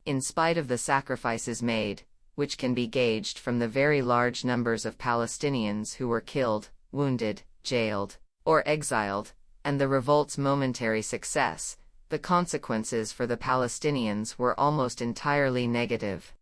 In spite of the sacrifices made, which can be gauged from the very large numbers of Palestinians who were killed, wounded, jailed, or exiled, and the revolt's momentary success, the consequences for the Palestinians were almost entirely negative.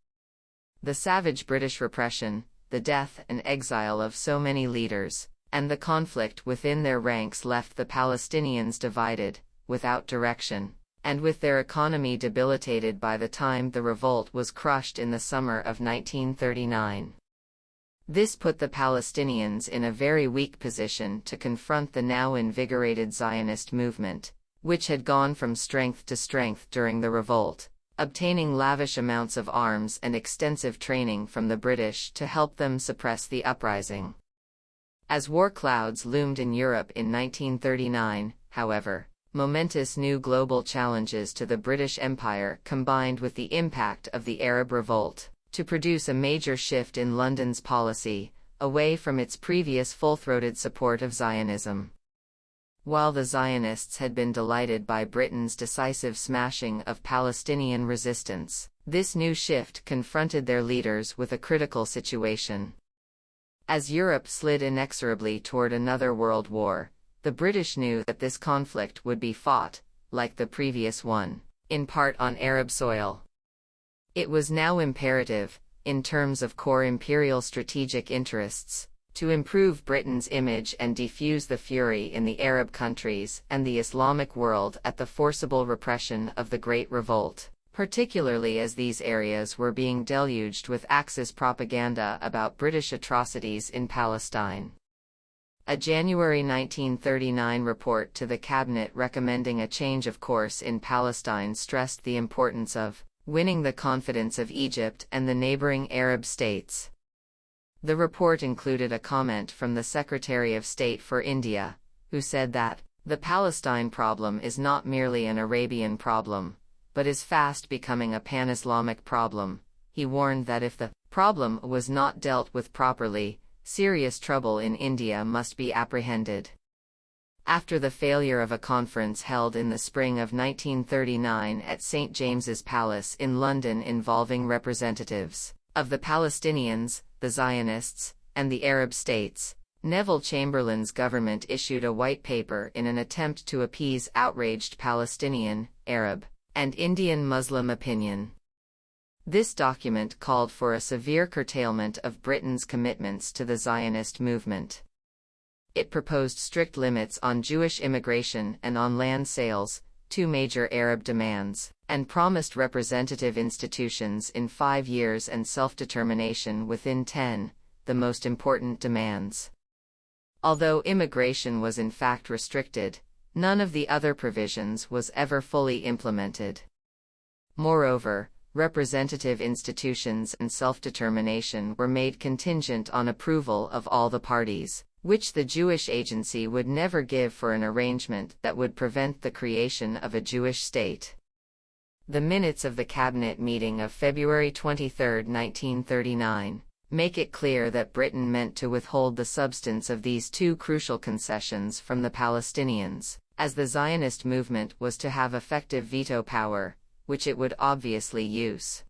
The savage British repression, the death and exile of so many leaders, and the conflict within their ranks left the Palestinians divided, without direction, and with their economy debilitated by the time the revolt was crushed in the summer of 1939. This put the Palestinians in a very weak position to confront the now invigorated Zionist movement, which had gone from strength to strength during the revolt, obtaining lavish amounts of arms and extensive training from the British to help them suppress the uprising. As war clouds loomed in Europe in 1939, however, momentous new global challenges to the British Empire combined with the impact of the Arab Revolt to produce a major shift in London's policy, away from its previous full-throated support of Zionism. While the Zionists had been delighted by Britain's decisive smashing of Palestinian resistance, this new shift confronted their leaders with a critical situation. As Europe slid inexorably toward another world war, the British knew that this conflict would be fought, like the previous one, in part on Arab soil. It was now imperative, in terms of core imperial strategic interests, to improve Britain's image and defuse the fury in the Arab countries and the Islamic world at the forcible repression of the Great Revolt, particularly as these areas were being deluged with Axis propaganda about British atrocities in Palestine. A January 1939 report to the cabinet recommending a change of course in Palestine stressed the importance of winning the confidence of Egypt and the neighboring Arab states. The report included a comment from the Secretary of State for India, who said that the Palestine problem is not merely an Arabian problem, but is fast becoming a pan-Islamic problem. He warned that if the problem was not dealt with properly, serious trouble in India must be apprehended. After the failure of a conference held in the spring of 1939 at St. James's Palace in London involving representatives of the Palestinians, the Zionists, and the Arab states, Neville Chamberlain's government issued a white paper in an attempt to appease outraged Palestinian, Arab, and Indian Muslim opinion. This document called for a severe curtailment of Britain's commitments to the Zionist movement. It proposed strict limits on Jewish immigration and on land sales, two major Arab demands, and promised representative institutions in 5 years and self-determination within 10, the most important demands. Although immigration was in fact restricted, none of the other provisions was ever fully implemented. Moreover, representative institutions and self-determination were made contingent on approval of all the parties, which the Jewish agency would never give for an arrangement that would prevent the creation of a Jewish state. The minutes of the cabinet meeting of February 23, 1939, make it clear that Britain meant to withhold the substance of these two crucial concessions from the Palestinians, as the Zionist movement was to have effective veto power, which it would obviously use.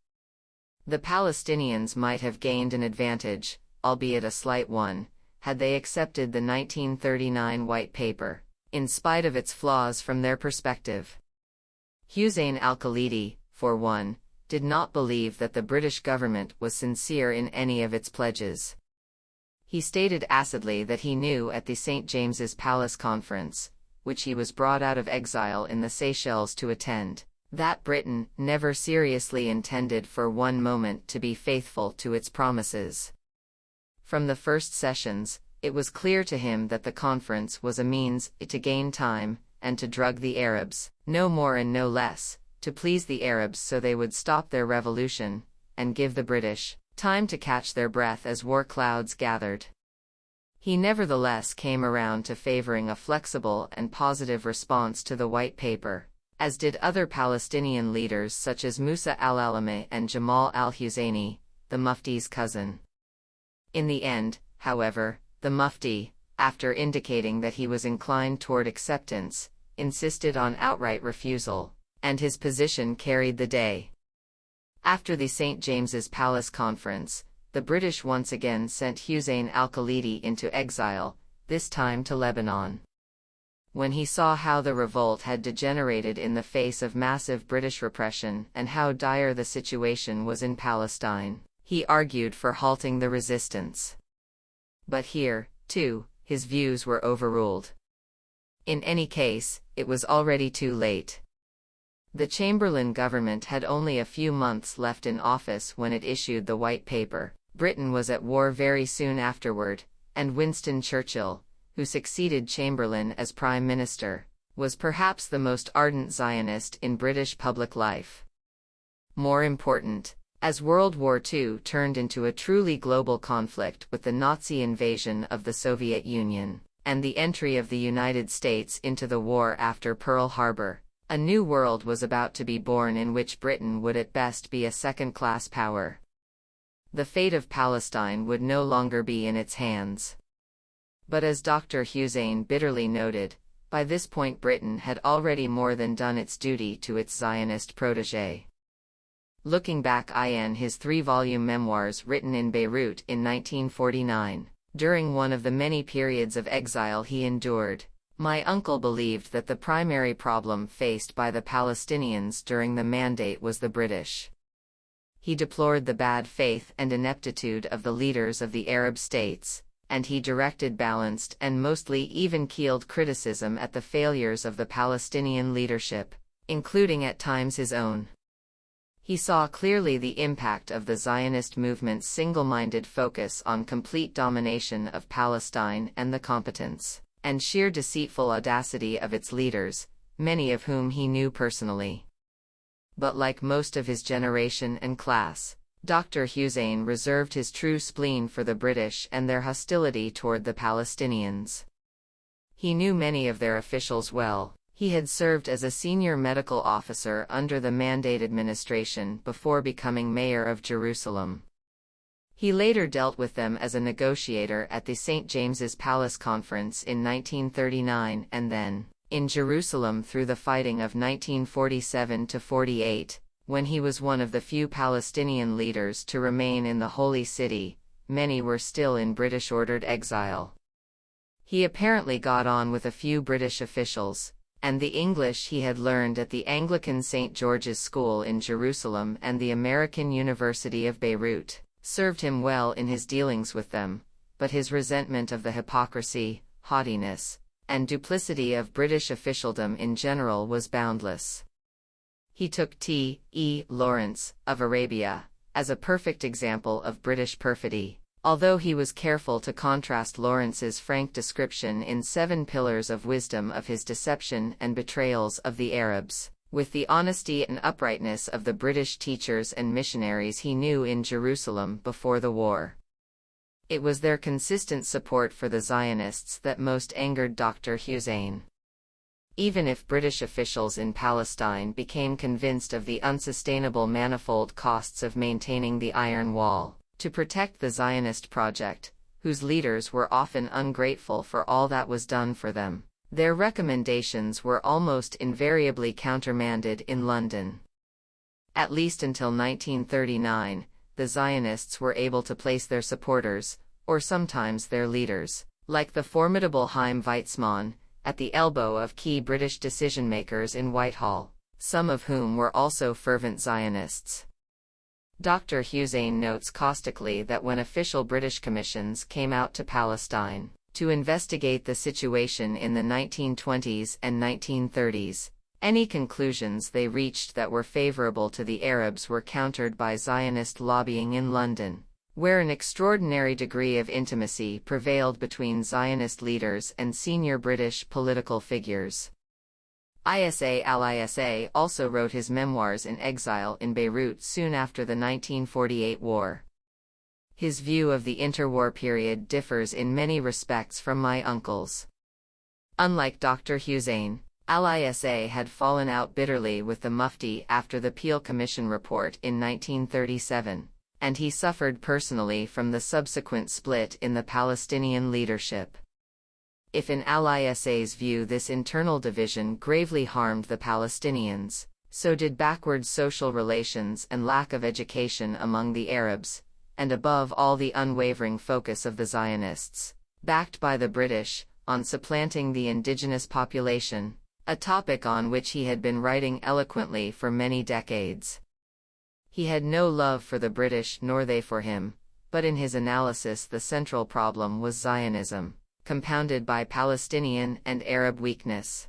The Palestinians might have gained an advantage, albeit a slight one, had they accepted the 1939 White Paper, in spite of its flaws from their perspective. Hussein al-Khalidi, for one, did not believe that the British government was sincere in any of its pledges. He stated acidly that he knew at the St. James's Palace Conference, which he was brought out of exile in the Seychelles to attend, that Britain never seriously intended for one moment to be faithful to its promises. From the first sessions, it was clear to him that the conference was a means to gain time, and to drug the Arabs, no more and no less, to please the Arabs so they would stop their revolution, and give the British time to catch their breath as war clouds gathered. He nevertheless came around to favoring a flexible and positive response to the White Paper, as did other Palestinian leaders such as Musa al-Alami and Jamal al-Husseini, the Mufti's cousin. In the end, however, the Mufti, after indicating that he was inclined toward acceptance, insisted on outright refusal, and his position carried the day. After the St. James's Palace Conference, the British once again sent Hussein al-Khalidi into exile, this time to Lebanon. When he saw how the revolt had degenerated in the face of massive British repression and how dire the situation was in Palestine, he argued for halting the resistance. But here, too, his views were overruled. In any case, it was already too late. The Chamberlain government had only a few months left in office when it issued the White Paper. Britain was at war very soon afterward, and Winston Churchill, who succeeded Chamberlain as Prime Minister, was perhaps the most ardent Zionist in British public life. More important, as World War II turned into a truly global conflict with the Nazi invasion of the Soviet Union, and the entry of the United States into the war after Pearl Harbor, a new world was about to be born in which Britain would at best be a second-class power. The fate of Palestine would no longer be in its hands. But as Dr. Hussein bitterly noted, By this point Britain had already more than done its duty to its Zionist protégé. Looking back in his 3-volume memoirs written in Beirut in 1949, during one of the many periods of exile he endured, my uncle believed that the primary problem faced by the Palestinians during the Mandate was the British. He deplored the bad faith and ineptitude of the leaders of the Arab states, and he directed balanced and mostly even-keeled criticism at the failures of the Palestinian leadership, including at times his own. He saw clearly the impact of the Zionist movement's single-minded focus on complete domination of Palestine and the competence and sheer deceitful audacity of its leaders, many of whom he knew personally. But like most of his generation and class, Dr. Hussein reserved his true spleen for the British and their hostility toward the Palestinians. He knew many of their officials well. He had served as a senior medical officer under the Mandate administration before becoming mayor of Jerusalem. He later dealt with them as a negotiator at the St. James's Palace Conference in 1939 and then, in Jerusalem through the fighting of 1947–48, when he was one of the few Palestinian leaders to remain in the Holy City. Many were still in British-ordered exile. He apparently got on with a few British officials, and the English he had learned at the Anglican St. George's School in Jerusalem and the American University of Beirut served him well in his dealings with them, but his resentment of the hypocrisy, haughtiness, and duplicity of British officialdom in general was boundless. He took T.E. Lawrence, of Arabia, as a perfect example of British perfidy, although he was careful to contrast Lawrence's frank description in 7 Pillars of Wisdom of his deception and betrayals of the Arabs, with the honesty and uprightness of the British teachers and missionaries he knew in Jerusalem before the war. It was their consistent support for the Zionists that most angered Dr. Hussein. Even if British officials in Palestine became convinced of the unsustainable manifold costs of maintaining the Iron Wall to protect the Zionist project, whose leaders were often ungrateful for all that was done for them, their recommendations were almost invariably countermanded in London. At least until 1939, the Zionists were able to place their supporters, or sometimes their leaders, like the formidable Chaim Weizmann, at the elbow of key British decision-makers in Whitehall, some of whom were also fervent Zionists. Dr. Hussein notes caustically that when official British commissions came out to Palestine to investigate the situation in the 1920s and 1930s, any conclusions they reached that were favorable to the Arabs were countered by Zionist lobbying in London, where an extraordinary degree of intimacy prevailed between Zionist leaders and senior British political figures. Isa al-Isa also wrote his memoirs in exile in Beirut soon after the 1948 war. His view of the interwar period differs in many respects from my uncle's. Unlike Dr. Hussein, al-Isa had fallen out bitterly with the Mufti after the Peel Commission report in 1937, and he suffered personally from the subsequent split in the Palestinian leadership. If in al-Isa's view this internal division gravely harmed the Palestinians, so did backward social relations and lack of education among the Arabs, and above all the unwavering focus of the Zionists, backed by the British, on supplanting the indigenous population, a topic on which he had been writing eloquently for many decades. He had no love for the British nor they for him, but in his analysis the central problem was Zionism, compounded by Palestinian and Arab weakness.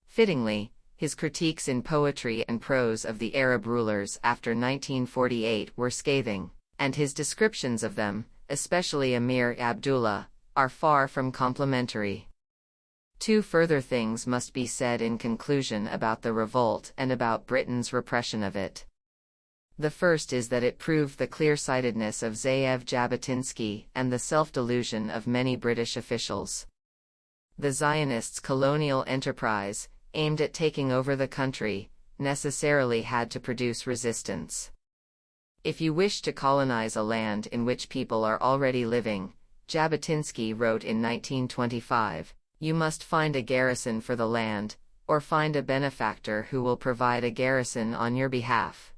Fittingly, his critiques in poetry and prose of the Arab rulers after 1948 were scathing, and his descriptions of them, especially Amir Abdullah, are far from complimentary. 2 further things must be said in conclusion about the revolt and about Britain's repression of it. The first is that it proved the clear-sightedness of Ze'ev Jabotinsky and the self-delusion of many British officials. The Zionists' colonial enterprise, aimed at taking over the country, necessarily had to produce resistance. If you wish to colonize a land in which people are already living, Jabotinsky wrote in 1925, You must find a garrison for the land, or find a benefactor who will provide a garrison on your behalf.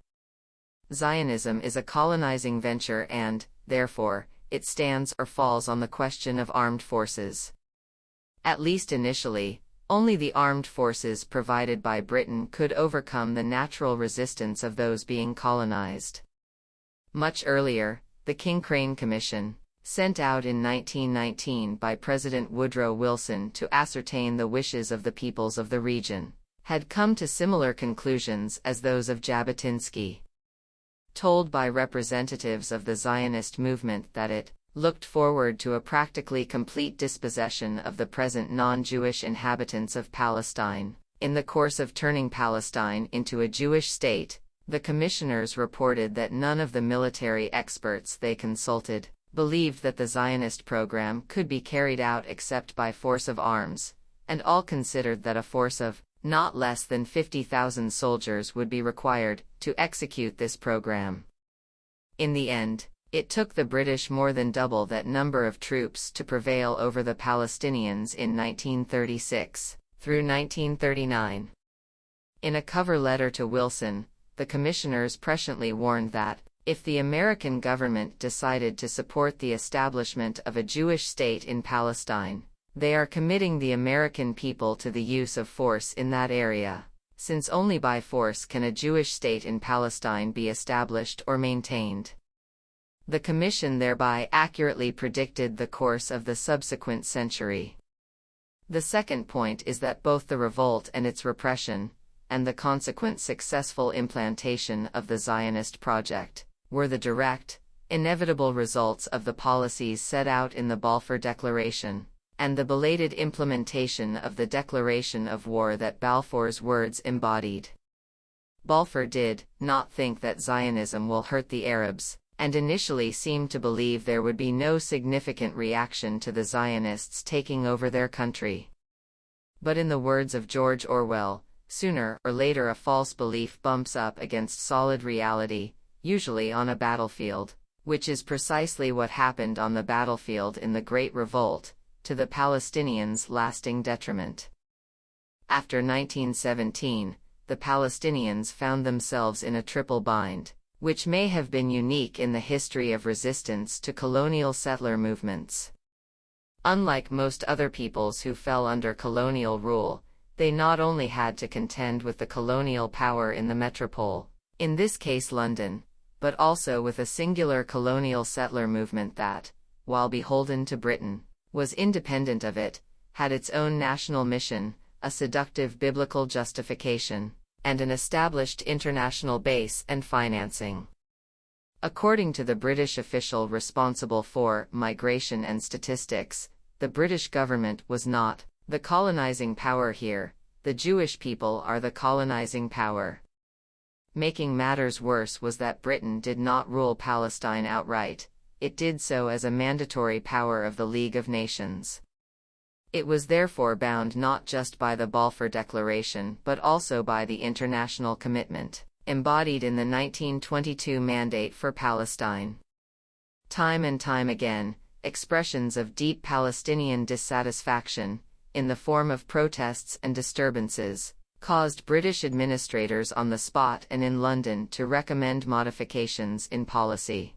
Zionism is a colonizing venture and, therefore, it stands or falls on the question of armed forces. At least initially, only the armed forces provided by Britain could overcome the natural resistance of those being colonized. Much earlier, the King Crane Commission, sent out in 1919 by President Woodrow Wilson to ascertain the wishes of the peoples of the region, had come to similar conclusions as those of Jabotinsky. Told by representatives of the Zionist movement that it looked forward to a practically complete dispossession of the present non-Jewish inhabitants of Palestine, in the course of turning Palestine into a Jewish state, the commissioners reported that none of the military experts they consulted believed that the Zionist program could be carried out except by force of arms, and all considered that a force of not less than 50,000 soldiers would be required to execute this program. In the end, it took the British more than double that number of troops to prevail over the Palestinians in 1936 through 1939. In a cover letter to Wilson, the commissioners presciently warned that, if the American government decided to support the establishment of a Jewish state in Palestine, they are committing the American people to the use of force in that area, since only by force can a Jewish state in Palestine be established or maintained. The Commission thereby accurately predicted the course of the subsequent century. The second point is that both the revolt and its repression, and the consequent successful implantation of the Zionist project, were the direct, inevitable results of the policies set out in the Balfour Declaration, and the belated implementation of the declaration of war that Balfour's words embodied. Balfour did not think that Zionism will hurt the Arabs, and initially seemed to believe there would be no significant reaction to the Zionists taking over their country. But in the words of George Orwell, sooner or later a false belief bumps up against solid reality, usually on a battlefield, which is precisely what happened on the battlefield in the Great Revolt, to the Palestinians' lasting detriment. After 1917, the Palestinians found themselves in a triple bind, which may have been unique in the history of resistance to colonial settler movements. Unlike most other peoples who fell under colonial rule, they not only had to contend with the colonial power in the metropole, in this case London, but also with a singular colonial settler movement that, while beholden to Britain, was independent of it, had its own national mission, a seductive biblical justification, and an established international base and financing. According to the British official responsible for migration and statistics, the British government was not the colonizing power here, the Jewish people are the colonizing power. Making matters worse was that Britain did not rule Palestine outright, it did so as a mandatory power of the League of Nations. It was therefore bound not just by the Balfour Declaration but also by the international commitment, embodied in the 1922 Mandate for Palestine. Time and time again, expressions of deep Palestinian dissatisfaction, in the form of protests and disturbances, caused British administrators on the spot and in London to recommend modifications in policy.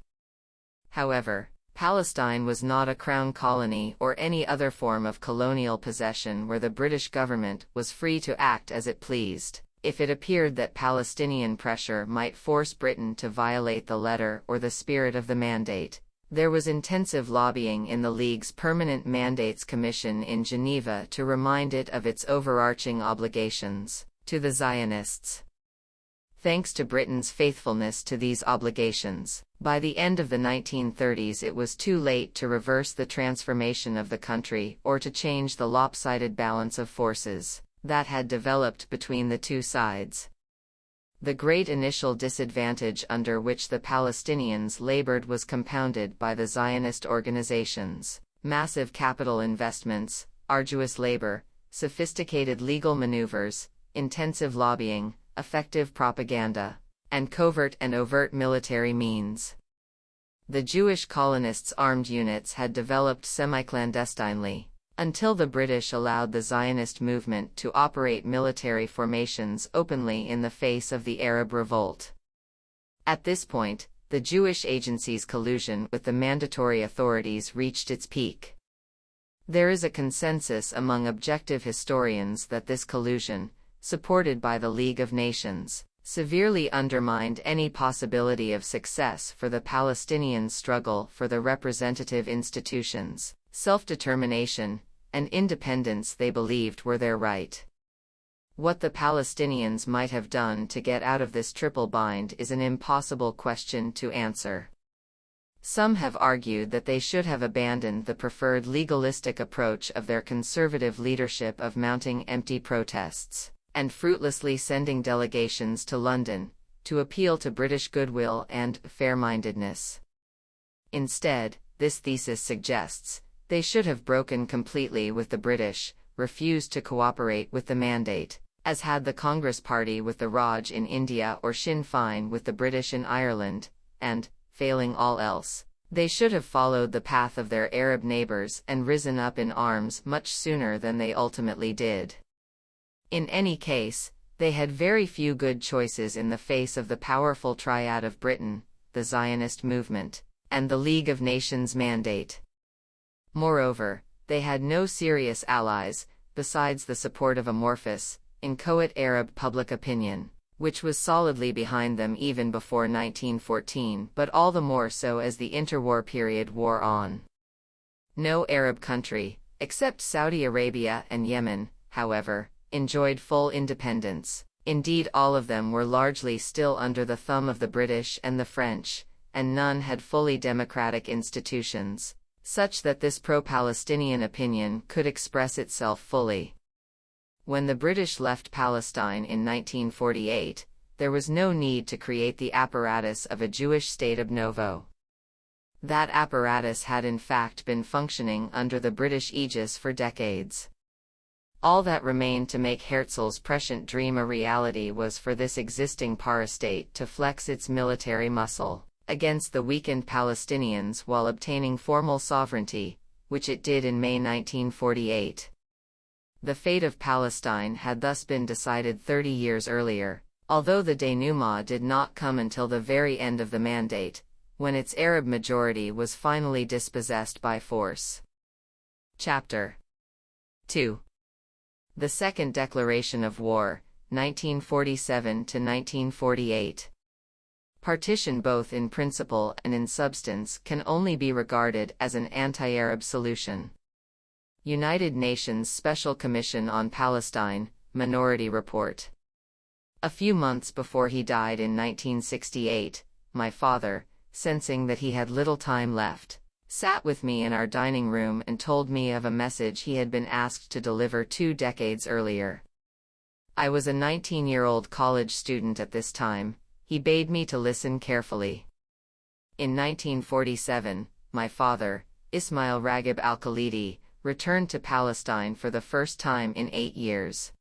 However, Palestine was not a crown colony or any other form of colonial possession where the British government was free to act as it pleased, if it appeared that Palestinian pressure might force Britain to violate the letter or the spirit of the mandate. There was intensive lobbying in the League's Permanent Mandates Commission in Geneva to remind it of its overarching obligations to the Zionists. Thanks to Britain's faithfulness to these obligations, by the end of the 1930s it was too late to reverse the transformation of the country or to change the lopsided balance of forces that had developed between the two sides. The great initial disadvantage under which the Palestinians labored was compounded by the Zionist organizations, massive capital investments, arduous labor, sophisticated legal maneuvers, intensive lobbying, effective propaganda, and covert and overt military means. The Jewish colonists' armed units had developed semi-clandestinely, until the British allowed the Zionist movement to operate military formations openly in the face of the Arab revolt. At this point, the Jewish agency's collusion with the mandatory authorities reached its peak. There is a consensus among objective historians that this collusion, supported by the League of Nations, severely undermined any possibility of success for the Palestinian struggle for the representative institutions, self-determination, and independence they believed were their right. What the Palestinians might have done to get out of this triple bind is an impossible question to answer. Some have argued that they should have abandoned the preferred legalistic approach of their conservative leadership of mounting empty protests and fruitlessly sending delegations to London to appeal to British goodwill and fair-mindedness. Instead, this thesis suggests they should have broken completely with the British, refused to cooperate with the mandate, as had the Congress Party with the Raj in India or Sinn Féin with the British in Ireland, and, failing all else, they should have followed the path of their Arab neighbors and risen up in arms much sooner than they ultimately did. In any case, they had very few good choices in the face of the powerful triad of Britain, the Zionist movement, and the League of Nations mandate. Moreover, they had no serious allies, besides the support of amorphous, inchoate Arab public opinion, which was solidly behind them even before 1914, but all the more so as the interwar period wore on. No Arab country, except Saudi Arabia and Yemen, however, enjoyed full independence. Indeed, all of them were largely still under the thumb of the British and the French, and none had fully democratic institutions, such that this pro-Palestinian opinion could express itself fully. When the British left Palestine in 1948, there was no need to create the apparatus of a Jewish state ab novo. That apparatus had in fact been functioning under the British aegis for decades. All that remained to make Herzl's prescient dream a reality was for this existing parastate to flex its military muscle against the weakened Palestinians while obtaining formal sovereignty, which it did in May 1948. The fate of Palestine had thus been decided 30 years earlier, although the denouement did not come until the very end of the mandate, when its Arab majority was finally dispossessed by force. Chapter 2. The Second Declaration of War, 1947 to 1948. Partition both in principle and in substance can only be regarded as an anti-Arab solution. United Nations Special Commission on Palestine, Minority Report. A few months before he died in 1968, my father, sensing that he had little time left, sat with me in our dining room and told me of a message he had been asked to deliver 2 decades earlier. I was a 19-year-old college student at this time. He bade me to listen carefully. In 1947, my father, Ismail Raghib al-Khalidi, returned to Palestine for the first time in 8 years.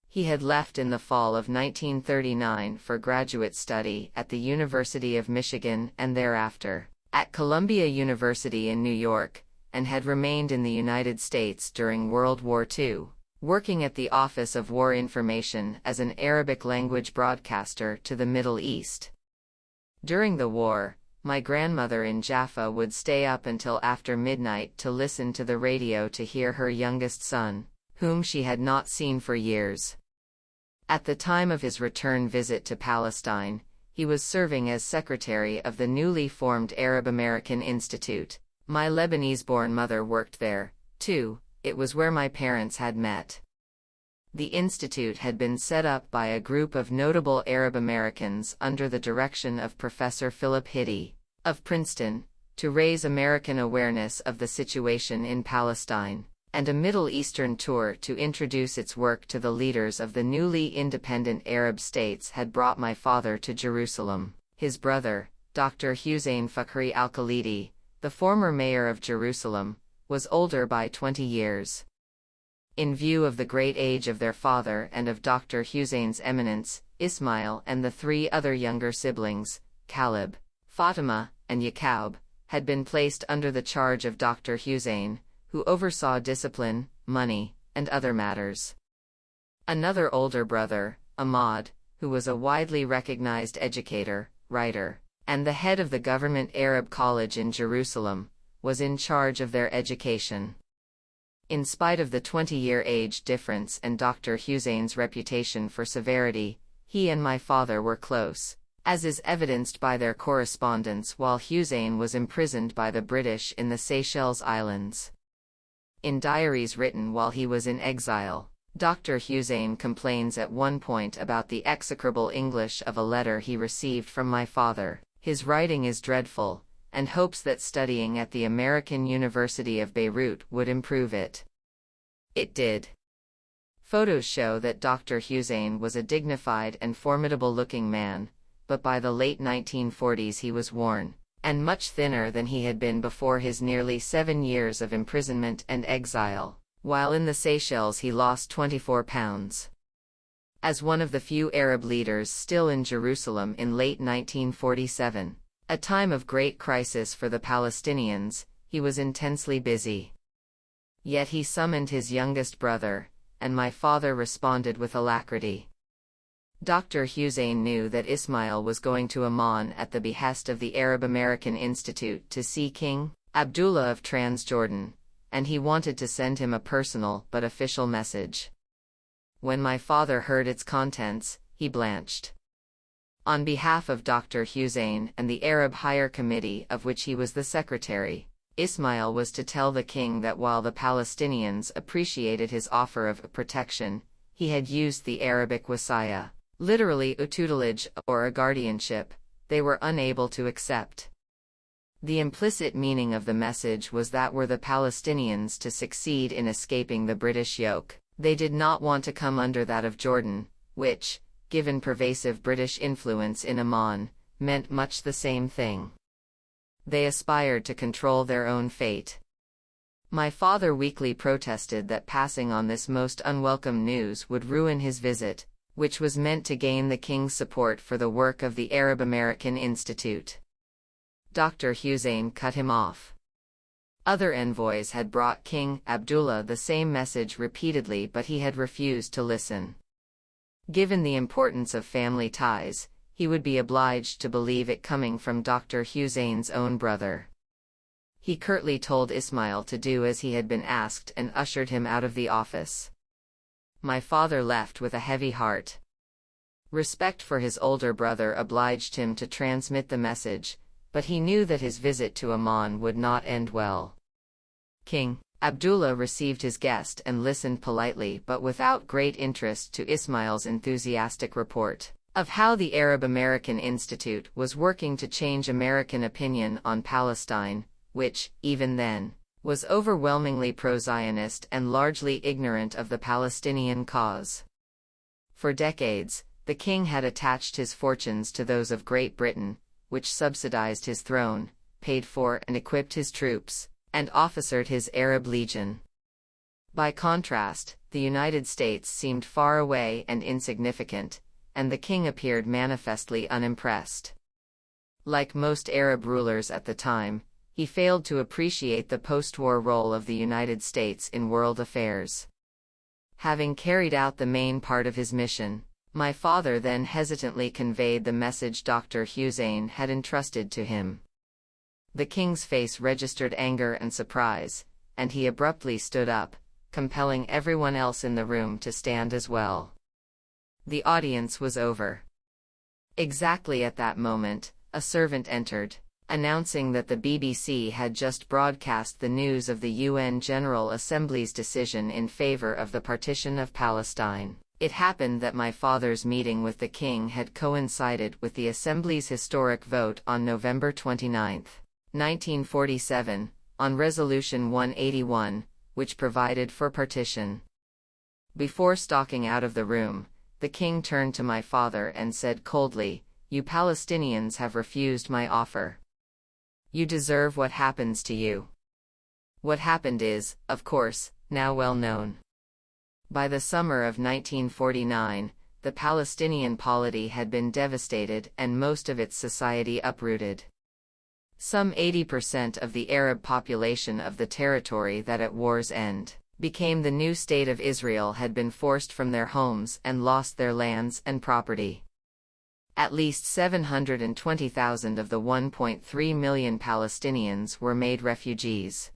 He had left in the fall of 1939 for graduate study at the University of Michigan and thereafter at Columbia University in New York, and had remained in the United States during World War II, working at the Office of War Information as an Arabic-language broadcaster to the Middle East. During the war, my grandmother in Jaffa would stay up until after midnight to listen to the radio to hear her youngest son, whom she had not seen for years. At the time of his return visit to Palestine, he was serving as secretary of the newly formed Arab American Institute. My Lebanese-born mother worked there, too. It was where my parents had met. The institute had been set up by a group of notable Arab Americans under the direction of Professor Philip Hitti, of Princeton, to raise American awareness of the situation in Palestine, and a Middle Eastern tour to introduce its work to the leaders of the newly independent Arab states had brought my father to Jerusalem. His brother, Dr. Hussein Fakhri al-Khalidi, the former mayor of Jerusalem, was older by 20 years. In view of the great age of their father and of Dr. Hussein's eminence, Ismail and the 3 other younger siblings, Caleb, Fatima, and Yaqub, had been placed under the charge of Dr. Hussein, who oversaw discipline, money, and other matters. Another older brother, Ahmad, who was a widely recognized educator, writer, and the head of the government Arab college in Jerusalem, was in charge of their education. In spite of the 20-year age difference and Dr. Hussein's reputation for severity, he and my father were close, as is evidenced by their correspondence while Hussein was imprisoned by the British in the Seychelles Islands. In diaries written while he was in exile, Dr. Hussein complains at one point about the execrable English of a letter he received from my father. His writing is dreadful, and hopes that studying at the American University of Beirut would improve it. It did. Photos show that Dr. Hussein was a dignified and formidable-looking man, but by the late 1940s he was worn, and much thinner than he had been before his nearly 7 years of imprisonment and exile. While in the Seychelles he lost 24 pounds. As one of the few Arab leaders still in Jerusalem in late 1947, a time of great crisis for the Palestinians, he was intensely busy. Yet he summoned his youngest brother, and my father responded with alacrity. Dr. Hussein knew that Ismail was going to Amman at the behest of the Arab American Institute to see King Abdullah of Transjordan, and he wanted to send him a personal but official message. When my father heard its contents, he blanched. On behalf of Dr. Hussein and the Arab Higher Committee of which he was the secretary, Ismail was to tell the king that while the Palestinians appreciated his offer of protection, he had used the Arabic wasaya, literally a tutelage or a guardianship, they were unable to accept. The implicit meaning of the message was that were the Palestinians to succeed in escaping the British yoke, they did not want to come under that of Jordan, which, given pervasive British influence in Amman, meant much the same thing. They aspired to control their own fate. My father weakly protested that passing on this most unwelcome news would ruin his visit, which was meant to gain the king's support for the work of the Arab American Institute. Dr. Hussein cut him off. Other envoys had brought King Abdullah the same message repeatedly, but he had refused to listen. Given the importance of family ties, he would be obliged to believe it coming from Dr. Hussein's own brother. He curtly told Ismail to do as he had been asked and ushered him out of the office. My father left with a heavy heart. Respect for his older brother obliged him to transmit the message, but he knew that his visit to Amman would not end well. King Abdullah received his guest and listened politely but without great interest to Ismail's enthusiastic report of how the Arab American Institute was working to change American opinion on Palestine, which, even then, was overwhelmingly pro-Zionist and largely ignorant of the Palestinian cause. For decades, the king had attached his fortunes to those of Great Britain, which subsidized his throne, paid for and equipped his troops, and officered his Arab Legion. By contrast, the United States seemed far away and insignificant, and the king appeared manifestly unimpressed. Like most Arab rulers at the time, he failed to appreciate the post-war role of the United States in world affairs. Having carried out the main part of his mission, my father then hesitantly conveyed the message Dr. Hussein had entrusted to him. The king's face registered anger and surprise, and he abruptly stood up, compelling everyone else in the room to stand as well. The audience was over. Exactly at that moment, a servant entered, announcing that the BBC had just broadcast the news of the UN General Assembly's decision in favor of the partition of Palestine. It happened that my father's meeting with the king had coincided with the Assembly's historic vote on November 29, 1947, on Resolution 181, which provided for partition. Before stalking out of the room, the king turned to my father and said coldly, "You Palestinians have refused my offer. You deserve what happens to you." What happened is, of course, now well known. By the summer of 1949, the Palestinian polity had been devastated and most of its society uprooted. Some 80% of the Arab population of the territory that at war's end became the new state of Israel had been forced from their homes and lost their lands and property. At least 720,000 of the 1.3 million Palestinians were made refugees.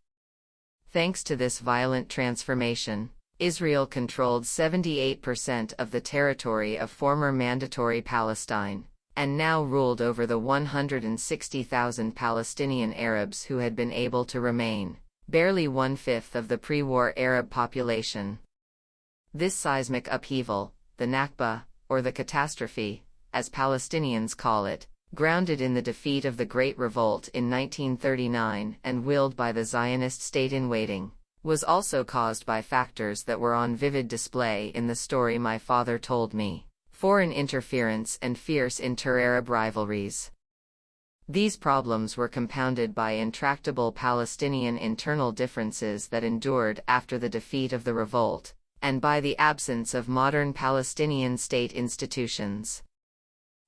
Thanks to this violent transformation, Israel controlled 78% of the territory of former Mandatory Palestine, and now ruled over the 160,000 Palestinian Arabs who had been able to remain, barely one-fifth of the pre-war Arab population. This seismic upheaval, the Nakba, or the catastrophe, as Palestinians call it, grounded in the defeat of the Great Revolt in 1939 and willed by the Zionist state-in-waiting, was also caused by factors that were on vivid display in the story my father told me: foreign interference and fierce inter-Arab rivalries. These problems were compounded by intractable Palestinian internal differences that endured after the defeat of the revolt, and by the absence of modern Palestinian state institutions.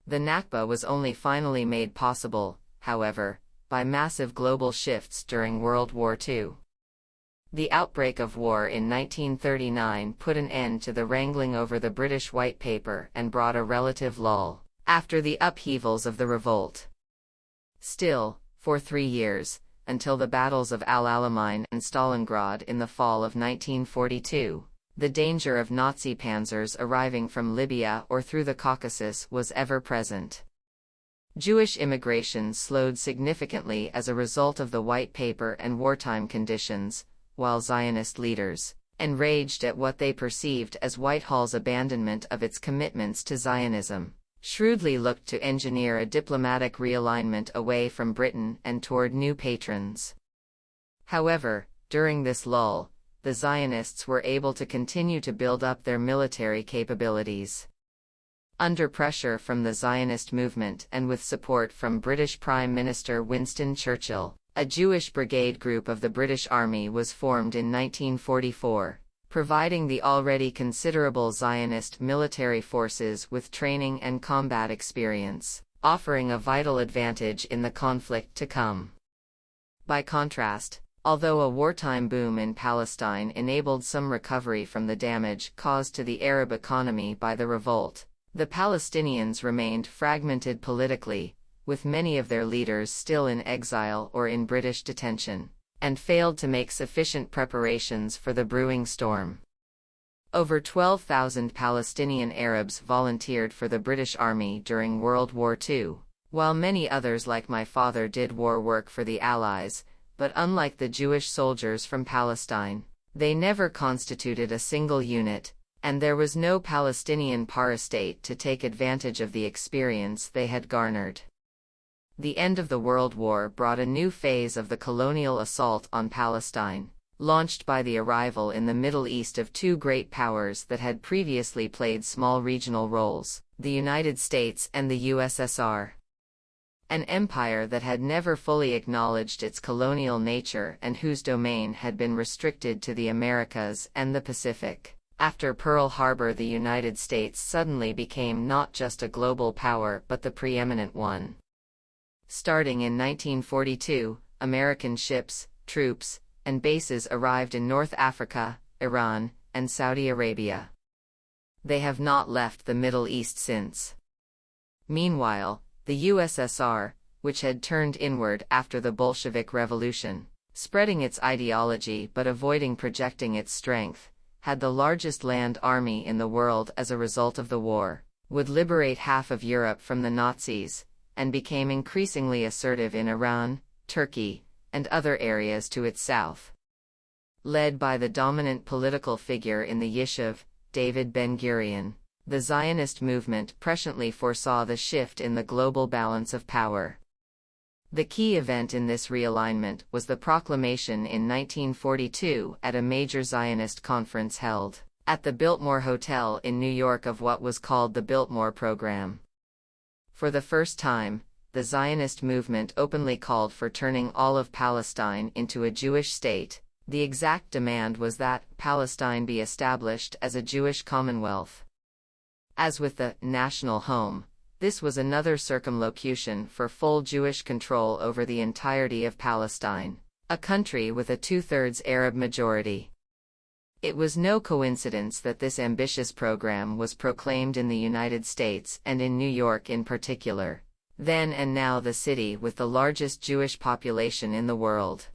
The Nakba was only finally made possible, however, by massive global shifts during World War II. The outbreak of war in 1939 put an end to the wrangling over the British White Paper and brought a relative lull after the upheavals of the revolt. Still, for 3 years, until the battles of Al Alamein and Stalingrad in the fall of 1942, the danger of Nazi panzers arriving from Libya or through the Caucasus was ever present. Jewish immigration slowed significantly as a result of the White Paper and wartime conditions, while Zionist leaders, enraged at what they perceived as Whitehall's abandonment of its commitments to Zionism, shrewdly looked to engineer a diplomatic realignment away from Britain and toward new patrons. However, during this lull, the Zionists were able to continue to build up their military capabilities. Under pressure from the Zionist movement and with support from British Prime Minister Winston Churchill, a Jewish brigade group of the British Army was formed in 1944, providing the already considerable Zionist military forces with training and combat experience, offering a vital advantage in the conflict to come. By contrast, although a wartime boom in Palestine enabled some recovery from the damage caused to the Arab economy by the revolt, the Palestinians remained fragmented politically, with many of their leaders still in exile or in British detention, and failed to make sufficient preparations for the brewing storm. Over 12,000 Palestinian Arabs volunteered for the British Army during World War II, while many others like my father did war work for the Allies, but unlike the Jewish soldiers from Palestine, they never constituted a single unit, and there was no Palestinian parastate to take advantage of the experience they had garnered. The end of the World War brought a new phase of the colonial assault on Palestine, launched by the arrival in the Middle East of two great powers that had previously played small regional roles, the United States and the USSR. An empire that had never fully acknowledged its colonial nature and whose domain had been restricted to the Americas and the Pacific. After Pearl Harbor, the United States suddenly became not just a global power but the preeminent one. Starting in 1942, American ships, troops, and bases arrived in North Africa, Iran, and Saudi Arabia. They have not left the Middle East since. Meanwhile, the USSR, which had turned inward after the Bolshevik Revolution, spreading its ideology but avoiding projecting its strength, had the largest land army in the world as a result of the war, would liberate half of Europe from the Nazis, and became increasingly assertive in Iran, Turkey, and other areas to its south. Led by the dominant political figure in the Yishuv, David Ben-Gurion, the Zionist movement presciently foresaw the shift in the global balance of power. The key event in this realignment was the proclamation in 1942 at a major Zionist conference held at the Biltmore Hotel in New York of what was called the Biltmore Program. For the first time, the Zionist movement openly called for turning all of Palestine into a Jewish state. The exact demand was that Palestine be established as a Jewish commonwealth. As with the national home, This was another circumlocution for full Jewish control over the entirety of Palestine, a country with a two-thirds Arab majority. It was no coincidence that this ambitious program was proclaimed in the United States and in New York in particular, then and now the city with the largest Jewish population in the world.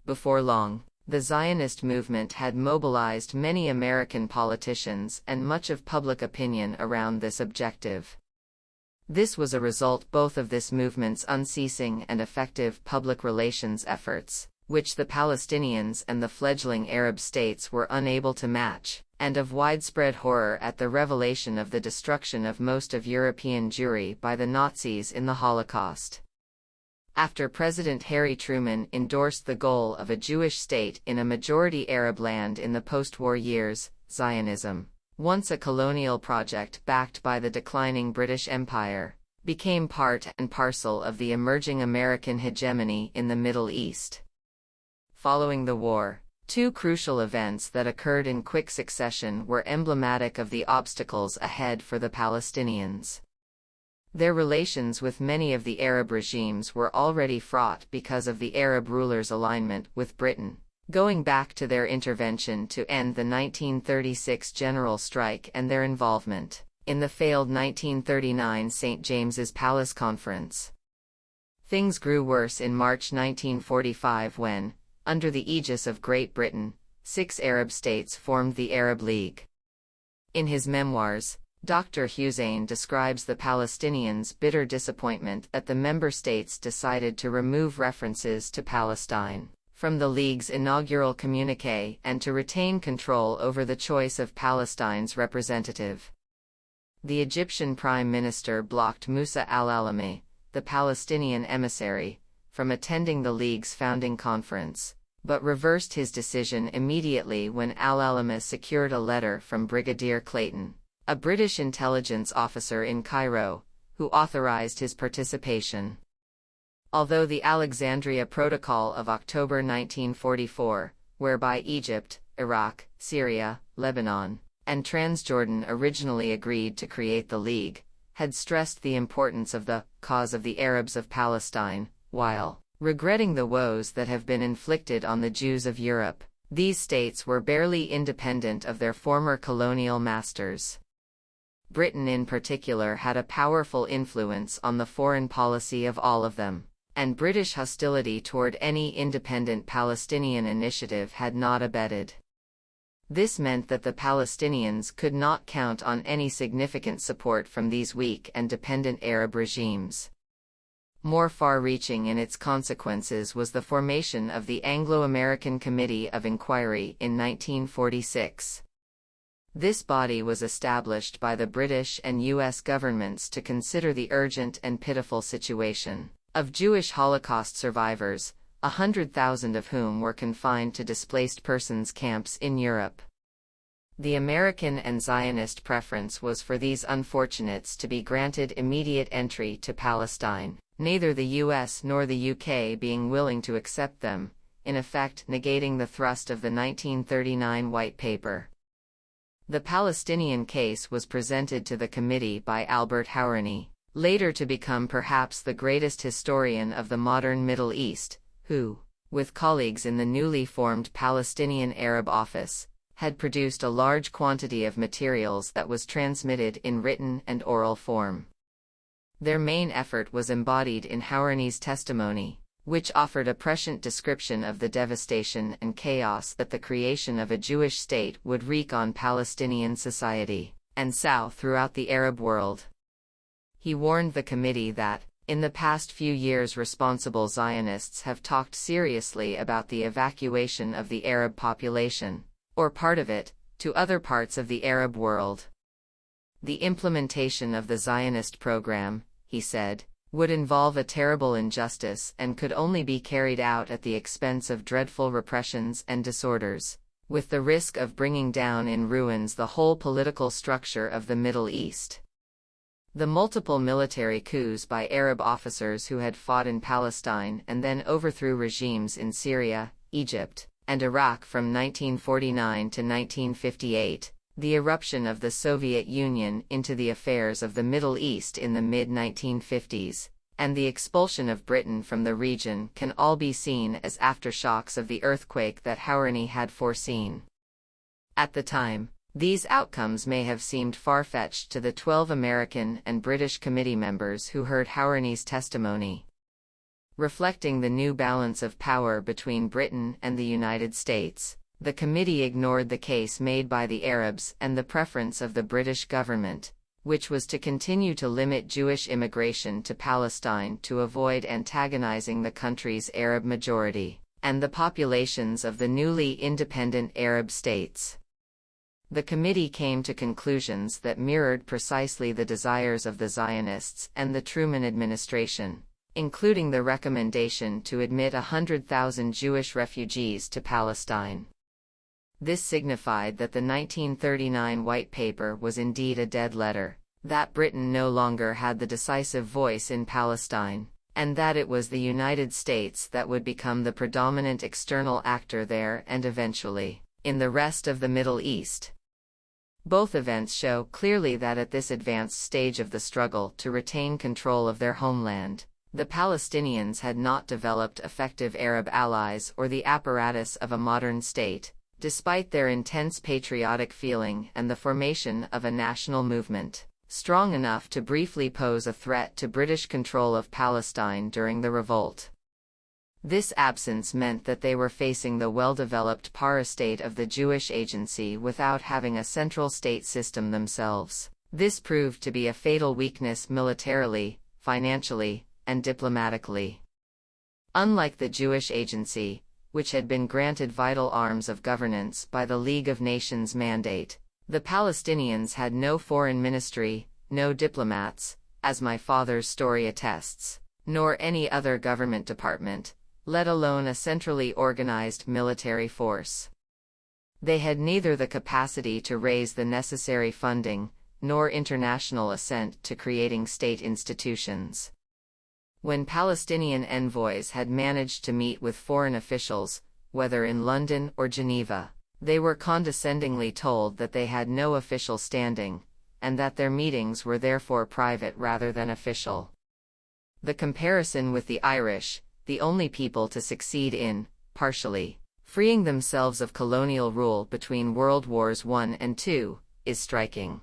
Before long, the Zionist movement had mobilized many American politicians and much of public opinion around this objective. This was a result both of this movement's unceasing and effective public relations efforts, which the Palestinians and the fledgling Arab states were unable to match, and of widespread horror at the revelation of the destruction of most of European Jewry by the Nazis in the Holocaust. After President Harry Truman endorsed the goal of a Jewish state in a majority Arab land in the post-war years, Zionism, once a colonial project backed by the declining British Empire, became part and parcel of the emerging American hegemony in the Middle East. Following the war, two crucial events that occurred in quick succession were emblematic of the obstacles ahead for the Palestinians. Their relations with many of the Arab regimes were already fraught because of the Arab rulers' alignment with Britain, going back to their intervention to end the 1936 general strike and their involvement in the failed 1939 St. James's Palace Conference. Things grew worse in March 1945 when, under the aegis of Great Britain, 6 Arab states formed the Arab League. In his memoirs, Dr. Hussein describes the Palestinians' bitter disappointment that the member states decided to remove references to Palestine from the League's inaugural communiqué and to retain control over the choice of Palestine's representative. The Egyptian Prime Minister blocked Musa al-Alami, the Palestinian emissary, from attending the League's founding conference, but reversed his decision immediately when al-Alami secured a letter from Brigadier Clayton, a British intelligence officer in Cairo, who authorized his participation. Although the Alexandria Protocol of October 1944, whereby Egypt, Iraq, Syria, Lebanon, and Transjordan originally agreed to create the League, had stressed the importance of the cause of the Arabs of Palestine, while regretting the woes that have been inflicted on the Jews of Europe, these states were barely independent of their former colonial masters. Britain in particular had a powerful influence on the foreign policy of all of them, and British hostility toward any independent Palestinian initiative had not abated. This meant that the Palestinians could not count on any significant support from these weak and dependent Arab regimes. More far-reaching in its consequences was the formation of the Anglo-American Committee of Inquiry in 1946. This body was established by the British and U.S. governments to consider the urgent and pitiful situation of Jewish Holocaust survivors, 100,000 of whom were confined to displaced persons camps in Europe. The American and Zionist preference was for these unfortunates to be granted immediate entry to Palestine, neither the US nor the UK being willing to accept them, in effect negating the thrust of the 1939 White Paper. The Palestinian case was presented to the committee by Albert Hourani, later to become perhaps the greatest historian of the modern Middle East, who, with colleagues in the newly formed Palestinian Arab Office, had produced a large quantity of materials that was transmitted in written and oral form. Their main effort was embodied in Hourani's testimony, which offered a prescient description of the devastation and chaos that the creation of a Jewish state would wreak on Palestinian society, and throughout the Arab world. He warned the committee that, in the past few years, responsible Zionists have talked seriously about the evacuation of the Arab population, or part of it, to other parts of the Arab world. The implementation of the Zionist program, he said, would involve a terrible injustice and could only be carried out at the expense of dreadful repressions and disorders, with the risk of bringing down in ruins the whole political structure of the Middle East. The multiple military coups by Arab officers who had fought in Palestine and then overthrew regimes in Syria, Egypt, and Iraq from 1949 to 1958, The eruption of the Soviet Union into the affairs of the Middle East in the mid-1950s, and the expulsion of Britain from the region can all be seen as aftershocks of the earthquake that Hauerni had foreseen. At the time, these outcomes may have seemed far-fetched to the 12 American and British committee members who heard Hauerni's testimony. Reflecting the new balance of power between Britain and the United States, the committee ignored the case made by the Arabs and the preference of the British government, which was to continue to limit Jewish immigration to Palestine to avoid antagonizing the country's Arab majority, and the populations of the newly independent Arab states. The committee came to conclusions that mirrored precisely the desires of the Zionists and the Truman administration, including the recommendation to admit 100,000 Jewish refugees to Palestine. This signified that the 1939 White Paper was indeed a dead letter, that Britain no longer had the decisive voice in Palestine, and that it was the United States that would become the predominant external actor there and eventually, in the rest of the Middle East. Both events show clearly that at this advanced stage of the struggle to retain control of their homeland, the Palestinians had not developed effective Arab allies or the apparatus of a modern state, despite their intense patriotic feeling and the formation of a national movement, strong enough to briefly pose a threat to British control of Palestine during the revolt. This absence meant that they were facing the well-developed parastate of the Jewish Agency without having a central state system themselves. This proved to be a fatal weakness militarily, financially, and diplomatically. Unlike the Jewish Agency, which had been granted vital arms of governance by the League of Nations mandate, the Palestinians had no foreign ministry, no diplomats, as my father's story attests, nor any other government department, let alone a centrally organized military force. They had neither the capacity to raise the necessary funding, nor international assent to creating state institutions. When Palestinian envoys had managed to meet with foreign officials, whether in London or Geneva, they were condescendingly told that they had no official standing, and that their meetings were therefore private rather than official. The comparison with the Irish, the only people to succeed in, partially, freeing themselves of colonial rule between World Wars I and II, is striking.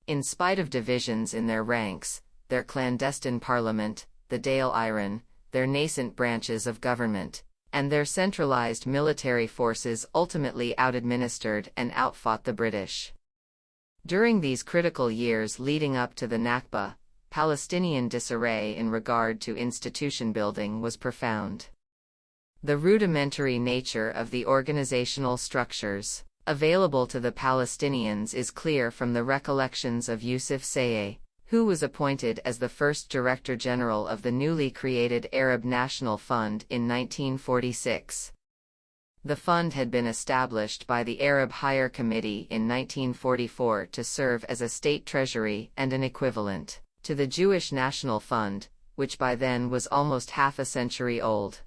In spite of divisions in their ranks, their clandestine parliament, the Dáil Éireann, their nascent branches of government, and their centralized military forces ultimately outadministered and outfought the British. During these critical years leading up to the Nakba, Palestinian disarray in regard to institution building was profound. The rudimentary nature of the organizational structures available to the Palestinians is clear from the recollections of Yousef Sayeh, who was appointed as the first Director General of the newly created Arab National Fund in 1946. The fund had been established by the Arab Higher Committee in 1944 to serve as a state treasury and an equivalent to the Jewish National Fund, which by then was almost half a century old.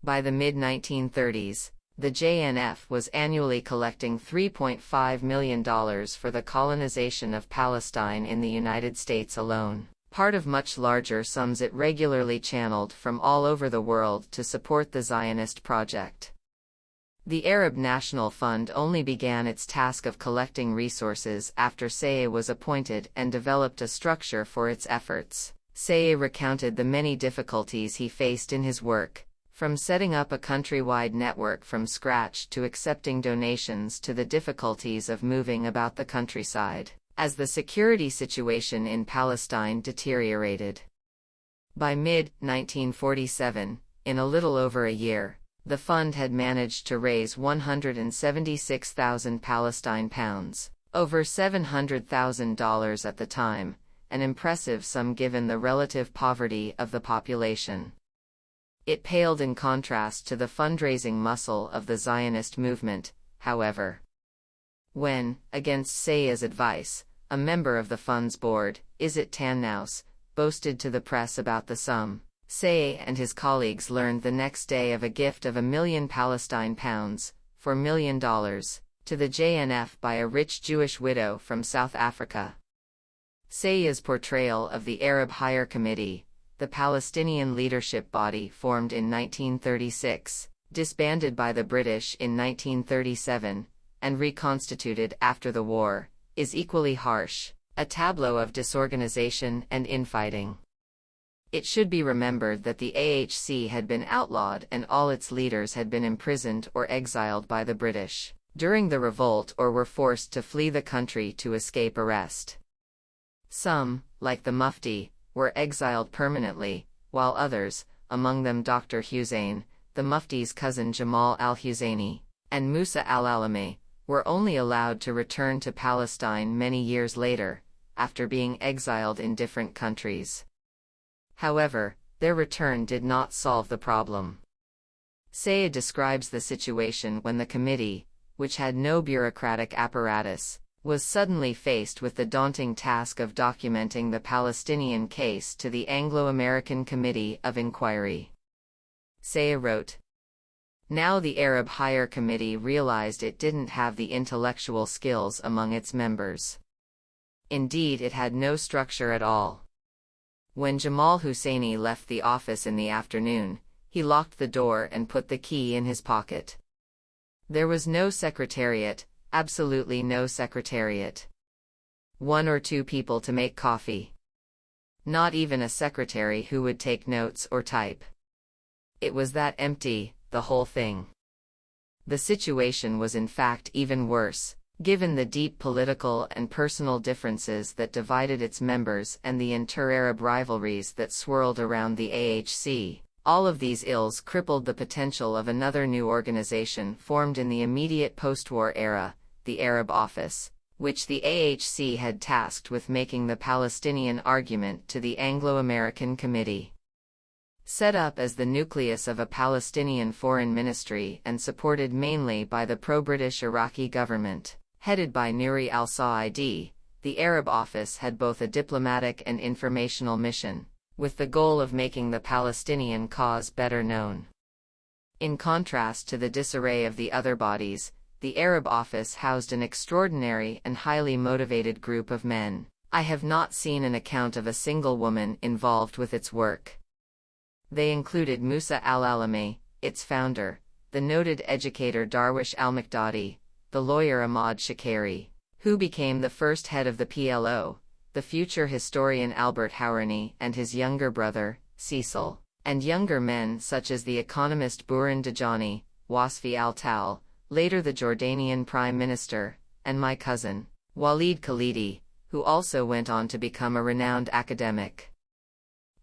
By the mid-1930s, the JNF was annually collecting $3.5 million for the colonization of Palestine in the United States alone, part of much larger sums it regularly channeled from all over the world to support the Zionist project. The Arab National Fund only began its task of collecting resources after Sayeh was appointed and developed a structure for its efforts. Sayeh recounted the many difficulties he faced in his work, from setting up a countrywide network from scratch to accepting donations to the difficulties of moving about the countryside, as the security situation in Palestine deteriorated. By mid-1947, in a little over a year, the fund had managed to raise 176,000 Palestine pounds, over $700,000 at the time, an impressive sum given the relative poverty of the population. It paled in contrast to the fundraising muscle of the Zionist movement, however. When, against Sayeh's advice, a member of the fund's board, Izzat Tannaus, boasted to the press about the sum, Sayeh and his colleagues learned the next day of a gift of £1 million Palestine pounds, $4 million, to the JNF by a rich Jewish widow from South Africa. Saya's portrayal of the Arab Higher Committee, the Palestinian leadership body formed in 1936, disbanded by the British in 1937, and reconstituted after the war, is equally harsh, a tableau of disorganization and infighting. It should be remembered that the AHC had been outlawed and all its leaders had been imprisoned or exiled by the British during the revolt or were forced to flee the country to escape arrest. Some, like the Mufti, were exiled permanently, while others, among them Dr. Hussein, the Mufti's cousin Jamal al-Husseini, and Musa al-Alami, were only allowed to return to Palestine many years later, after being exiled in different countries. However, their return did not solve the problem. Saya describes the situation when the committee, which had no bureaucratic apparatus, was suddenly faced with the daunting task of documenting the Palestinian case to the Anglo-American Committee of Inquiry. Saya wrote, "Now the Arab Higher Committee realized it didn't have the intellectual skills among its members. Indeed, it had no structure at all. When Jamal Husseini left the office in the afternoon, he locked the door and put the key in his pocket. There was no secretariat, absolutely no secretariat. 1 or 2 people to make coffee. Not even a secretary who would take notes or type. It was that empty, the whole thing." The situation was in fact even worse, given the deep political and personal differences that divided its members and the inter-Arab rivalries that swirled around the AHC. All of these ills crippled the potential of another new organization formed in the immediate post-war era, the Arab Office, which the AHC had tasked with making the Palestinian argument to the Anglo-American Committee. Set up as the nucleus of a Palestinian foreign ministry and supported mainly by the pro-British Iraqi government, headed by Nuri al-Saidi, the Arab Office had both a diplomatic and informational mission, with the goal of making the Palestinian cause better known. In contrast to the disarray of the other bodies, the Arab Office housed an extraordinary and highly motivated group of men. I have not seen an account of a single woman involved with its work. They included Musa al-Alami, its founder, the noted educator Darwish al-Mikdadi, the lawyer Ahmad Shakari, who became the first head of the PLO, the future historian Albert Hourani and his younger brother, Cecil, and younger men such as the economist Buran Dajani, Wasfi al-Tal, later the Jordanian Prime Minister, and my cousin, Walid Khalidi, who also went on to become a renowned academic.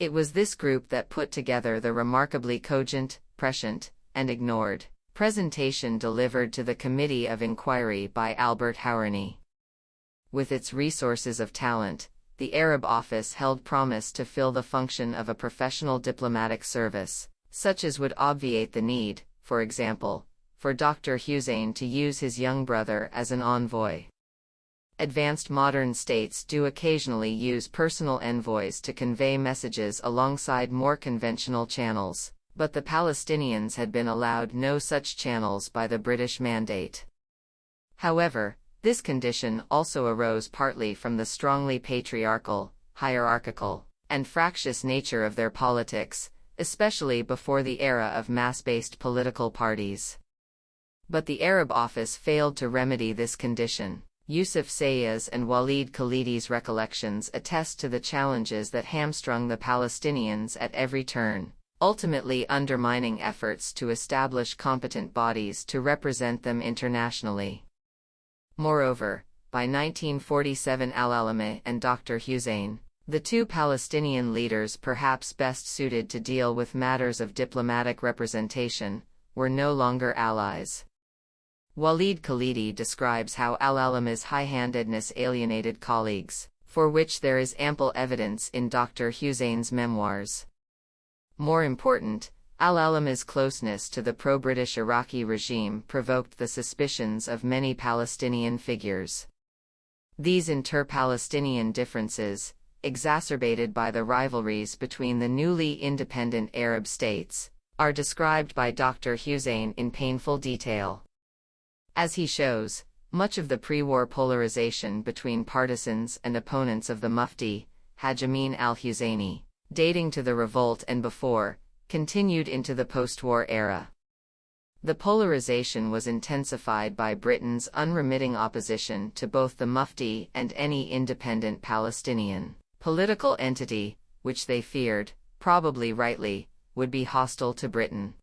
It was this group that put together the remarkably cogent, prescient, and ignored presentation delivered to the Committee of Inquiry by Albert Hourani. With its resources of talent, the Arab Office held promise to fill the function of a professional diplomatic service, such as would obviate the need, for example, for Dr. Hussein to use his young brother as an envoy. Advanced modern states do occasionally use personal envoys to convey messages alongside more conventional channels, but the Palestinians had been allowed no such channels by the British Mandate. However, this condition also arose partly from the strongly patriarchal, hierarchical, and fractious nature of their politics, especially before the era of mass-based political parties. But the Arab Office failed to remedy this condition. Yusuf Sayyah's and Walid Khalidi's recollections attest to the challenges that hamstrung the Palestinians at every turn, ultimately undermining efforts to establish competent bodies to represent them internationally. Moreover, by 1947 al-Alami and Dr. Hussein, the two Palestinian leaders perhaps best suited to deal with matters of diplomatic representation, were no longer allies. Walid Khalidi describes how al-Alami's high-handedness alienated colleagues, for which there is ample evidence in Dr. Hussein's memoirs. More important, al-Alami's closeness to the pro-British Iraqi regime provoked the suspicions of many Palestinian figures. These inter-Palestinian differences, exacerbated by the rivalries between the newly independent Arab states, are described by Dr. Hussein in painful detail. As he shows, Much of the pre-war polarization between partisans and opponents of the Mufti, Haj Amin al-Husseini, dating to the revolt and before, continued into the post-war era. The polarization was intensified by Britain's unremitting opposition to both the Mufti and any independent Palestinian political entity, which they feared, probably rightly, would be hostile to Britain.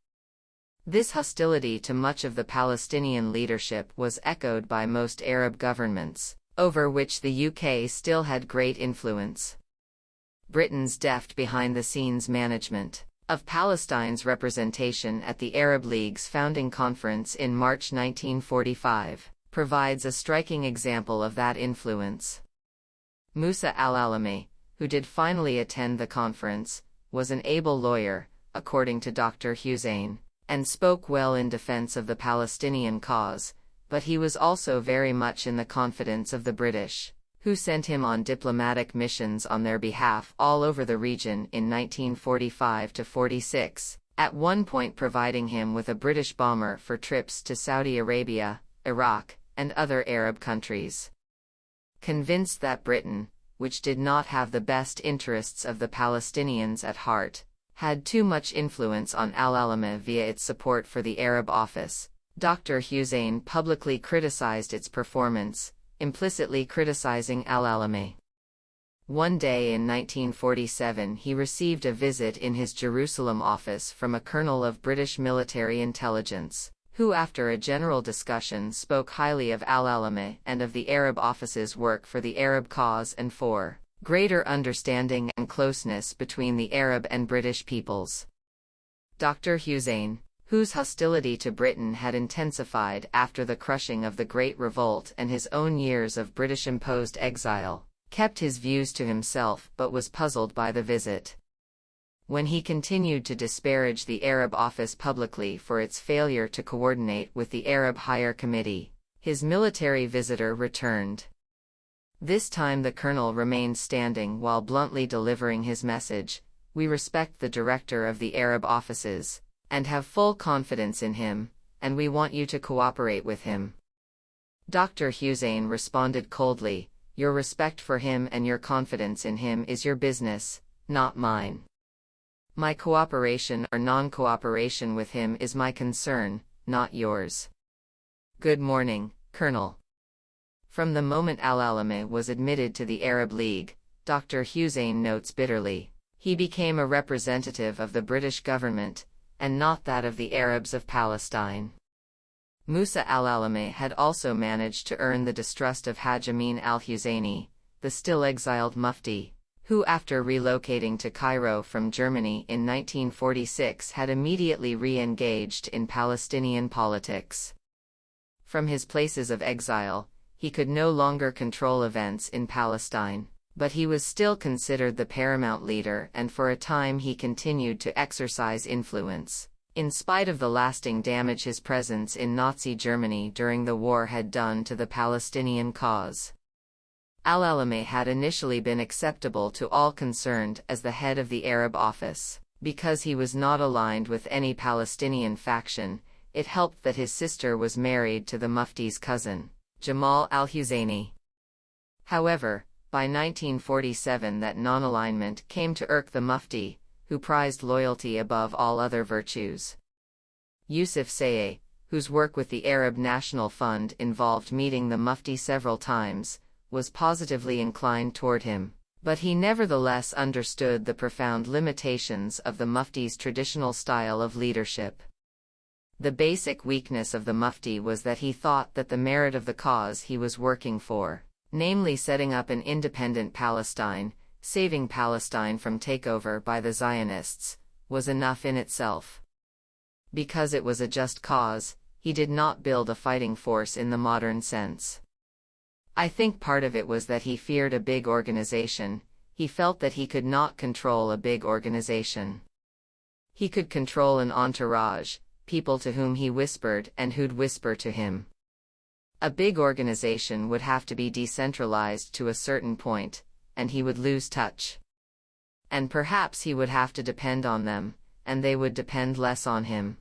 This hostility to much of the Palestinian leadership was echoed by most Arab governments, over which the UK still had great influence. Britain's deft behind-the-scenes management of Palestine's representation at the Arab League's founding conference in March 1945 provides a striking example of that influence. Musa al-Alami, who did finally attend the conference, was an able lawyer, according to Dr. Hussein, and spoke well in defense of the Palestinian cause, but he was also very much in the confidence of the British, who sent him on diplomatic missions on their behalf all over the region in 1945–46, at one point providing him with a British bomber for trips to Saudi Arabia, Iraq, and other Arab countries. Convinced that Britain, which did not have the best interests of the Palestinians at heart, had too much influence on al-Alami via its support for the Arab office, Dr. Hussein publicly criticized its performance, implicitly criticizing al-Alami. One day in 1947 he received a visit in his Jerusalem office from a colonel of British military intelligence, who after a general discussion spoke highly of al-Alami and of the Arab office's work for the Arab cause and for greater understanding and closeness between the Arab and British peoples. Dr. Hussein, whose hostility to Britain had intensified after the crushing of the Great Revolt and his own years of British-imposed exile, kept his views to himself but was puzzled by the visit. When he continued to disparage the Arab office publicly for its failure to coordinate with the Arab Higher Committee, his military visitor returned. This time the colonel remained standing while bluntly delivering his message: "We respect the director of the Arab offices, and have full confidence in him, and we want you to cooperate with him." Dr. Hussein responded coldly, "Your respect for him and your confidence in him is your business, not mine. My cooperation or non-cooperation with him is my concern, not yours." Good morning, Colonel. From the moment al-Alami was admitted to the Arab League, Dr. Hussein notes bitterly, he became a representative of the British government, and not that of the Arabs of Palestine. Musa al-Alami had also managed to earn the distrust of Haj Amin al-Husseini, the still exiled Mufti, who after relocating to Cairo from Germany in 1946 had immediately re-engaged in Palestinian politics. From his places of exile, he could no longer control events in Palestine, but he was still considered the paramount leader, and for a time he continued to exercise influence, in spite of the lasting damage his presence in Nazi Germany during the war had done to the Palestinian cause. Al-Alami had initially been acceptable to all concerned as the head of the Arab office. Because he was not aligned with any Palestinian faction, it helped that his sister was married to the Mufti's cousin, Jamal al-Husseini. However, by 1947 that non-alignment came to irk the Mufti, who prized loyalty above all other virtues. Yusuf Sayeh, whose work with the Arab National Fund involved meeting the Mufti several times, was positively inclined toward him, but he nevertheless understood the profound limitations of the Mufti's traditional style of leadership. The basic weakness of the Mufti was that he thought that the merit of the cause he was working for, namely setting up an independent Palestine, saving Palestine from takeover by the Zionists, was enough in itself. Because it was a just cause, he did not build a fighting force in the modern sense. I think part of it was that he feared a big organization. He felt that he could not control a big organization. He could control an entourage, people to whom he whispered and who'd whisper to him. A big organization would have to be decentralized to a certain point, and he would lose touch. And perhaps he would have to depend on them, and they would depend less on him.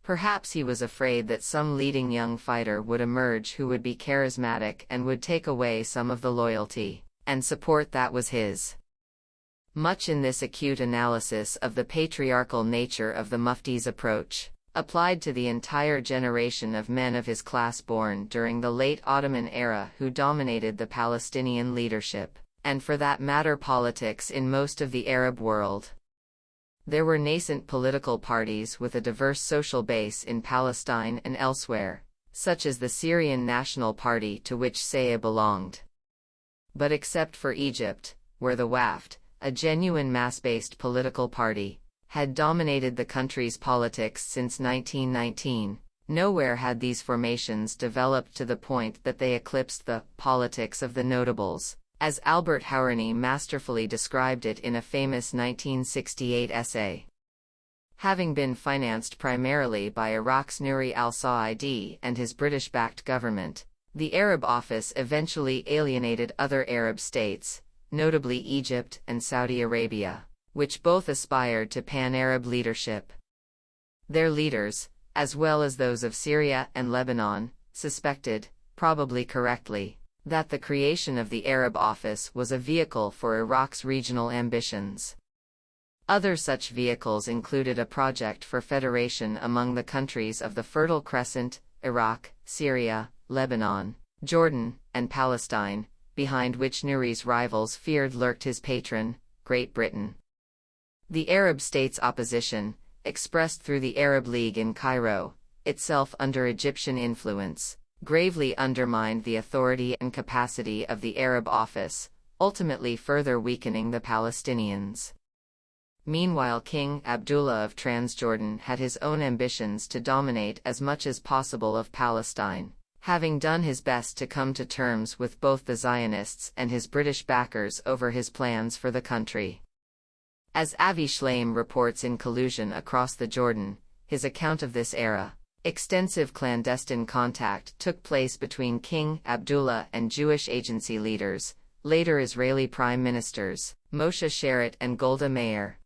Perhaps he was afraid that some leading young fighter would emerge who would be charismatic and would take away some of the loyalty and support that was his. Much in this acute analysis of the patriarchal nature of the Mufti's approach applied to the entire generation of men of his class born during the late Ottoman era who dominated the Palestinian leadership, and for that matter politics in most of the Arab world. There were nascent political parties with a diverse social base in Palestine and elsewhere, such as the Syrian National Party to which Sayeh belonged. But except for Egypt, where the Wafd, a genuine mass-based political party, had dominated the country's politics since 1919, nowhere had these formations developed to the point that they eclipsed the politics of the notables, as Albert Hourani masterfully described it in a famous 1968 essay. Having been financed primarily by Iraq's Nouri al-Saadi and his British-backed government, the Arab Office eventually alienated other Arab states, notably Egypt and Saudi Arabia, which both aspired to pan-Arab leadership. Their leaders, as well as those of Syria and Lebanon, suspected, probably correctly, that the creation of the Arab Office was a vehicle for Iraq's regional ambitions. Other such vehicles included a project for federation among the countries of the Fertile Crescent, Iraq, Syria, Lebanon, Jordan, and Palestine, behind which Nouri's rivals feared lurked his patron, Great Britain. The Arab states' opposition, expressed through the Arab League in Cairo, itself under Egyptian influence, gravely undermined the authority and capacity of the Arab Office, ultimately further weakening the Palestinians. Meanwhile, King Abdullah of Transjordan had his own ambitions to dominate as much as possible of Palestine, having done his best to come to terms with both the Zionists and his British backers over his plans for the country. As Avi Shlaim reports in Collusion Across the Jordan, his account of this era, extensive clandestine contact took place between King Abdullah and Jewish agency leaders, later Israeli prime ministers, Moshe Sharett and Golda Meir.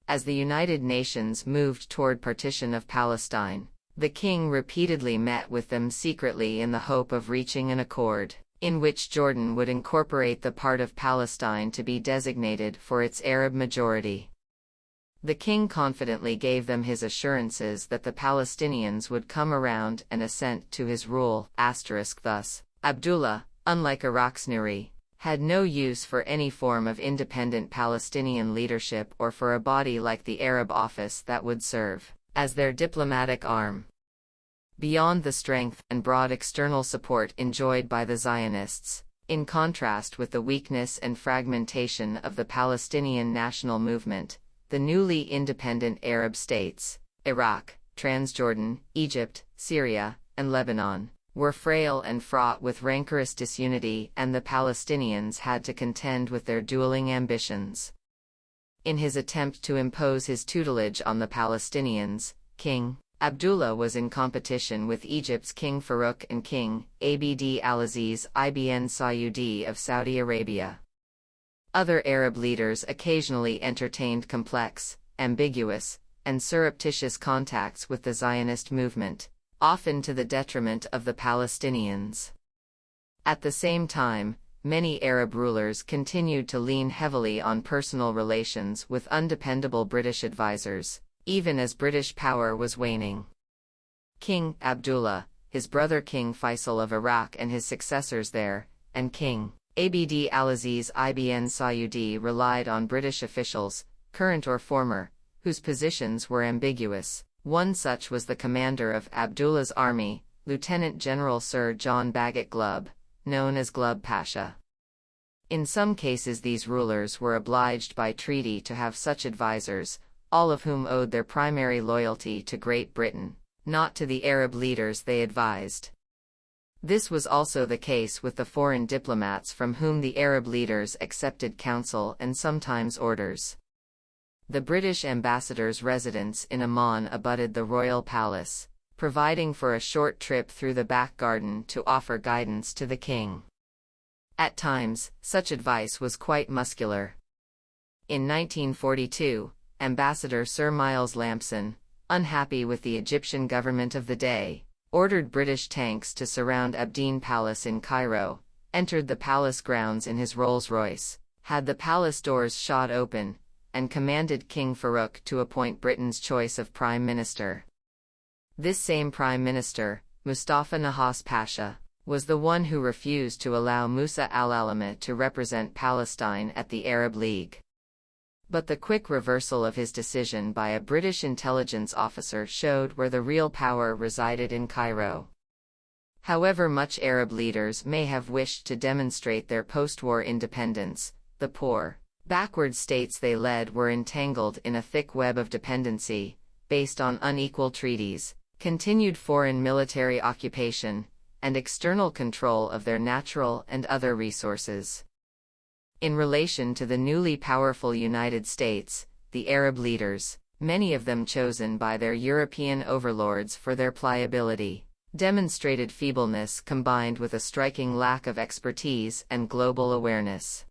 As the United Nations moved toward partition of Palestine, the king repeatedly met with them secretly in the hope of reaching an accord, in which Jordan would incorporate the part of Palestine to be designated for its Arab majority. The king confidently gave them his assurances that the Palestinians would come around and assent to his rule. Thus, Abdullah, unlike Iraq's Nouri, had no use for any form of independent Palestinian leadership or for a body like the Arab Office that would serve as their diplomatic arm. Beyond the strength and broad external support enjoyed by the Zionists, in contrast with the weakness and fragmentation of the Palestinian national movement, the newly independent Arab states, Iraq, Transjordan, Egypt, Syria, and Lebanon, were frail and fraught with rancorous disunity, and the Palestinians had to contend with their dueling ambitions. In his attempt to impose his tutelage on the Palestinians, King Abdullah was in competition with Egypt's King Farouk and King Abd al-Aziz ibn Saudi of Saudi Arabia. Other Arab leaders occasionally entertained complex, ambiguous, and surreptitious contacts with the Zionist movement, often to the detriment of the Palestinians. At the same time, many Arab rulers continued to lean heavily on personal relations with undependable British advisors, even as British power was waning. King Abdullah, his brother King Faisal of Iraq and his successors there, and King Abd al-Aziz ibn Saudi relied on British officials, current or former, whose positions were ambiguous. One such was the commander of Abdullah's army, Lieutenant General Sir John Bagot Glubb, known as Glubb Pasha. In some cases these rulers were obliged by treaty to have such advisors, all of whom owed their primary loyalty to Great Britain, not to the Arab leaders they advised. This was also the case with the foreign diplomats from whom the Arab leaders accepted counsel and sometimes orders. The British ambassador's residence in Amman abutted the royal palace, providing for a short trip through the back garden to offer guidance to the king. At times, such advice was quite muscular. In 1942, Ambassador Sir Miles Lampson, unhappy with the Egyptian government of the day, ordered British tanks to surround Abdeen Palace in Cairo, entered the palace grounds in his Rolls-Royce, had the palace doors shot open, and commanded King Farouk to appoint Britain's choice of Prime Minister. This same Prime Minister, Mustafa Nahas Pasha, was the one who refused to allow Musa al-Alameh to represent Palestine at the Arab League. But the quick reversal of his decision by a British intelligence officer showed where the real power resided in Cairo. However much Arab leaders may have wished to demonstrate their post-war independence, the poor, backward states they led were entangled in a thick web of dependency, based on unequal treaties, continued foreign military occupation, and external control of their natural and other resources. In relation to the newly powerful United States, the Arab leaders, many of them chosen by their European overlords for their pliability, demonstrated feebleness combined with a striking lack of expertise and global awareness.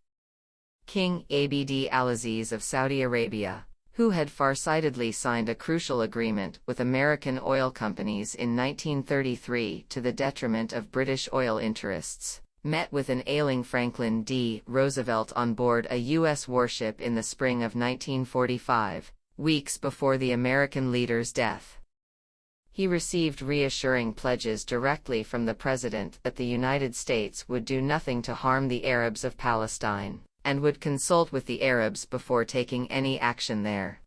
King Abd al-Aziz of Saudi Arabia, who had farsightedly signed a crucial agreement with American oil companies in 1933 to the detriment of British oil interests, met with an ailing Franklin D. Roosevelt on board a U.S. warship in the spring of 1945, weeks before the American leader's death. He received reassuring pledges directly from the president that the United States would do nothing to harm the Arabs of Palestine, and would consult with the Arabs before taking any action there.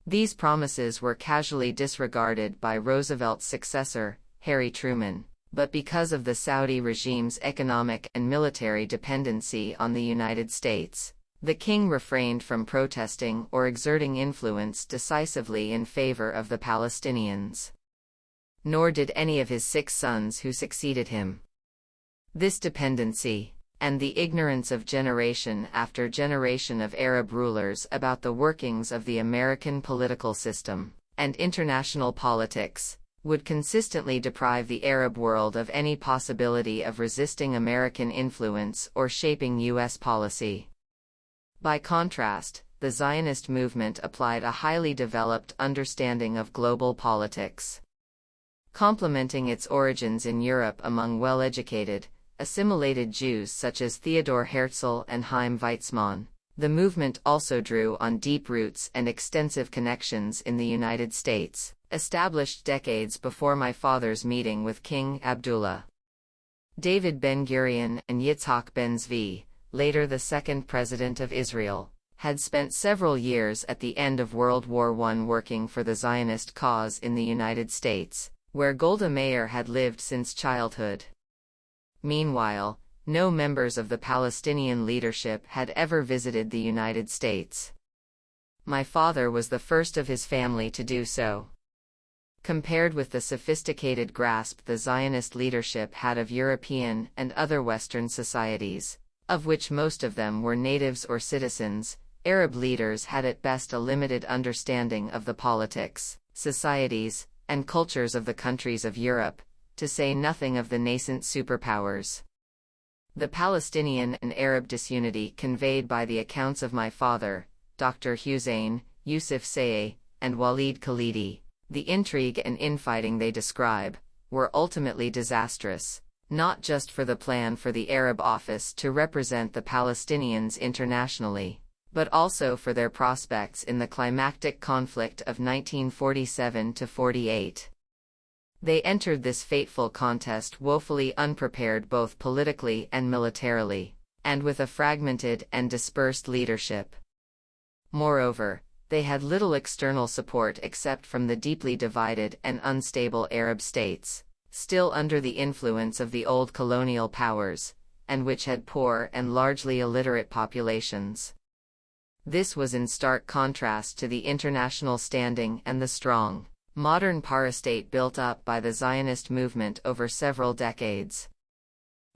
These promises were casually disregarded by Roosevelt's successor, Harry Truman, but because of the Saudi regime's economic and military dependency on the United States, the king refrained from protesting or exerting influence decisively in favor of the Palestinians. Nor did any of his 6 sons who succeeded him. This dependency, and the ignorance of generation after generation of Arab rulers about the workings of the American political system and international politics, would consistently deprive the Arab world of any possibility of resisting American influence or shaping U.S. policy. By contrast, the Zionist movement applied a highly developed understanding of global politics. Complementing its origins in Europe among well-educated, assimilated Jews such as Theodor Herzl and Chaim Weizmann, the movement also drew on deep roots and extensive connections in the United States, established decades before my father's meeting with King Abdullah. David Ben-Gurion and Yitzhak Ben-Zvi, later the second president of Israel, had spent several years at the end of World War I working for the Zionist cause in the United States, where Golda Meir had lived since childhood. Meanwhile, no members of the Palestinian leadership had ever visited the United States. My father was the first of his family to do so. Compared with the sophisticated grasp the Zionist leadership had of European and other Western societies, of which most of them were natives or citizens, Arab leaders had at best a limited understanding of the politics, societies, and cultures of the countries of Europe, to say nothing of the nascent superpowers. The Palestinian and Arab disunity conveyed by the accounts of my father, Dr. Hussein, Yusuf Sayeh, and Rashid Khalidi, the intrigue and infighting they describe, were ultimately disastrous, not just for the plan for the Arab office to represent the Palestinians internationally, but also for their prospects in the climactic conflict of 1947–48. They entered this fateful contest woefully unprepared both politically and militarily, and with a fragmented and dispersed leadership. Moreover, they had little external support except from the deeply divided and unstable Arab states, still under the influence of the old colonial powers, and which had poor and largely illiterate populations. This was in stark contrast to the international standing and the strong, modern parastate built up by the Zionist movement over several decades.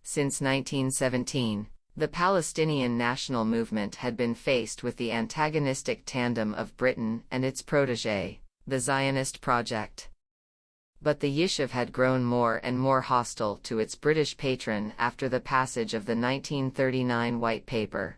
Since 1917, the Palestinian national movement had been faced with the antagonistic tandem of Britain and its protégé, the Zionist project. But the Yishuv had grown more and more hostile to its British patron after the passage of the 1939 White Paper.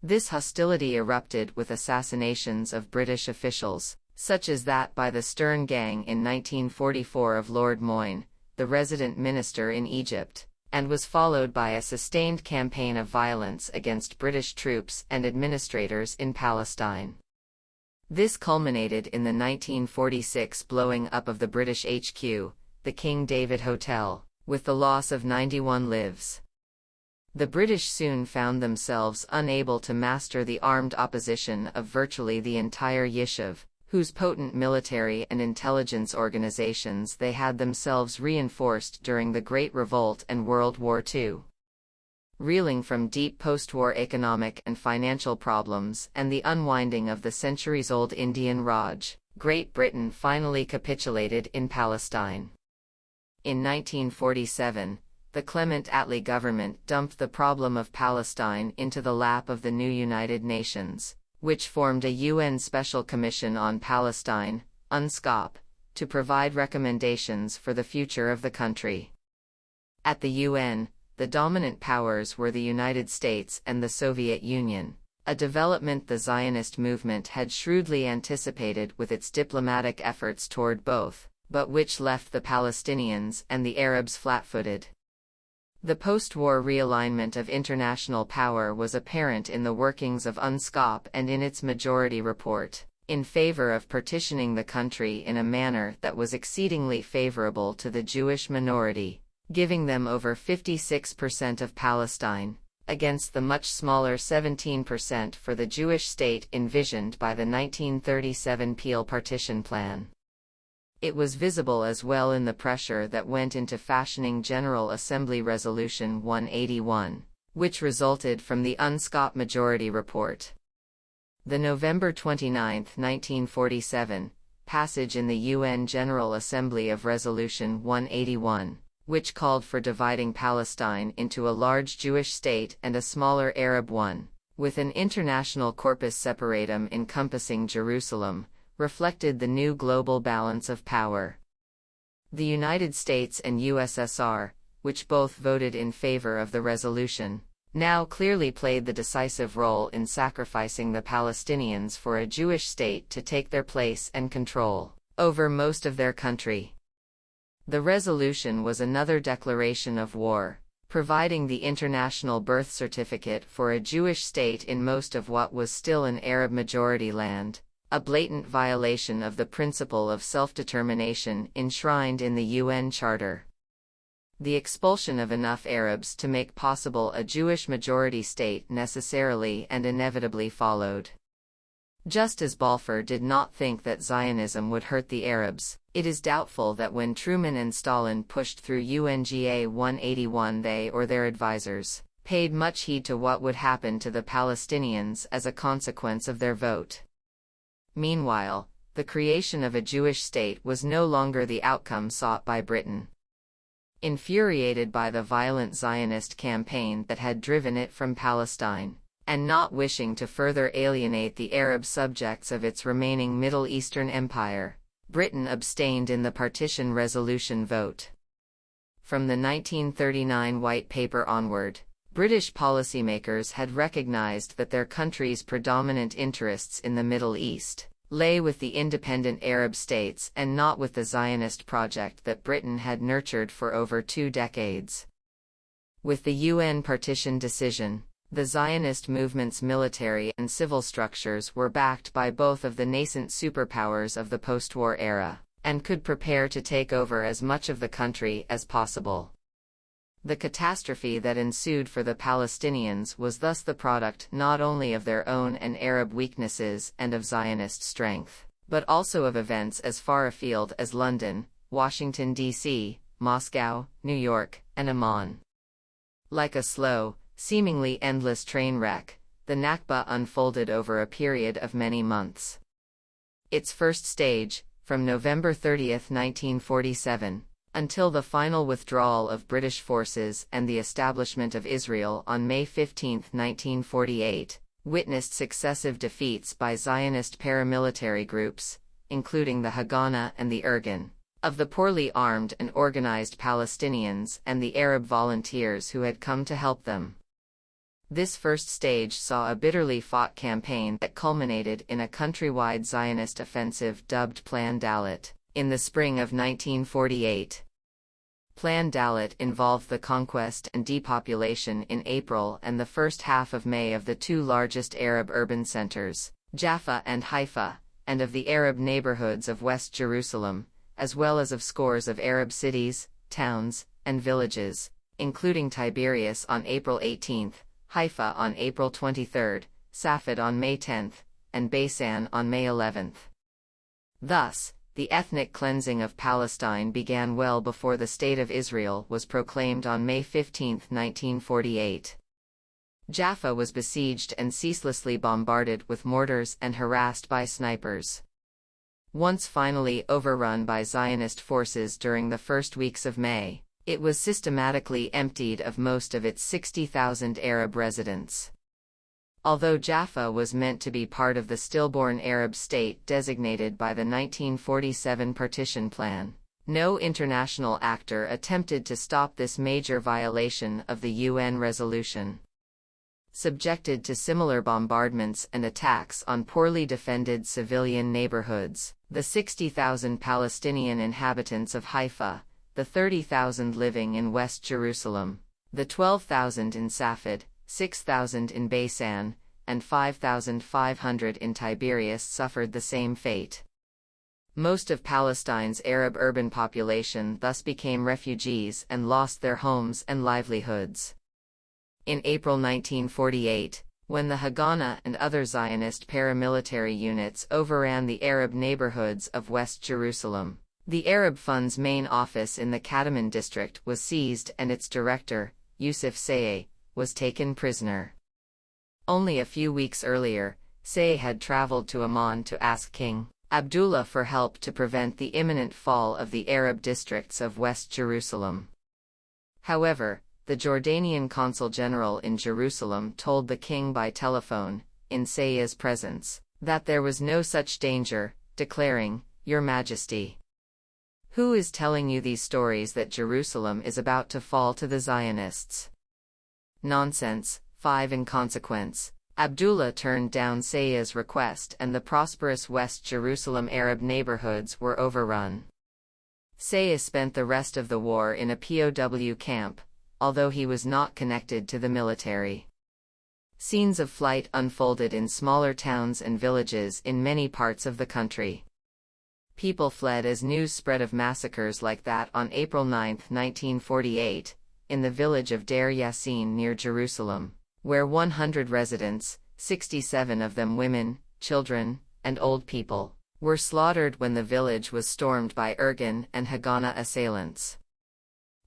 This hostility erupted with assassinations of British officials, such as that by the Stern Gang in 1944 of Lord Moyne, the resident minister in Egypt, and was followed by a sustained campaign of violence against British troops and administrators in Palestine. This culminated in the 1946 blowing up of the British HQ, the King David Hotel, with the loss of 91 lives. The British soon found themselves unable to master the armed opposition of virtually the entire Yishuv, whose potent military and intelligence organizations they had themselves reinforced during the Great Revolt and World War II. Reeling from deep post-war economic and financial problems and the unwinding of the centuries-old Indian Raj, Great Britain finally capitulated in Palestine. In 1947, the Clement Attlee government dumped the problem of Palestine into the lap of the new United Nations, which formed a UN Special Commission on Palestine, UNSCOP, to provide recommendations for the future of the country. At the UN, the dominant powers were the United States and the Soviet Union, a development the Zionist movement had shrewdly anticipated with its diplomatic efforts toward both, but which left the Palestinians and the Arabs flat-footed. The post-war realignment of international power was apparent in the workings of UNSCOP and in its majority report, in favor of partitioning the country in a manner that was exceedingly favorable to the Jewish minority, giving them over 56% of Palestine, against the much smaller 17% for the Jewish state envisioned by the 1937 Peel Partition Plan. It was visible as well in the pressure that went into fashioning General Assembly Resolution 181, which resulted from the UNSCOP Majority Report. The November 29, 1947, passage in the UN General Assembly of Resolution 181, which called for dividing Palestine into a large Jewish state and a smaller Arab one, with an international corpus separatum encompassing Jerusalem, reflected the new global balance of power. The United States and USSR, which both voted in favor of the resolution, now clearly played the decisive role in sacrificing the Palestinians for a Jewish state to take their place and control over most of their country. The resolution was another declaration of war, providing the international birth certificate for a Jewish state in most of what was still an Arab-majority land, a blatant violation of the principle of self-determination enshrined in the UN Charter. The expulsion of enough Arabs to make possible a Jewish majority state necessarily and inevitably followed. Just as Balfour did not think that Zionism would hurt the Arabs, it is doubtful that when Truman and Stalin pushed through UNGA 181 they or their advisors paid much heed to what would happen to the Palestinians as a consequence of their vote. Meanwhile, the creation of a Jewish state was no longer the outcome sought by Britain. Infuriated by the violent Zionist campaign that had driven it from Palestine, and not wishing to further alienate the Arab subjects of its remaining Middle Eastern empire, Britain abstained in the partition resolution vote. From the 1939 White Paper onward, British policymakers had recognized that their country's predominant interests in the Middle East lay with the independent Arab states and not with the Zionist project that Britain had nurtured for over 2 decades. With the UN partition decision, the Zionist movement's military and civil structures were backed by both of the nascent superpowers of the post-war era, and could prepare to take over as much of the country as possible. The catastrophe that ensued for the Palestinians was thus the product not only of their own and Arab weaknesses and of Zionist strength, but also of events as far afield as London, Washington, D.C., Moscow, New York, and Amman. Like a slow, seemingly endless train wreck, the Nakba unfolded over a period of many months. Its first stage, from November 30, 1947, until the final withdrawal of British forces and the establishment of Israel on May 15, 1948, witnessed successive defeats by Zionist paramilitary groups, including the Haganah and the Irgun, of the poorly armed and organized Palestinians and the Arab volunteers who had come to help them. This first stage saw a bitterly fought campaign that culminated in a countrywide Zionist offensive dubbed Plan Dalet in the spring of 1948. Plan Dalet involved the conquest and depopulation in April and the first half of May of the two largest Arab urban centers, Jaffa and Haifa, and of the Arab neighborhoods of West Jerusalem, as well as of scores of Arab cities, towns, and villages, including Tiberias on April 18, Haifa on April 23, Safed on May 10, and Beisan on May 11. Thus, the ethnic cleansing of Palestine began well before the State of Israel was proclaimed on May 15, 1948. Jaffa was besieged and ceaselessly bombarded with mortars and harassed by snipers. Once finally overrun by Zionist forces during the first weeks of May, it was systematically emptied of most of its 60,000 Arab residents. Although Jaffa was meant to be part of the stillborn Arab state designated by the 1947 partition plan, no international actor attempted to stop this major violation of the UN resolution. Subjected to similar bombardments and attacks on poorly defended civilian neighborhoods, the 60,000 Palestinian inhabitants of Haifa, the 30,000 living in West Jerusalem, the 12,000 in Safed, 6,000 in Beisan, and 5,500 in Tiberias suffered the same fate. Most of Palestine's Arab urban population thus became refugees and lost their homes and livelihoods. In April 1948, when the Haganah and other Zionist paramilitary units overran the Arab neighborhoods of West Jerusalem, the Arab Fund's main office in the Kataman district was seized and its director, Yusuf Sayeh, was taken prisoner. Only a few weeks earlier, Sayeh had traveled to Amman to ask King Abdullah for help to prevent the imminent fall of the Arab districts of West Jerusalem. However, the Jordanian consul general in Jerusalem told the king by telephone, in Sayeh's presence, that there was no such danger, declaring, "Your Majesty, who is telling you these stories that Jerusalem is about to fall to the Zionists?" Nonsense. 5 In consequence, Abdullah turned down Sayeh's request and the prosperous West Jerusalem Arab neighborhoods were overrun. Sayeh spent the rest of the war in a POW camp, although he was not connected to the military. Scenes of flight unfolded in smaller towns and villages in many parts of the country. People fled as news spread of massacres like that on April 9, 1948, in the village of Deir Yassin near Jerusalem, where 100 residents, 67 of them women, children, and old people, were slaughtered when the village was stormed by Irgun and Haganah assailants.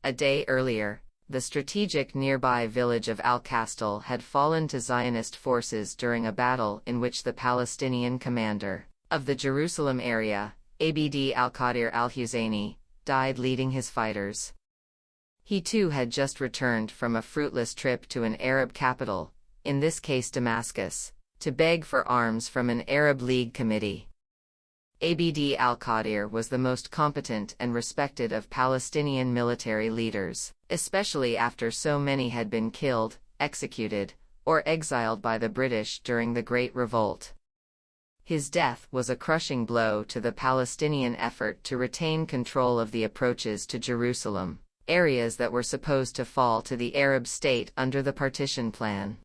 A day earlier, the strategic nearby village of Al-Kastal had fallen to Zionist forces during a battle in which the Palestinian commander of the Jerusalem area, Abd al-Qadir al-Husseini, died leading his fighters. He too had just returned from a fruitless trip to an Arab capital, in this case Damascus, to beg for arms from an Arab League committee. Abd al-Qadir was the most competent and respected of Palestinian military leaders, especially after so many had been killed, executed, or exiled by the British during the Great Revolt. His death was a crushing blow to the Palestinian effort to retain control of the approaches to Jerusalem, areas that were supposed to fall to the Arab state under the partition plan.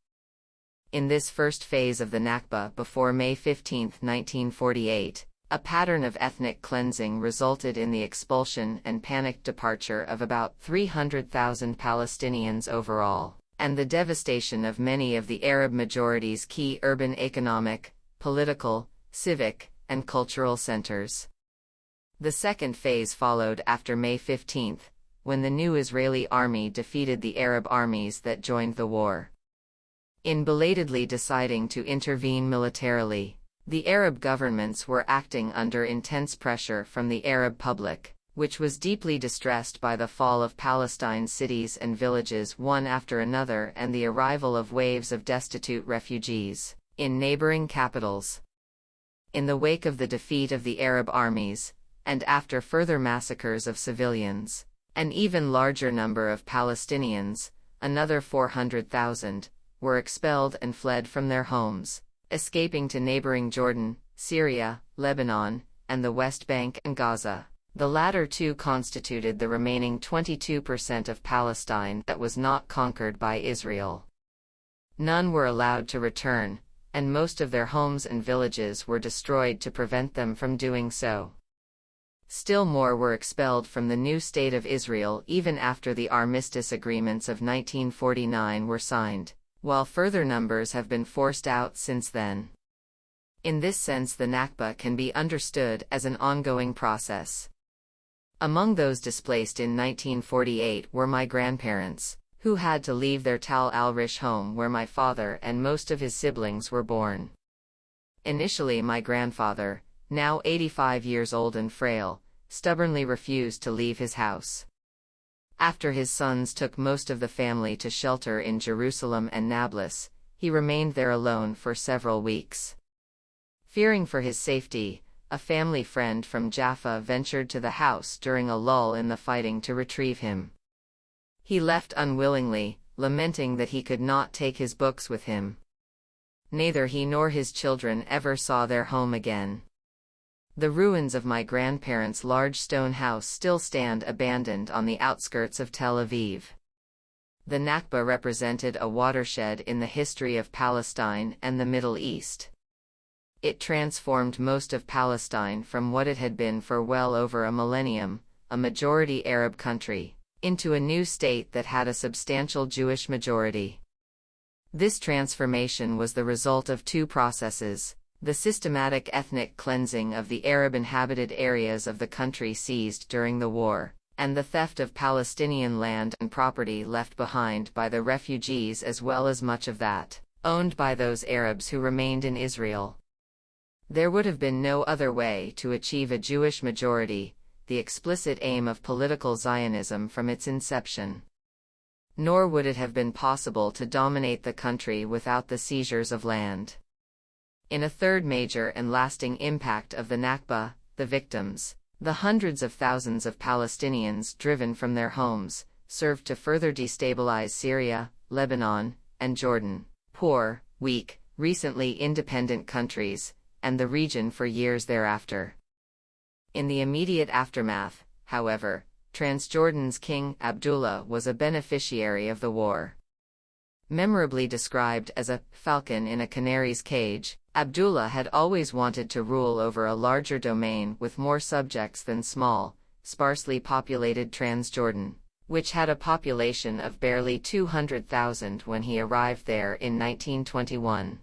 In this first phase of the Nakba before May 15, 1948, a pattern of ethnic cleansing resulted in the expulsion and panicked departure of about 300,000 Palestinians overall, and the devastation of many of the Arab majority's key urban economic, political, civic, and cultural centers. The second phase followed after May 15, when the new Israeli army defeated the Arab armies that joined the war. In belatedly deciding to intervene militarily, the Arab governments were acting under intense pressure from the Arab public, which was deeply distressed by the fall of Palestine's cities and villages one after another and the arrival of waves of destitute refugees in neighboring capitals. In the wake of the defeat of the Arab armies, and after further massacres of civilians, an even larger number of Palestinians, another 400,000, were expelled and fled from their homes, escaping to neighboring Jordan, Syria, Lebanon, and the West Bank and Gaza. The latter two constituted the remaining 22% of Palestine that was not conquered by Israel. None were allowed to return, and most of their homes and villages were destroyed to prevent them from doing so. Still more were expelled from the new state of Israel even after the armistice agreements of 1949 were signed, while further numbers have been forced out since then. In this sense, the Nakba can be understood as an ongoing process. Among those displaced in 1948 were my grandparents, who had to leave their Tal al-Rish home where my father and most of his siblings were born. Initially, my grandfather, now 85 years old and frail, stubbornly refused to leave his house. After his sons took most of the family to shelter in Jerusalem and Nablus, he remained there alone for several weeks. Fearing for his safety, a family friend from Jaffa ventured to the house during a lull in the fighting to retrieve him. He left unwillingly, lamenting that he could not take his books with him. Neither he nor his children ever saw their home again. The ruins of my grandparents' large stone house still stand abandoned on the outskirts of Tel Aviv. The Nakba represented a watershed in the history of Palestine and the Middle East. It transformed most of Palestine from what it had been for well over a millennium, a majority Arab country, into a new state that had a substantial Jewish majority. This transformation was the result of two processes: the systematic ethnic cleansing of the Arab-inhabited areas of the country seized during the war, and the theft of Palestinian land and property left behind by the refugees, as well as much of that owned by those Arabs who remained in Israel. There would have been no other way to achieve a Jewish majority, the explicit aim of political Zionism from its inception. Nor would it have been possible to dominate the country without the seizures of land. In a third major and lasting impact of the Nakba, the victims, the hundreds of thousands of Palestinians driven from their homes, served to further destabilize Syria, Lebanon, and Jordan, poor, weak, recently independent countries, and the region for years thereafter. In the immediate aftermath, however, Transjordan's King Abdullah was a beneficiary of the war. Memorably described as a falcon in a canary's cage, Abdullah had always wanted to rule over a larger domain with more subjects than small, sparsely populated Transjordan, which had a population of barely 200,000 when he arrived there in 1921.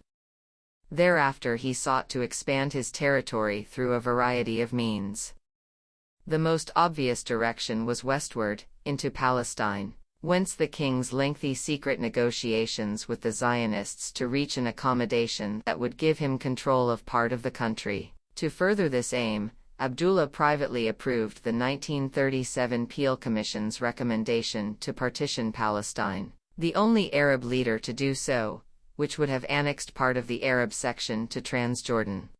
Thereafter he sought to expand his territory through a variety of means. The most obvious direction was westward, into Palestine, whence the king's lengthy secret negotiations with the Zionists to reach an accommodation that would give him control of part of the country. To further this aim, Abdullah privately approved the 1937 Peel Commission's recommendation to partition Palestine, the only Arab leader to do so, which would have annexed part of the Arab section to Transjordan.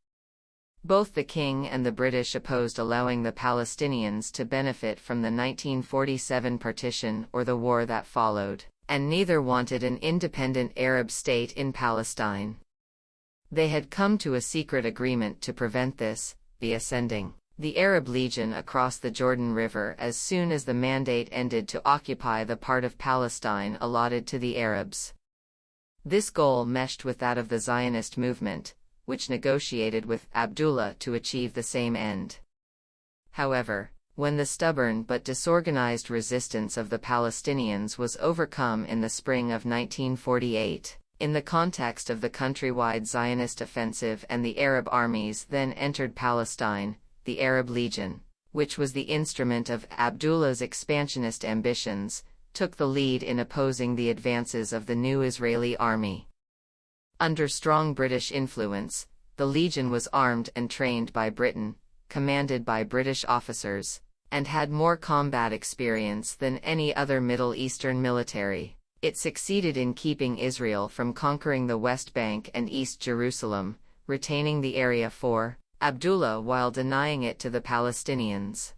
Both the king and the British opposed allowing the Palestinians to benefit from the 1947 partition or the war that followed, and neither wanted an independent Arab state in Palestine. They had come to a secret agreement to prevent this, via sending the Arab Legion across the Jordan River as soon as the mandate ended to occupy the part of Palestine allotted to the Arabs. This goal meshed with that of the Zionist movement, which negotiated with Abdullah to achieve the same end. However, when the stubborn but disorganized resistance of the Palestinians was overcome in the spring of 1948, in the context of the countrywide Zionist offensive and the Arab armies then entered Palestine, the Arab Legion, which was the instrument of Abdullah's expansionist ambitions, took the lead in opposing the advances of the new Israeli army. Under strong British influence, the Legion was armed and trained by Britain, commanded by British officers, and had more combat experience than any other Middle Eastern military. It succeeded in keeping Israel from conquering the West Bank and East Jerusalem, retaining the area for Abdullah while denying it to the Palestinians.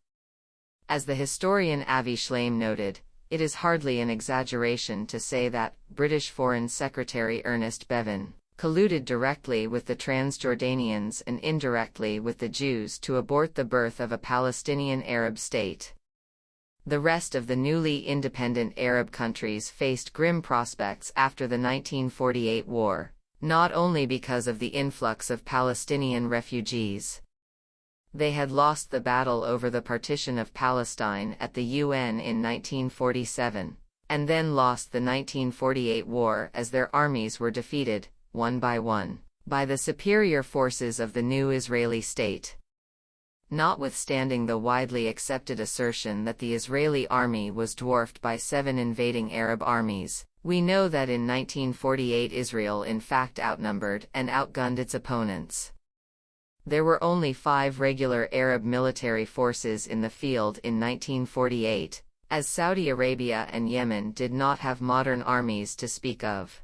As the historian Avi Shlaim noted, It is hardly an exaggeration to say that British Foreign Secretary Ernest Bevin colluded directly with the Transjordanians and indirectly with the Jews to abort the birth of a Palestinian Arab state. The rest of the newly independent Arab countries faced grim prospects after the 1948 war, not only because of the influx of Palestinian refugees. They had lost the battle over the partition of Palestine at the UN in 1947, and then lost the 1948 war as their armies were defeated, one, by the superior forces of the new Israeli state. Notwithstanding the widely accepted assertion that the Israeli army was dwarfed by 7 invading Arab armies, we know that in 1948 Israel in fact outnumbered and outgunned its opponents. There were only 5 regular Arab military forces in the field in 1948, as Saudi Arabia and Yemen did not have modern armies to speak of.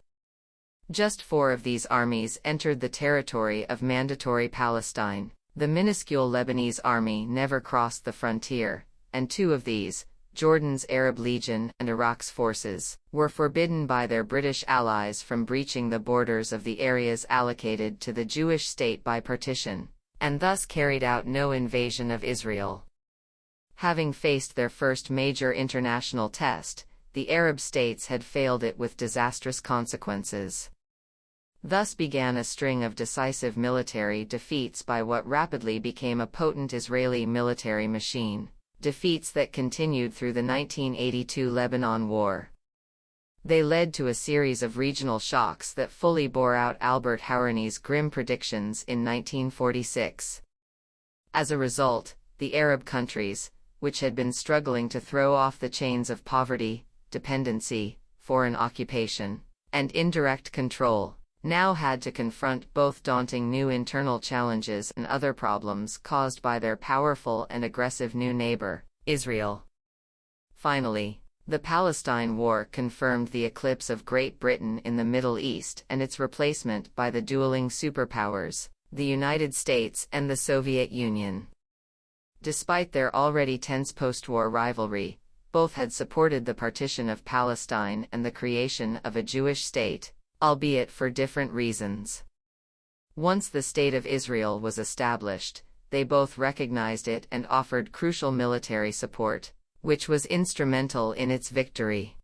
Just 4 of these armies entered the territory of Mandatory Palestine. The minuscule Lebanese army never crossed the frontier, and 2 of these, Jordan's Arab Legion and Iraq's forces, were forbidden by their British allies from breaching the borders of the areas allocated to the Jewish state by partition, and thus carried out no invasion of Israel. Having faced their first major international test, the Arab states had failed it with disastrous consequences. Thus began a string of decisive military defeats by what rapidly became a potent Israeli military machine, defeats that continued through the 1982 Lebanon War. They led to a series of regional shocks that fully bore out Albert Hourani's grim predictions in 1946. As a result, the Arab countries, which had been struggling to throw off the chains of poverty, dependency, foreign occupation, and indirect control, now had to confront both daunting new internal challenges and other problems caused by their powerful and aggressive new neighbor, Israel. Finally, the Palestine War confirmed the eclipse of Great Britain in the Middle East and its replacement by the dueling superpowers, the United States and the Soviet Union. Despite their already tense post-war rivalry, both had supported the partition of Palestine and the creation of a Jewish state, albeit for different reasons. Once the State of Israel was established, they both recognized it and offered crucial military support, which was instrumental in its victory.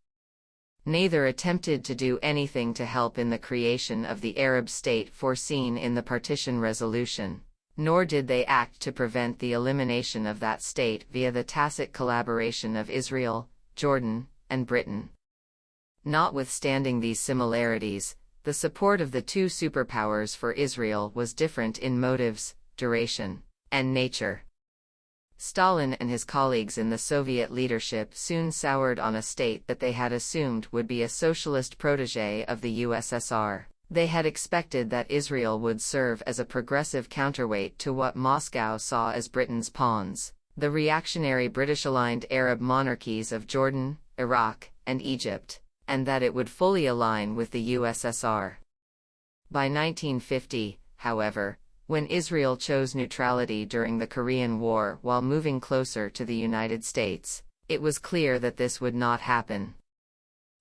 Neither attempted to do anything to help in the creation of the Arab state foreseen in the partition resolution, nor did they act to prevent the elimination of that state via the tacit collaboration of Israel, Jordan, and Britain. Notwithstanding these similarities, the support of the 2 superpowers for Israel was different in motives, duration, and nature. Stalin and his colleagues in the Soviet leadership soon soured on a state that they had assumed would be a socialist protégé of the USSR. They had expected that Israel would serve as a progressive counterweight to what Moscow saw as Britain's pawns, the reactionary British-aligned Arab monarchies of Jordan, Iraq, and Egypt, and that it would fully align with the USSR. By 1950, however, when Israel chose neutrality during the Korean War while moving closer to the United States, it was clear that this would not happen.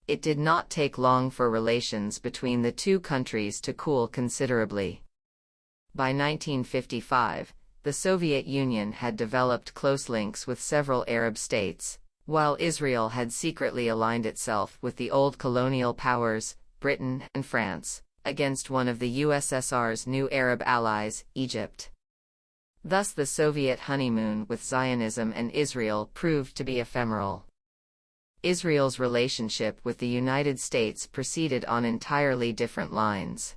It did not take long for relations between the 2 countries to cool considerably. By 1955, the Soviet Union had developed close links with several Arab states, while Israel had secretly aligned itself with the old colonial powers, Britain and France, against one of the USSR's new Arab allies, Egypt. Thus the Soviet honeymoon with Zionism and Israel proved to be ephemeral. Israel's relationship with the United States proceeded on entirely different lines.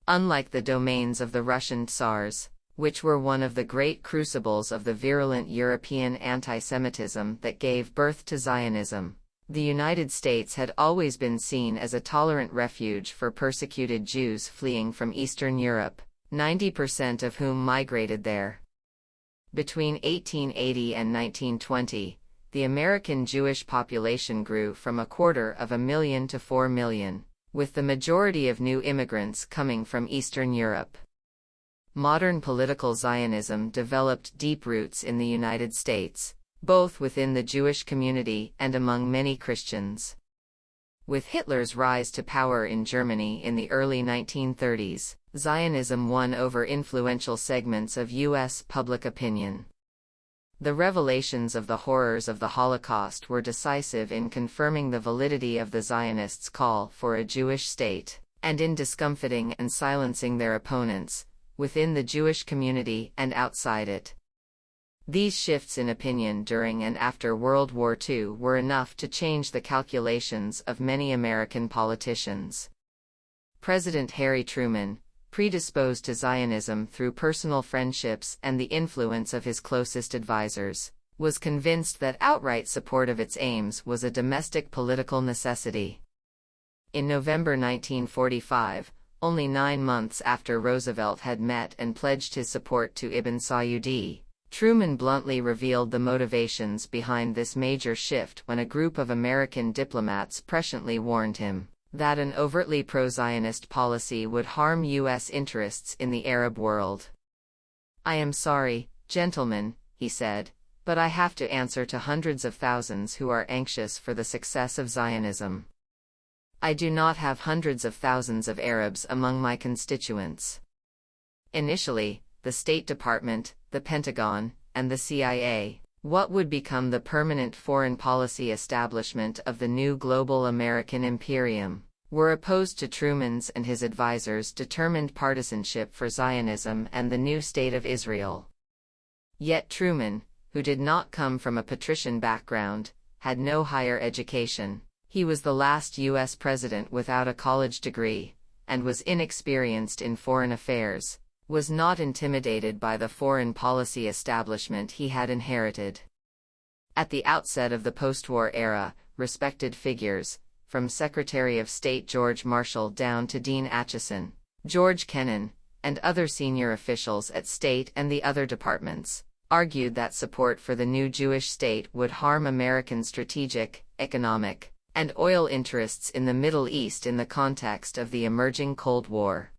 Unlike the domains of the Russian Tsars, which were one of the great crucibles of the virulent European anti-Semitism that gave birth to Zionism, the United States had always been seen as a tolerant refuge for persecuted Jews fleeing from Eastern Europe, 90% of whom migrated there. Between 1880 and 1920, the American Jewish population grew from 250,000 to 4 million, with the majority of new immigrants coming from Eastern Europe. Modern political Zionism developed deep roots in the United States, both within the Jewish community and among many Christians. With Hitler's rise to power in Germany in the early 1930s, Zionism won over influential segments of U.S. public opinion. The revelations of the horrors of the Holocaust were decisive in confirming the validity of the Zionists' call for a Jewish state, and in discomfiting and silencing their opponents, within the Jewish community and outside it. These shifts in opinion during and after World War II were enough to change the calculations of many American politicians. President Harry Truman, predisposed to Zionism through personal friendships and the influence of his closest advisors, was convinced that outright support of its aims was a domestic political necessity. In November 1945, only 9 months after Roosevelt had met and pledged his support to Ibn Saudi, Truman bluntly revealed the motivations behind this major shift when a group of American diplomats presciently warned him that an overtly pro-Zionist policy would harm U.S. interests in the Arab world. "I am sorry, gentlemen," he said, "but I have to answer to hundreds of thousands who are anxious for the success of Zionism. I do not have hundreds of thousands of Arabs among my constituents." Initially, the State Department, the Pentagon, and the CIA, what would become the permanent foreign policy establishment of the new global American imperium, were opposed to Truman's and his advisors' determined partisanship for Zionism and the new state of Israel. Yet Truman, who did not come from a patrician background, had no higher education. He was the last U.S. president without a college degree, and was inexperienced in foreign affairs, was not intimidated by the foreign policy establishment he had inherited. At the outset of the post-war era, respected figures, from Secretary of State George Marshall down to Dean Acheson, George Kennan, and other senior officials at State and the other departments, argued that support for the new Jewish state would harm American strategic, economic, and oil interests in the Middle East in the context of the emerging Cold War.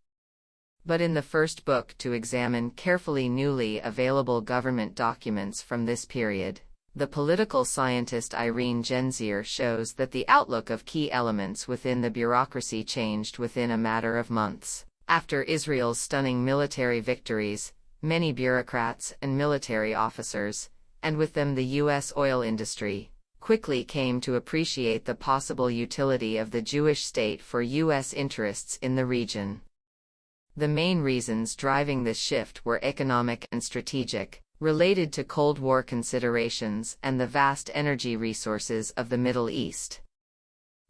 But in the first book to examine carefully newly available government documents from this period, the political scientist Irene Genzier shows that the outlook of key elements within the bureaucracy changed within a matter of months. After Israel's stunning military victories, many bureaucrats and military officers, and with them the U.S. oil industry, quickly came to appreciate the possible utility of the Jewish state for U.S. interests in the region. The main reasons driving this shift were economic and strategic, related to Cold War considerations and the vast energy resources of the Middle East.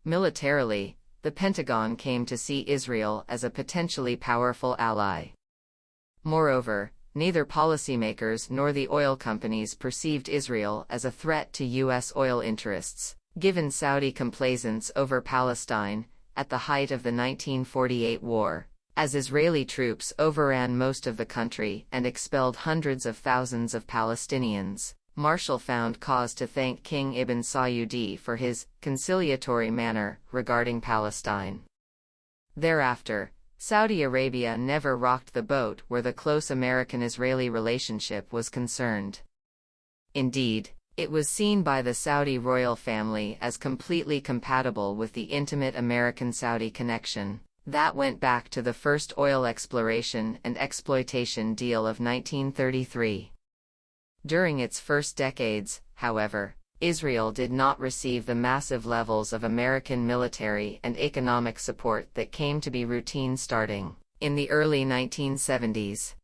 Militarily, the Pentagon came to see Israel as a potentially powerful ally. Moreover, neither policymakers nor the oil companies perceived Israel as a threat to U.S. oil interests, given Saudi complaisance over Palestine at the height of the 1948 war. As Israeli troops overran most of the country and expelled hundreds of thousands of Palestinians, Marshall found cause to thank King Ibn Saudi for his conciliatory manner regarding Palestine. Thereafter, Saudi Arabia never rocked the boat where the close American-Israeli relationship was concerned. Indeed, it was seen by the Saudi royal family as completely compatible with the intimate American-Saudi connection that went back to the first oil exploration and exploitation deal of 1933. During its first decades, however, Israel did not receive the massive levels of American military and economic support that came to be routine starting in the early 1970s.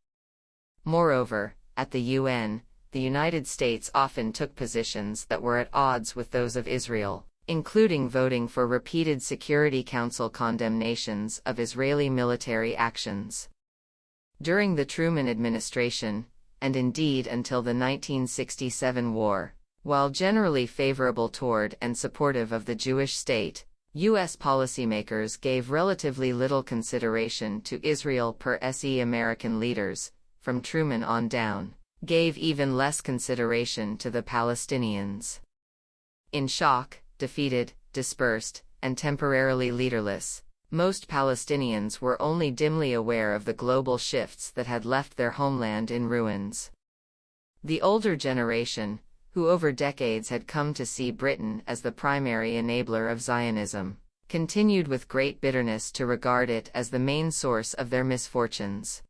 Moreover, at the UN, the United States often took positions that were at odds with those of Israel, including voting for repeated Security Council condemnations of Israeli military actions. During the Truman administration, and indeed until the 1967 war, while generally favorable toward and supportive of the Jewish state, U.S. policymakers gave relatively little consideration to Israel per se. American leaders, from Truman on down, gave even less consideration to the Palestinians. In shock, defeated, dispersed, and temporarily leaderless, most Palestinians were only dimly aware of the global shifts that had left their homeland in ruins. The older generation, who over decades had come to see Britain as the primary enabler of Zionism, continued with great bitterness to regard it as the main source of their misfortunes.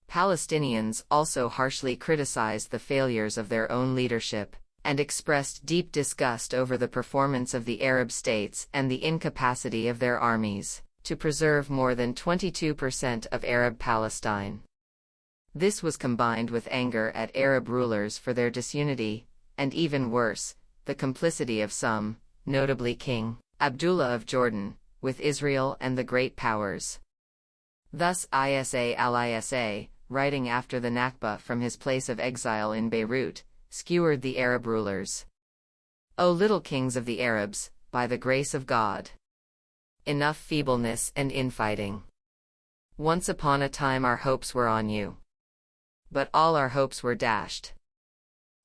Palestinians also harshly criticized the failures of their own leadership, and expressed deep disgust over the performance of the Arab states and the incapacity of their armies to preserve more than 22% of Arab Palestine. This was combined with anger at Arab rulers for their disunity, and even worse, the complicity of some, notably King Abdullah of Jordan, with Israel and the great powers. Thus Isa al-Isa, writing after the Nakba from his place of exile in Beirut, skewered the Arab rulers. O little kings of the Arabs, by the grace of God! Enough feebleness and infighting. Once upon a time our hopes were on you. But all our hopes were dashed.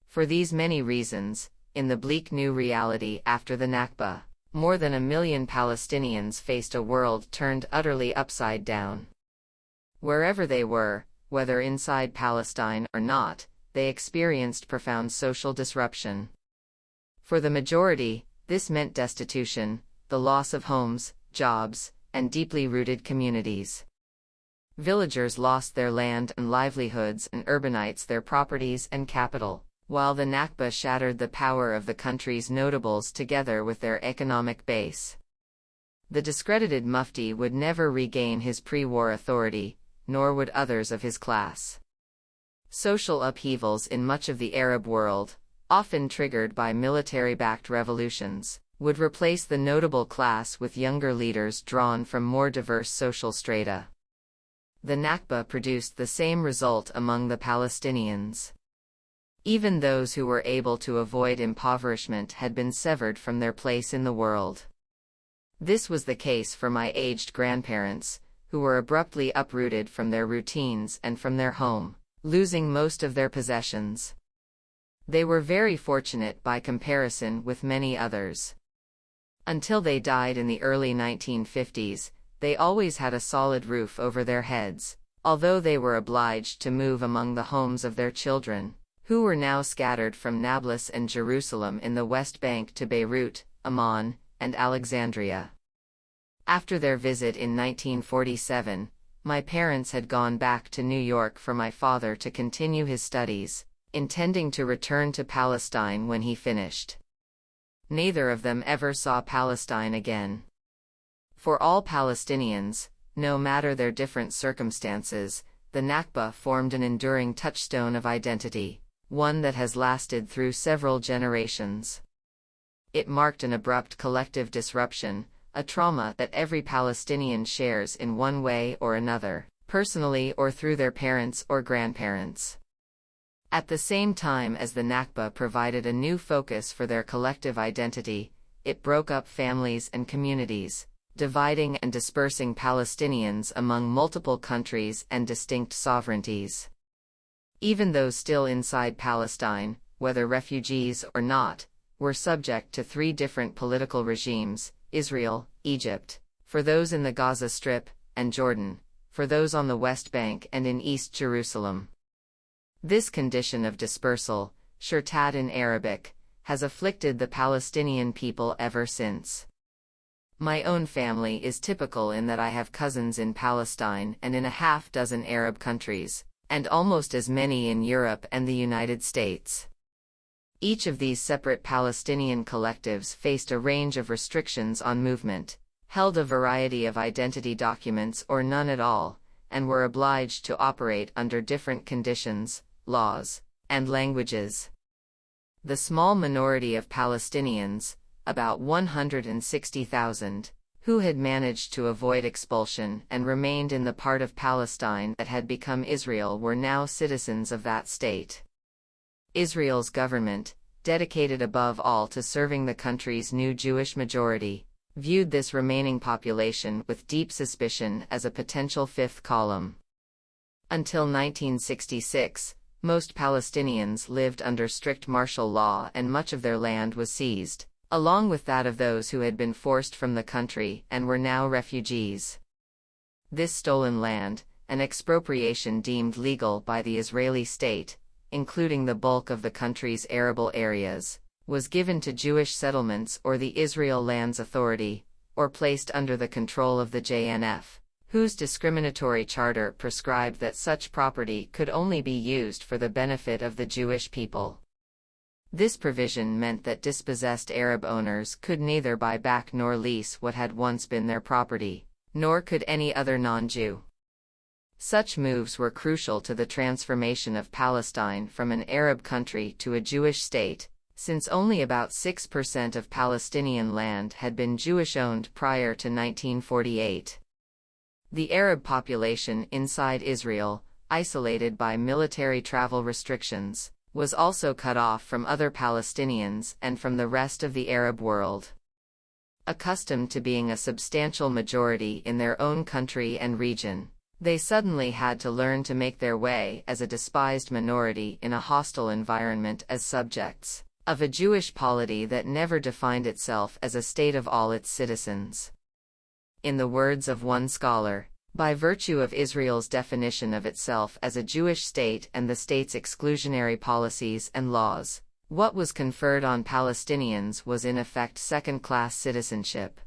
For these many reasons, in the bleak new reality after the Nakba, more than 1 million Palestinians faced a world turned utterly upside down. Wherever they were, whether inside Palestine or not, they experienced profound social disruption. For the majority, this meant destitution, the loss of homes, jobs, and deeply rooted communities. Villagers lost their land and livelihoods, and urbanites their properties and capital, while the Nakba shattered the power of the country's notables together with their economic base. The discredited Mufti would never regain his pre-war authority, nor would others of his class. Social upheavals in much of the Arab world, often triggered by military-backed revolutions, would replace the notable class with younger leaders drawn from more diverse social strata. The Nakba produced the same result among the Palestinians. Even those who were able to avoid impoverishment had been severed from their place in the world. This was the case for my aged grandparents, who were abruptly uprooted from their routines and from their home, losing most of their possessions. They were very fortunate by comparison with many others. Until they died in the early 1950s, they always had a solid roof over their heads, although they were obliged to move among the homes of their children, who were now scattered from Nablus and Jerusalem in the West Bank to Beirut, Amman, and Alexandria. After their visit in 1947, my parents had gone back to New York for my father to continue his studies, intending to return to Palestine when he finished. Neither of them ever saw Palestine again. For all Palestinians, no matter their different circumstances, the Nakba formed an enduring touchstone of identity, one that has lasted through several generations. It marked an abrupt collective disruption, a trauma that every Palestinian shares in one way or another, personally or through their parents or grandparents. At the same time as the Nakba provided a new focus for their collective identity, it broke up families and communities, dividing and dispersing Palestinians among multiple countries and distinct sovereignties. Even those still inside Palestine, whether refugees or not, were subject to 3 different political regimes: Israel, Egypt, for those in the Gaza Strip, and Jordan, for those on the West Bank and in East Jerusalem. This condition of dispersal, shirtat in Arabic, has afflicted the Palestinian people ever since. My own family is typical in that I have cousins in Palestine and in a half-dozen Arab countries, and almost as many in Europe and the United States. Each of these separate Palestinian collectives faced a range of restrictions on movement, held a variety of identity documents or none at all, and were obliged to operate under different conditions, laws, and languages. The small minority of Palestinians, about 160,000, who had managed to avoid expulsion and remained in the part of Palestine that had become Israel, were now citizens of that state. Israel's government, dedicated above all to serving the country's new Jewish majority, viewed this remaining population with deep suspicion as a potential fifth column. Until 1966, most Palestinians lived under strict martial law and much of their land was seized, along with that of those who had been forced from the country and were now refugees. This stolen land, an expropriation deemed legal by the Israeli state, including the bulk of the country's arable areas, was given to Jewish settlements or the Israel Lands Authority, or placed under the control of the JNF, whose discriminatory charter prescribed that such property could only be used for the benefit of the Jewish people. This provision meant that dispossessed Arab owners could neither buy back nor lease what had once been their property, nor could any other non-Jew. Such moves were crucial to the transformation of Palestine from an Arab country to a Jewish state, since only about 6% of Palestinian land had been Jewish-owned prior to 1948. The Arab population inside Israel, isolated by military travel restrictions, was also cut off from other Palestinians and from the rest of the Arab world. Accustomed to being a substantial majority in their own country and region, they suddenly had to learn to make their way as a despised minority in a hostile environment as subjects of a Jewish polity that never defined itself as a state of all its citizens. In the words of one scholar, by virtue of Israel's definition of itself as a Jewish state and the state's exclusionary policies and laws, what was conferred on Palestinians was in effect second-class citizenship.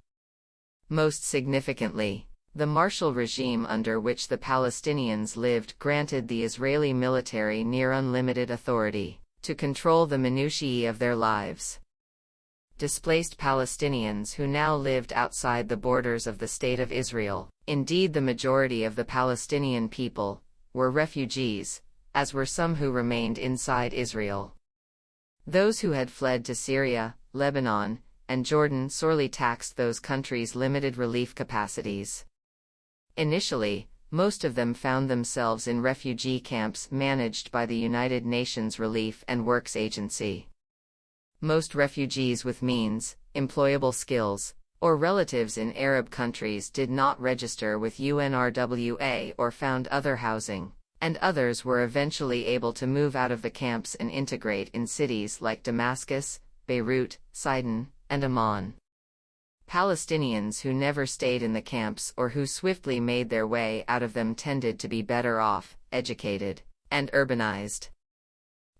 Most significantly, the martial regime under which the Palestinians lived granted the Israeli military near unlimited authority to control the minutiae of their lives. Displaced Palestinians who now lived outside the borders of the State of Israel, indeed the majority of the Palestinian people, were refugees, as were some who remained inside Israel. Those who had fled to Syria, Lebanon, and Jordan sorely taxed those countries' limited relief capacities. Initially, most of them found themselves in refugee camps managed by the United Nations Relief and Works Agency. Most refugees with means, employable skills, or relatives in Arab countries did not register with UNRWA or found other housing, and others were eventually able to move out of the camps and integrate in cities like Damascus, Beirut, Sidon, and Amman. Palestinians who never stayed in the camps or who swiftly made their way out of them tended to be better off, educated, and urbanized.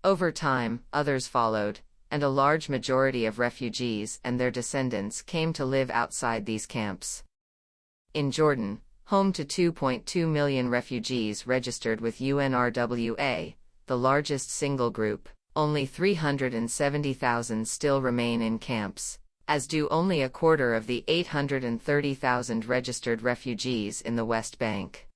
Over time, others followed, and a large majority of refugees and their descendants came to live outside these camps. In Jordan, home to 2.2 million refugees registered with UNRWA, the largest single group, only 370,000 still remain in camps, as do only a quarter of the 830,000 registered refugees in the West Bank.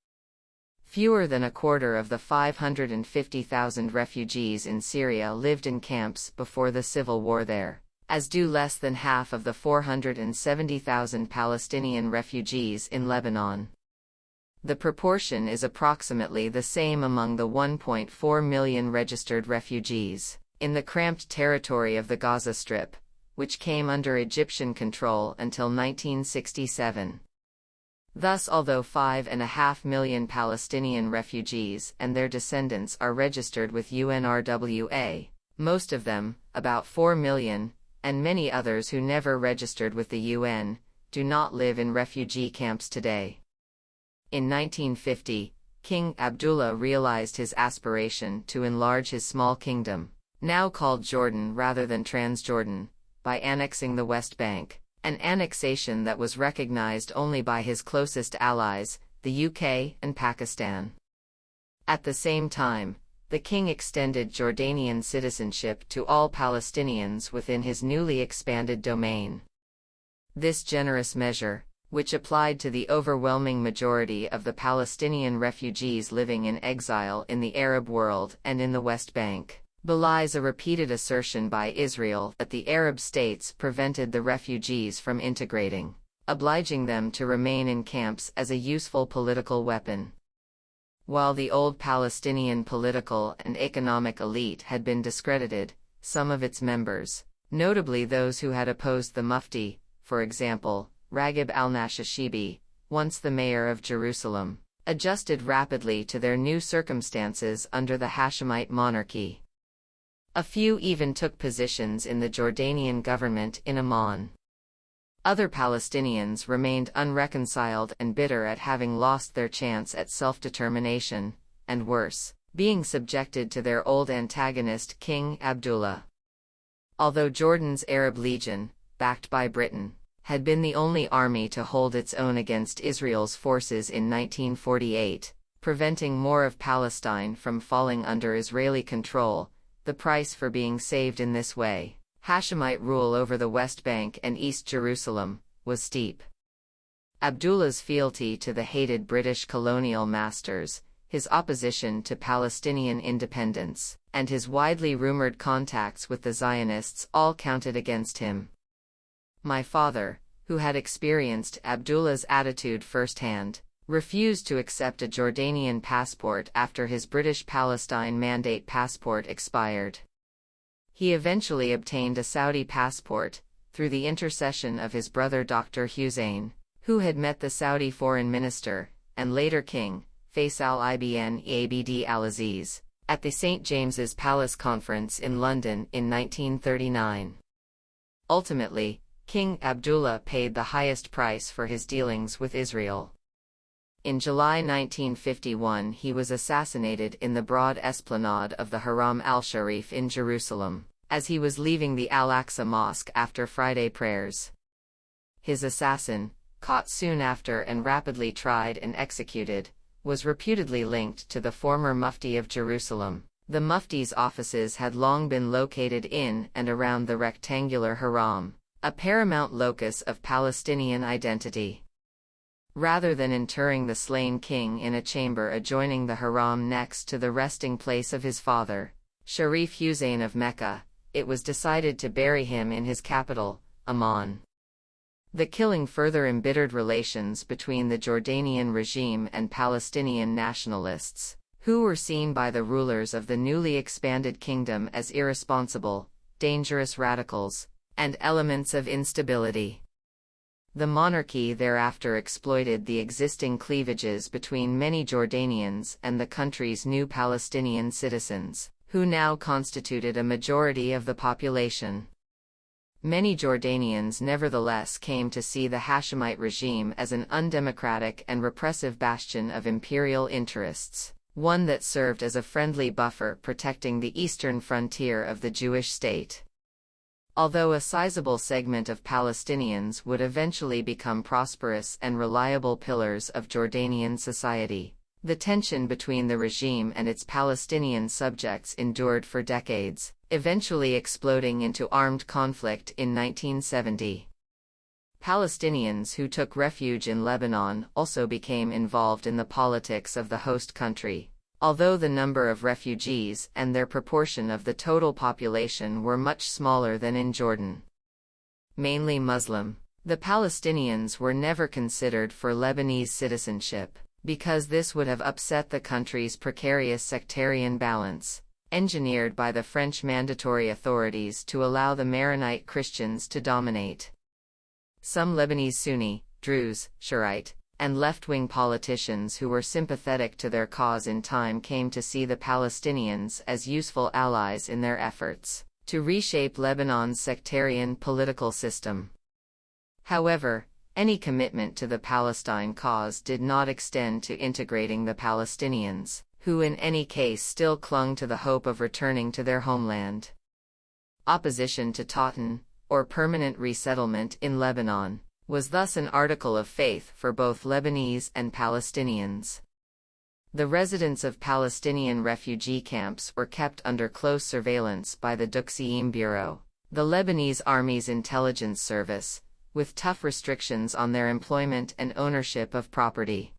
Fewer than a quarter of the 550,000 refugees in Syria lived in camps before the civil war there, as do less than half of the 470,000 Palestinian refugees in Lebanon. The proportion is approximately the same among the 1.4 million registered refugees in the cramped territory of the Gaza Strip, which came under Egyptian control until 1967. Thus, although 5.5 million Palestinian refugees and their descendants are registered with UNRWA, most of them, about 4 million, and many others who never registered with the UN, do not live in refugee camps today. In 1950, King Abdullah realized his aspiration to enlarge his small kingdom, now called Jordan rather than Transjordan, by annexing the West Bank, an annexation that was recognized only by his closest allies, the UK and Pakistan. At the same time, the king extended Jordanian citizenship to all Palestinians within his newly expanded domain. This generous measure, which applied to the overwhelming majority of the Palestinian refugees living in exile in the Arab world and in the West Bank, belies a repeated assertion by Israel that the Arab states prevented the refugees from integrating, obliging them to remain in camps as a useful political weapon. While the old Palestinian political and economic elite had been discredited, some of its members, notably those who had opposed the Mufti, for example, Raghib al-Nashashibi, once the mayor of Jerusalem, adjusted rapidly to their new circumstances under the Hashemite monarchy. A few even took positions in the Jordanian government in Amman. Other Palestinians remained unreconciled and bitter at having lost their chance at self-determination, and worse, being subjected to their old antagonist King Abdullah. Although Jordan's Arab Legion, backed by Britain, had been the only army to hold its own against Israel's forces in 1948, preventing more of Palestine from falling under Israeli control, the price for being saved in this way, Hashemite rule over the West Bank and East Jerusalem, was steep. Abdullah's fealty to the hated British colonial masters, his opposition to Palestinian independence, and his widely rumored contacts with the Zionists all counted against him. My father, who had experienced Abdullah's attitude firsthand, refused to accept a Jordanian passport after his British Palestine Mandate passport expired. He eventually obtained a Saudi passport, through the intercession of his brother Dr. Hussein, who had met the Saudi foreign minister, and later King, Faisal ibn Abd al-Aziz, at the St. James's Palace Conference in London in 1939. Ultimately, King Abdullah paid the highest price for his dealings with Israel. In July 1951 he was assassinated in the broad esplanade of the Haram al-Sharif in Jerusalem, as he was leaving the Al-Aqsa Mosque after Friday prayers. His assassin, caught soon after and rapidly tried and executed, was reputedly linked to the former Mufti of Jerusalem. The Mufti's offices had long been located in and around the rectangular Haram, a paramount locus of Palestinian identity. Rather than interring the slain king in a chamber adjoining the Haram next to the resting place of his father, Sharif Hussein of Mecca, it was decided to bury him in his capital, Amman. The killing further embittered relations between the Jordanian regime and Palestinian nationalists, who were seen by the rulers of the newly expanded kingdom as irresponsible, dangerous radicals, and elements of instability. The monarchy thereafter exploited the existing cleavages between many Jordanians and the country's new Palestinian citizens, who now constituted a majority of the population. Many Jordanians nevertheless came to see the Hashemite regime as an undemocratic and repressive bastion of imperial interests, one that served as a friendly buffer protecting the eastern frontier of the Jewish state. Although a sizable segment of Palestinians would eventually become prosperous and reliable pillars of Jordanian society, the tension between the regime and its Palestinian subjects endured for decades, eventually exploding into armed conflict in 1970. Palestinians who took refuge in Lebanon also became involved in the politics of the host country, although the number of refugees and their proportion of the total population were much smaller than in Jordan. Mainly Muslim, the Palestinians were never considered for Lebanese citizenship, because this would have upset the country's precarious sectarian balance, engineered by the French mandatory authorities to allow the Maronite Christians to dominate. Some Lebanese Sunni, Druze, Shiite, and left-wing politicians who were sympathetic to their cause in time came to see the Palestinians as useful allies in their efforts to reshape Lebanon's sectarian political system. However, any commitment to the Palestine cause did not extend to integrating the Palestinians, who in any case still clung to the hope of returning to their homeland. Opposition to Tautan, or permanent resettlement in Lebanon, was thus an article of faith for both Lebanese and Palestinians. The residents of Palestinian refugee camps were kept under close surveillance by the Duqsiyim Bureau, the Lebanese Army's intelligence service, with tough restrictions on their employment and ownership of property.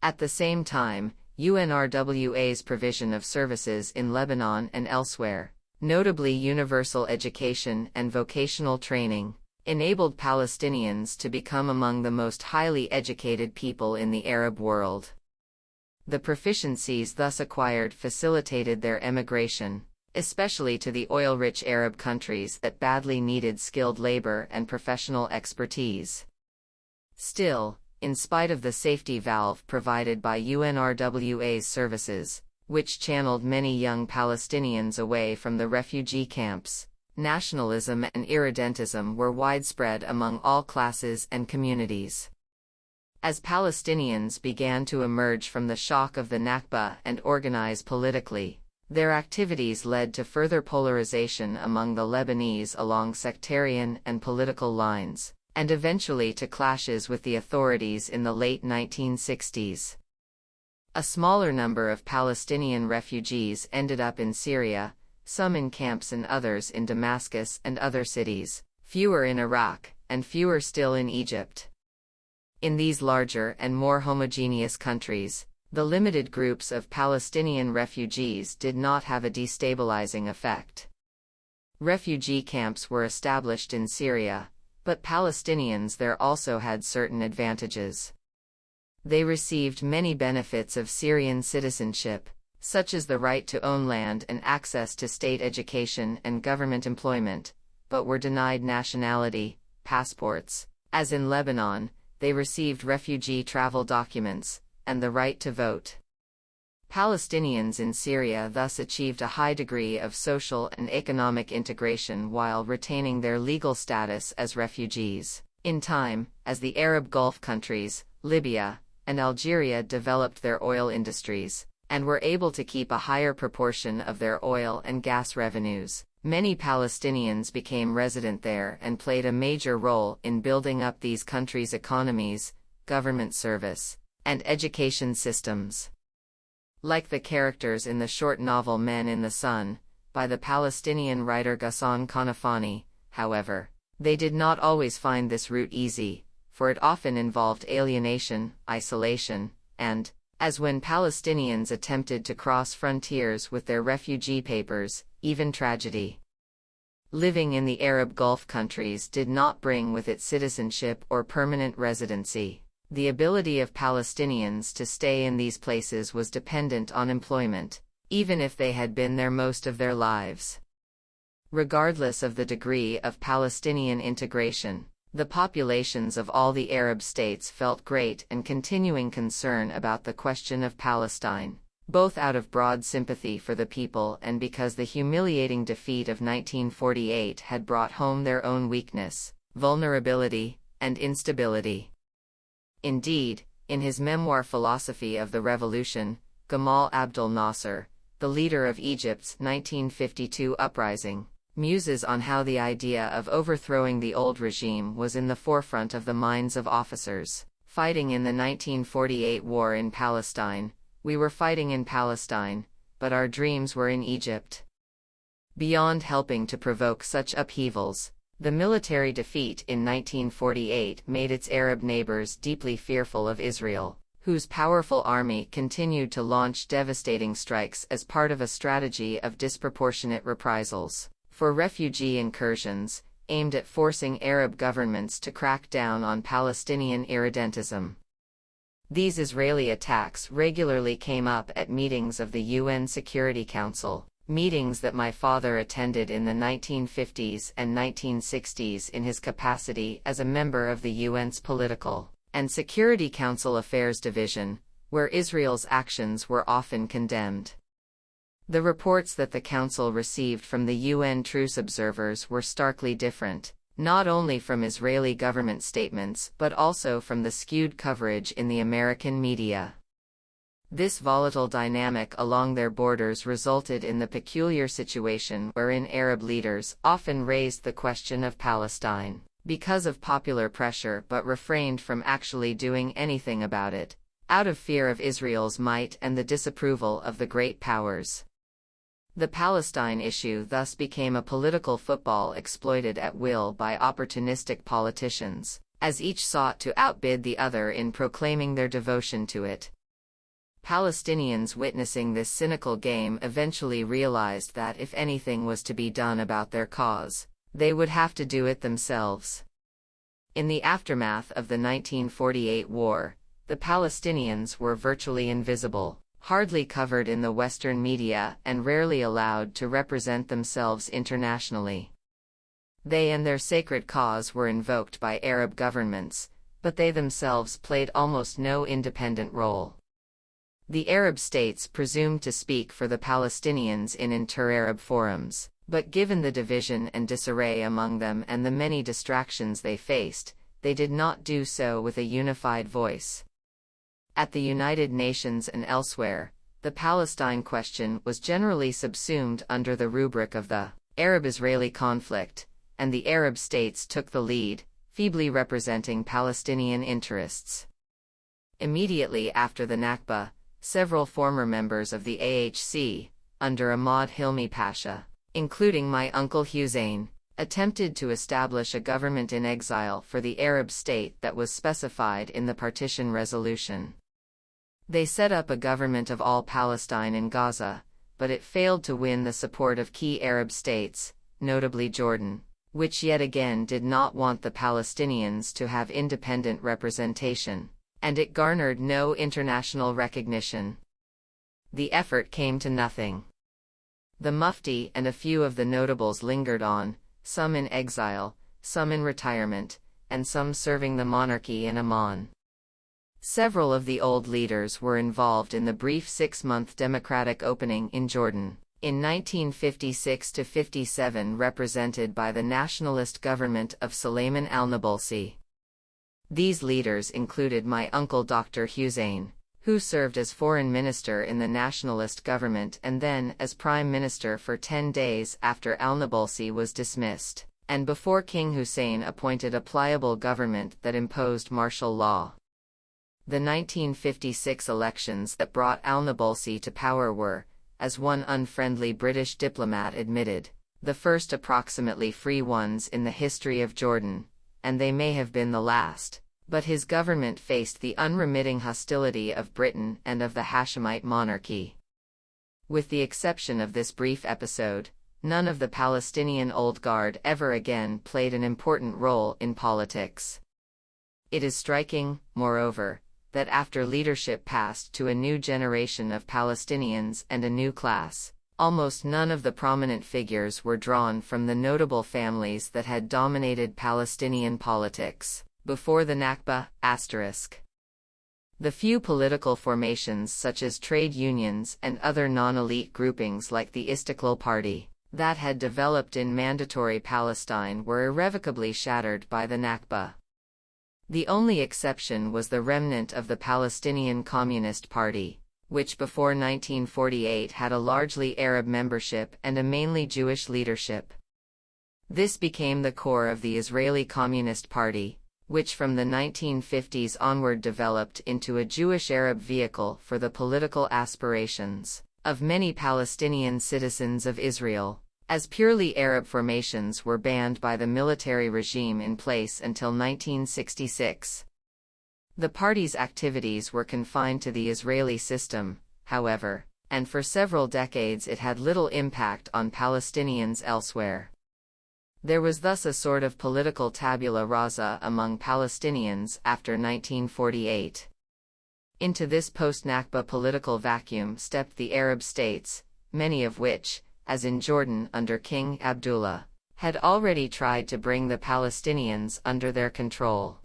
At the same time, UNRWA's provision of services in Lebanon and elsewhere, notably universal education and vocational training, enabled Palestinians to become among the most highly educated people in the Arab world. The proficiencies thus acquired facilitated their emigration, especially to the oil-rich Arab countries that badly needed skilled labor and professional expertise. Still, in spite of the safety valve provided by UNRWA's services, which channeled many young Palestinians away from the refugee camps, nationalism and irredentism were widespread among all classes and communities. As Palestinians began to emerge from the shock of the Nakba and organize politically, their activities led to further polarization among the Lebanese along sectarian and political lines, and eventually to clashes with the authorities in the late 1960s. A smaller number of Palestinian refugees ended up in Syria, some in camps and others in Damascus and other cities, fewer in Iraq, and fewer still in Egypt. In these larger and more homogeneous countries, the limited groups of Palestinian refugees did not have a destabilizing effect. Refugee camps were established in Syria, but Palestinians there also had certain advantages. They received many benefits of Syrian citizenship, such as the right to own land and access to state education and government employment, but were denied nationality, passports. As in Lebanon, they received refugee travel documents, and the right to vote. Palestinians in Syria thus achieved a high degree of social and economic integration while retaining their legal status as refugees. In time, as the Arab Gulf countries, Libya, and Algeria developed their oil industries, and were able to keep a higher proportion of their oil and gas revenues, many Palestinians became resident there and played a major role in building up these countries' economies, government service, and education systems. Like the characters in the short novel Men in the Sun, by the Palestinian writer Ghassan Kanafani, however, they did not always find this route easy, for it often involved alienation, isolation, and, as when Palestinians attempted to cross frontiers with their refugee papers, even tragedy. Living in the Arab Gulf countries did not bring with it citizenship or permanent residency. The ability of Palestinians to stay in these places was dependent on employment, even if they had been there most of their lives. Regardless of the degree of Palestinian integration, the populations of all the Arab states felt great and continuing concern about the question of Palestine, both out of broad sympathy for the people and because the humiliating defeat of 1948 had brought home their own weakness, vulnerability, and instability. Indeed, in his memoir Philosophy of the Revolution, Gamal Abdel Nasser, the leader of Egypt's 1952 uprising, muses on how the idea of overthrowing the old regime was in the forefront of the minds of officers fighting in the 1948 war in Palestine. We were fighting in Palestine, but our dreams were in Egypt. Beyond helping to provoke such upheavals, the military defeat in 1948 made its Arab neighbors deeply fearful of Israel, whose powerful army continued to launch devastating strikes as part of a strategy of disproportionate reprisals for refugee incursions, aimed at forcing Arab governments to crack down on Palestinian irredentism. These Israeli attacks regularly came up at meetings of the UN Security Council, meetings that my father attended in the 1950s and 1960s in his capacity as a member of the UN's Political and Security Council Affairs Division, where Israel's actions were often condemned. The reports that the Council received from the UN truce observers were starkly different, not only from Israeli government statements but also from the skewed coverage in the American media. This volatile dynamic along their borders resulted in the peculiar situation wherein Arab leaders often raised the question of Palestine because of popular pressure but refrained from actually doing anything about it, out of fear of Israel's might and the disapproval of the great powers. The Palestine issue thus became a political football exploited at will by opportunistic politicians, as each sought to outbid the other in proclaiming their devotion to it. Palestinians witnessing this cynical game eventually realized that if anything was to be done about their cause, they would have to do it themselves. In the aftermath of the 1948 war, the Palestinians were virtually invisible, hardly covered in the Western media and rarely allowed to represent themselves internationally. They and their sacred cause were invoked by Arab governments, but they themselves played almost no independent role. The Arab states presumed to speak for the Palestinians in inter-Arab forums, but given the division and disarray among them and the many distractions they faced, they did not do so with a unified voice. At the United Nations and elsewhere, the Palestine question was generally subsumed under the rubric of the Arab-Israeli conflict, and the Arab states took the lead, feebly representing Palestinian interests. Immediately after the Nakba, several former members of the AHC, under Ahmad Hilmi Pasha, including my uncle Hussein, attempted to establish a government in exile for the Arab state that was specified in the partition resolution. They set up a government of all Palestine in Gaza, but it failed to win the support of key Arab states, notably Jordan, which yet again did not want the Palestinians to have independent representation, and it garnered no international recognition. The effort came to nothing. The Mufti and a few of the notables lingered on, some in exile, some in retirement, and some serving the monarchy in Amman. Several of the old leaders were involved in the brief 6-month democratic opening in Jordan, in 1956–57, represented by the nationalist government of Suleiman al-Nabulsi. These leaders included my uncle Dr. Hussein, who served as foreign minister in the nationalist government and then as prime minister for 10 days after al-Nabulsi was dismissed, and before King Hussein appointed a pliable government that imposed martial law. The 1956 elections that brought al-Nabulsi to power were, as one unfriendly British diplomat admitted, the first approximately free ones in the history of Jordan, and they may have been the last, but his government faced the unremitting hostility of Britain and of the Hashemite monarchy. With the exception of this brief episode, none of the Palestinian Old Guard ever again played an important role in politics. It is striking, moreover, that after leadership passed to a new generation of Palestinians and a new class, almost none of the prominent figures were drawn from the notable families that had dominated Palestinian politics before the Nakba. The few political formations such as trade unions and other non-elite groupings like the Istiqlal Party that had developed in mandatory Palestine were irrevocably shattered by the Nakba. The only exception was the remnant of the Palestinian Communist Party, which before 1948 had a largely Arab membership and a mainly Jewish leadership. This became the core of the Israeli Communist Party, which from the 1950s onward developed into a Jewish-Arab vehicle for the political aspirations of many Palestinian citizens of Israel, as purely Arab formations were banned by the military regime in place until 1966. The party's activities were confined to the Israeli system, however, and for several decades it had little impact on Palestinians elsewhere. There was thus a sort of political tabula rasa among Palestinians after 1948. Into this post-Nakba political vacuum stepped the Arab states, many of which, as in Jordan under King Abdullah, had already tried to bring the Palestinians under their control.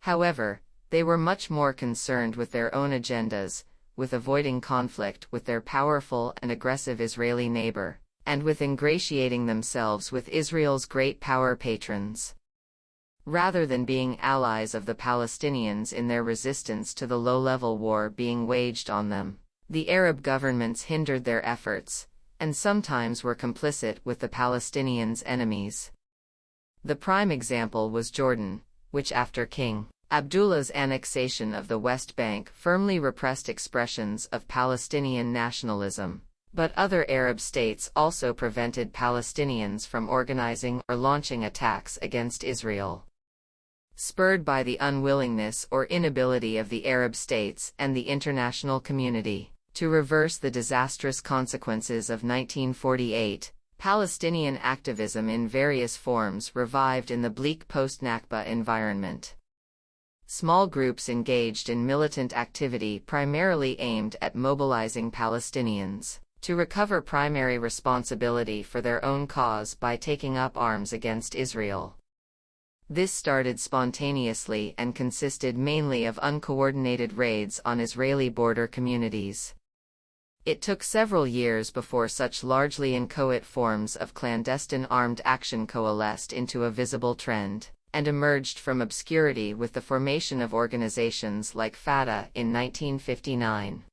However, they were much more concerned with their own agendas, with avoiding conflict with their powerful and aggressive Israeli neighbor, and with ingratiating themselves with Israel's great power patrons. Rather than being allies of the Palestinians in their resistance to the low-level war being waged on them, the Arab governments hindered their efforts, and sometimes were complicit with the Palestinians' enemies. The prime example was Jordan, which after King Abdullah's annexation of the West Bank firmly repressed expressions of Palestinian nationalism, but other Arab states also prevented Palestinians from organizing or launching attacks against Israel. Spurred by the unwillingness or inability of the Arab states and the international community to reverse the disastrous consequences of 1948, Palestinian activism in various forms revived in the bleak post-Nakba environment. Small groups engaged in militant activity primarily aimed at mobilizing Palestinians to recover primary responsibility for their own cause by taking up arms against Israel. This started spontaneously and consisted mainly of uncoordinated raids on Israeli border communities. It took several years before such largely inchoate forms of clandestine armed action coalesced into a visible trend, and emerged from obscurity with the formation of organizations like Fatah in 1959.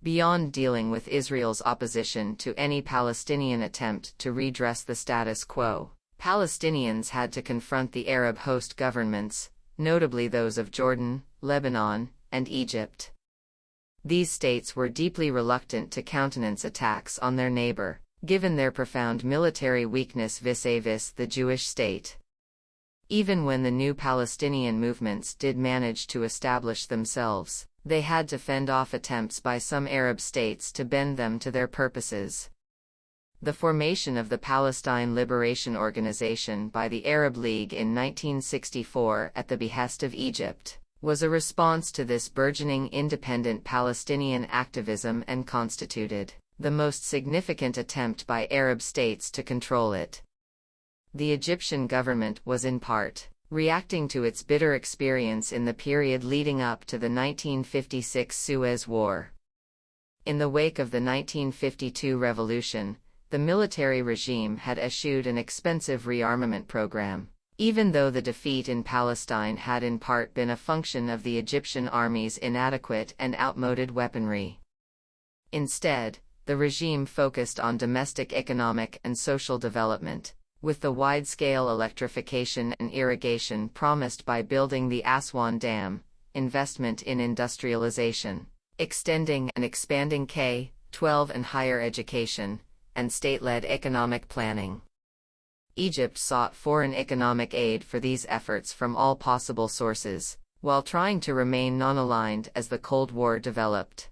Beyond dealing with Israel's opposition to any Palestinian attempt to redress the status quo, Palestinians had to confront the Arab host governments, notably those of Jordan, Lebanon, and Egypt. These states were deeply reluctant to countenance attacks on their neighbor, given their profound military weakness vis-a-vis the Jewish state. Even when the new Palestinian movements did manage to establish themselves, they had to fend off attempts by some Arab states to bend them to their purposes. The formation of the Palestine Liberation Organization by the Arab League in 1964 at the behest of Egypt was a response to this burgeoning independent Palestinian activism and constituted the most significant attempt by Arab states to control it. The Egyptian government was in part reacting to its bitter experience in the period leading up to the 1956 Suez War. In the wake of the 1952 revolution, the military regime had eschewed an expensive rearmament program, even though the defeat in Palestine had in part been a function of the Egyptian army's inadequate and outmoded weaponry. Instead, the regime focused on domestic economic and social development, with the wide-scale electrification and irrigation promised by building the Aswan Dam, investment in industrialization, extending and expanding K-12 and higher education, and state-led economic planning. Egypt sought foreign economic aid for these efforts from all possible sources, while trying to remain non-aligned as the Cold War developed.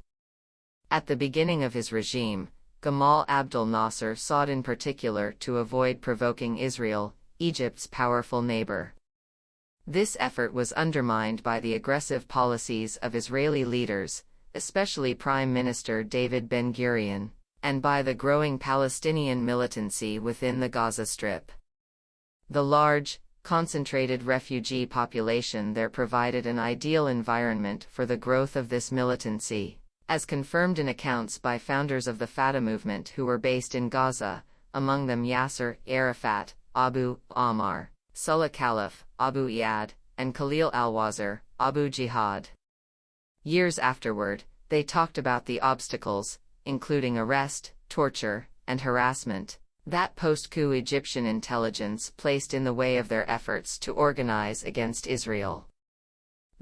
At the beginning of his regime, Gamal Abdel Nasser sought in particular to avoid provoking Israel, Egypt's powerful neighbor. This effort was undermined by the aggressive policies of Israeli leaders, especially Prime Minister David Ben-Gurion, and by the growing Palestinian militancy within the Gaza Strip. The large, concentrated refugee population there provided an ideal environment for the growth of this militancy, as confirmed in accounts by founders of the Fatah movement who were based in Gaza, among them Yasser Arafat, Abu Ammar, Sulla Khalaf, Abu Iyad, and Khalil al-Wazir, Abu Jihad. Years afterward, they talked about the obstacles, including arrest, torture, and harassment, that post-coup Egyptian intelligence placed in the way of their efforts to organize against Israel.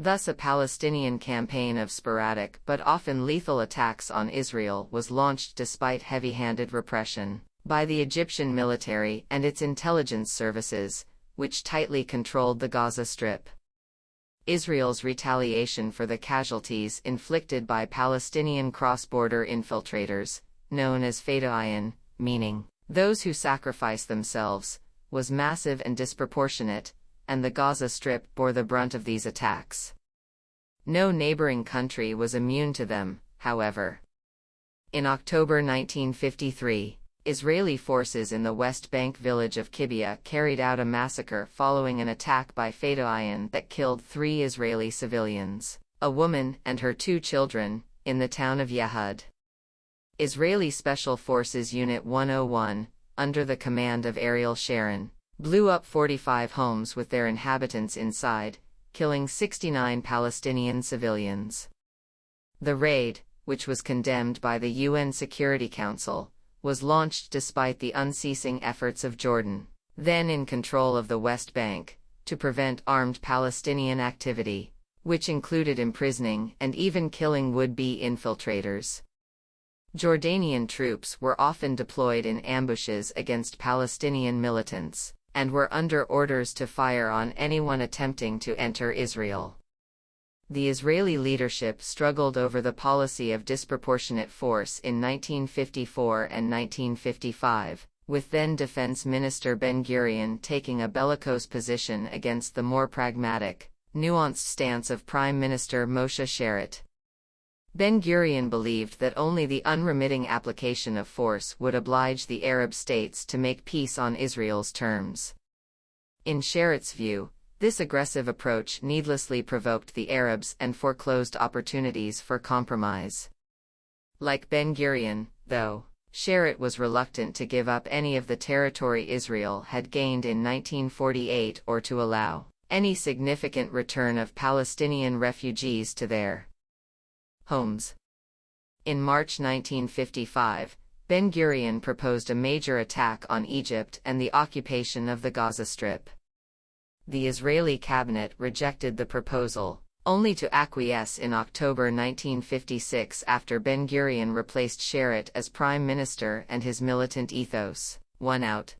Thus a Palestinian campaign of sporadic but often lethal attacks on Israel was launched despite heavy-handed repression by the Egyptian military and its intelligence services, which tightly controlled the Gaza Strip. Israel's retaliation for the casualties inflicted by Palestinian cross-border infiltrators, known as Fedayeen, meaning those who sacrifice themselves, was massive and disproportionate, and the Gaza Strip bore the brunt of these attacks. No neighboring country was immune to them, however. In October 1953, Israeli forces in the West Bank village of Kibbutz carried out a massacre following an attack by Fedayeen that killed 3 Israeli civilians, a woman and her 2 children, in the town of Yehud. Israeli Special Forces Unit 101, under the command of Ariel Sharon, blew up 45 homes with their inhabitants inside, killing 69 Palestinian civilians. The raid, which was condemned by the UN Security Council, was launched despite the unceasing efforts of Jordan, then in control of the West Bank, to prevent armed Palestinian activity, which included imprisoning and even killing would-be infiltrators. Jordanian troops were often deployed in ambushes against Palestinian militants, and were under orders to fire on anyone attempting to enter Israel. The Israeli leadership struggled over the policy of disproportionate force in 1954 and 1955, with then Defense Minister Ben-Gurion taking a bellicose position against the more pragmatic, nuanced stance of Prime Minister Moshe Sharett. Ben-Gurion believed that only the unremitting application of force would oblige the Arab states to make peace on Israel's terms. In Sharett's view, this aggressive approach needlessly provoked the Arabs and foreclosed opportunities for compromise. Like Ben-Gurion, though, Sharett was reluctant to give up any of the territory Israel had gained in 1948 or to allow any significant return of Palestinian refugees to their homes. In March 1955, Ben-Gurion proposed a major attack on Egypt and the occupation of the Gaza Strip. The Israeli cabinet rejected the proposal, only to acquiesce in October 1956 after Ben-Gurion replaced Sharett as prime minister and his militant ethos won out.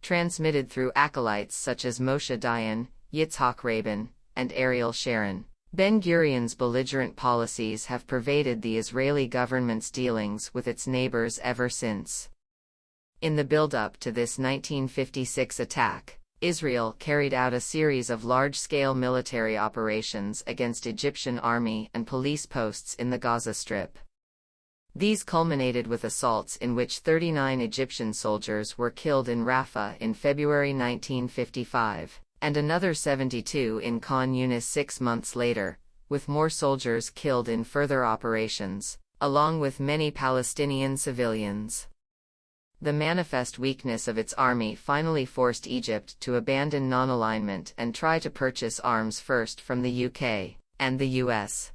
Transmitted through acolytes such as Moshe Dayan, Yitzhak Rabin, and Ariel Sharon, Ben-Gurion's belligerent policies have pervaded the Israeli government's dealings with its neighbors ever since. In the build-up to this 1956 attack, Israel carried out a series of large-scale military operations against Egyptian army and police posts in the Gaza Strip. These culminated with assaults in which 39 Egyptian soldiers were killed in Rafah in February 1955, and another 72 in Khan Yunis 6 months later, with more soldiers killed in further operations, along with many Palestinian civilians. The manifest weakness of its army finally forced Egypt to abandon non-alignment and try to purchase arms first from the UK and the US.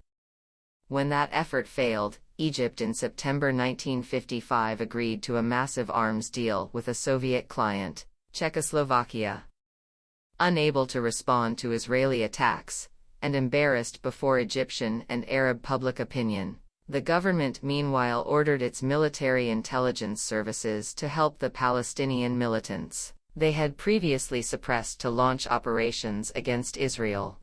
When that effort failed, Egypt in September 1955 agreed to a massive arms deal with a Soviet client, Czechoslovakia. Unable to respond to Israeli attacks, and embarrassed before Egyptian and Arab public opinion, the government meanwhile ordered its military intelligence services to help the Palestinian militants they had previously suppressed to launch operations against Israel.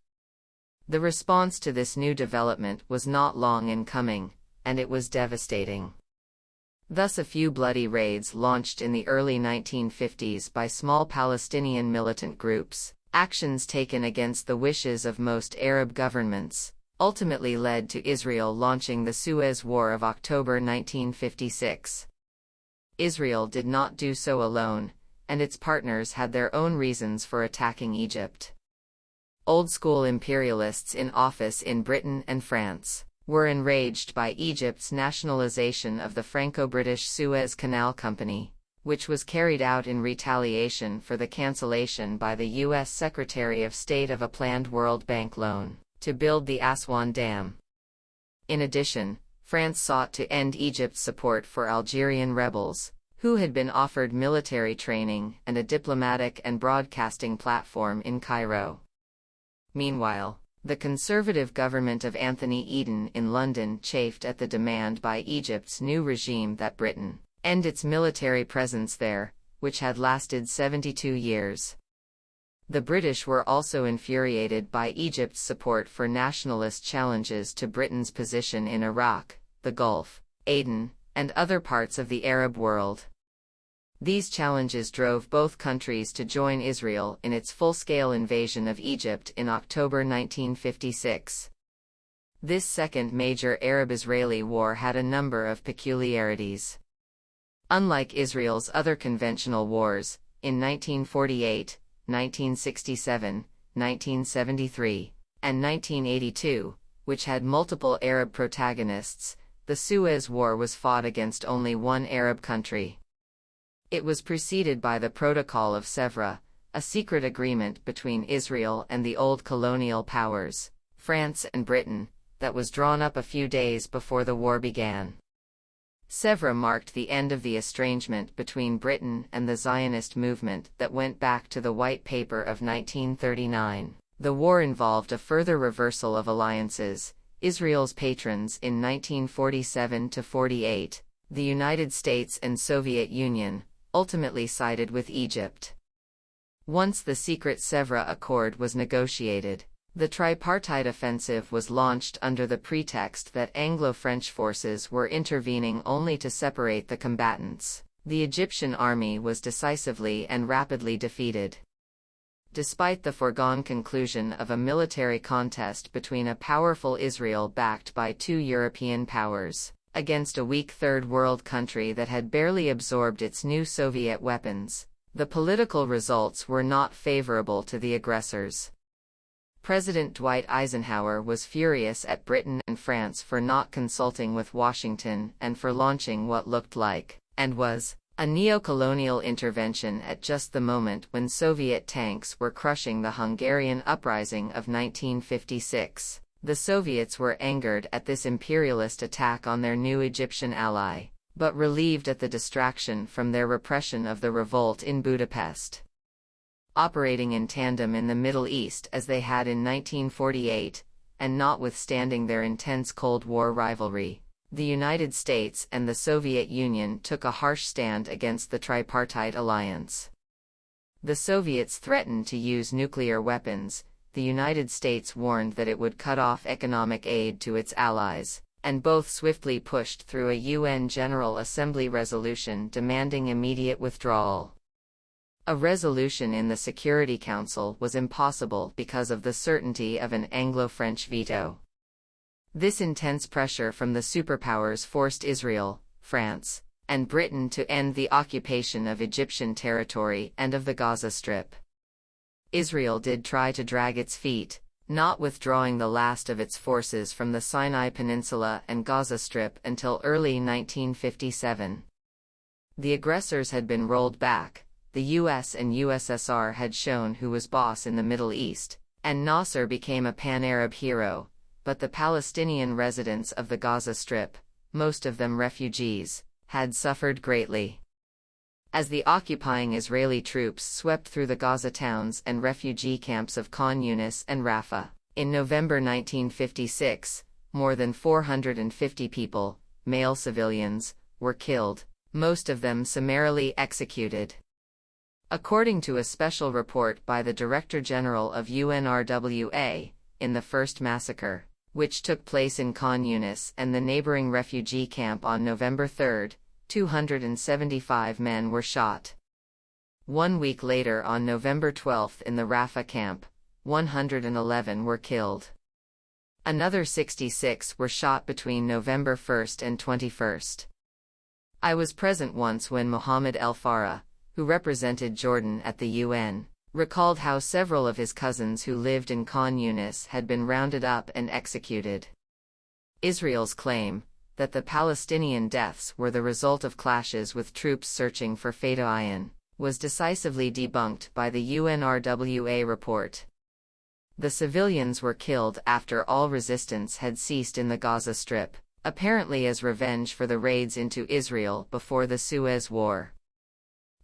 The response to this new development was not long in coming, and it was devastating. Thus a few bloody raids launched in the early 1950s by small Palestinian militant groups, actions taken against the wishes of most Arab governments, ultimately led to Israel launching the Suez War of October 1956. Israel did not do so alone, and its partners had their own reasons for attacking Egypt. Old-school imperialists in office in Britain and France were enraged by Egypt's nationalization of the Franco-British Suez Canal Company, which was carried out in retaliation for the cancellation by the U.S. Secretary of State of a planned World Bank loan to build the Aswan Dam. In addition, France sought to end Egypt's support for Algerian rebels, who had been offered military training and a diplomatic and broadcasting platform in Cairo. Meanwhile, the conservative government of Anthony Eden in London chafed at the demand by Egypt's new regime that Britain end its military presence there, which had lasted 72 years. The British were also infuriated by Egypt's support for nationalist challenges to Britain's position in Iraq, the Gulf, Aden, and other parts of the Arab world. These challenges drove both countries to join Israel in its full-scale invasion of Egypt in October 1956. This second major Arab-Israeli war had a number of peculiarities. Unlike Israel's other conventional wars, in 1948, 1967, 1973, and 1982, which had multiple Arab protagonists, the Suez War was fought against only one Arab country. It was preceded by the Protocol of Sèvres, a secret agreement between Israel and the old colonial powers, France and Britain, that was drawn up a few days before the war began. Sèvres marked the end of the estrangement between Britain and the Zionist movement that went back to the White Paper of 1939. The war involved a further reversal of alliances. Israel's patrons in 1947–48, the United States and Soviet Union, ultimately sided with Egypt. Once the secret Sèvres Accord was negotiated, the tripartite offensive was launched under the pretext that Anglo-French forces were intervening only to separate the combatants. The Egyptian army was decisively and rapidly defeated. Despite the foregone conclusion of a military contest between a powerful Israel backed by two European powers, against a weak Third World country that had barely absorbed its new Soviet weapons, the political results were not favorable to the aggressors. President Dwight Eisenhower was furious at Britain and France for not consulting with Washington and for launching what looked like, and was, a neo-colonial intervention at just the moment when Soviet tanks were crushing the Hungarian uprising of 1956. The Soviets were angered at this imperialist attack on their new Egyptian ally, but relieved at the distraction from their repression of the revolt in Budapest. Operating in tandem in the Middle East as they had in 1948, and notwithstanding their intense Cold War rivalry, the United States and the Soviet Union took a harsh stand against the tripartite alliance. The Soviets threatened to use nuclear weapons, the United States warned that it would cut off economic aid to its allies, and both swiftly pushed through a UN General Assembly resolution demanding immediate withdrawal. A resolution in the Security Council was impossible because of the certainty of an Anglo-French veto. This intense pressure from the superpowers forced Israel, France, and Britain to end the occupation of Egyptian territory and of the Gaza Strip. Israel did try to drag its feet, not withdrawing the last of its forces from the Sinai Peninsula and Gaza Strip until early 1957. The aggressors had been rolled back, the US and USSR had shown who was boss in the Middle East, and Nasser became a pan-Arab hero, but the Palestinian residents of the Gaza Strip, most of them refugees, had suffered greatly. As the occupying Israeli troops swept through the Gaza towns and refugee camps of Khan Yunis and Rafah, in November 1956, more than 450 people, male civilians, were killed, most of them summarily executed. According to a special report by the Director General of UNRWA, in the first massacre, which took place in Khan Yunis and the neighboring refugee camp on November 3, 275 men were shot. 1 week later on November 12 in the Rafah camp, 111 were killed. Another 66 were shot between November 1 and 21. I was present once when Mohammed El Farah, who represented Jordan at the UN, recalled how several of his cousins who lived in Khan Yunis had been rounded up and executed. Israel's claim, that the Palestinian deaths were the result of clashes with troops searching for Fedayeen, was decisively debunked by the UNRWA report. The civilians were killed after all resistance had ceased in the Gaza Strip, apparently as revenge for the raids into Israel before the Suez War.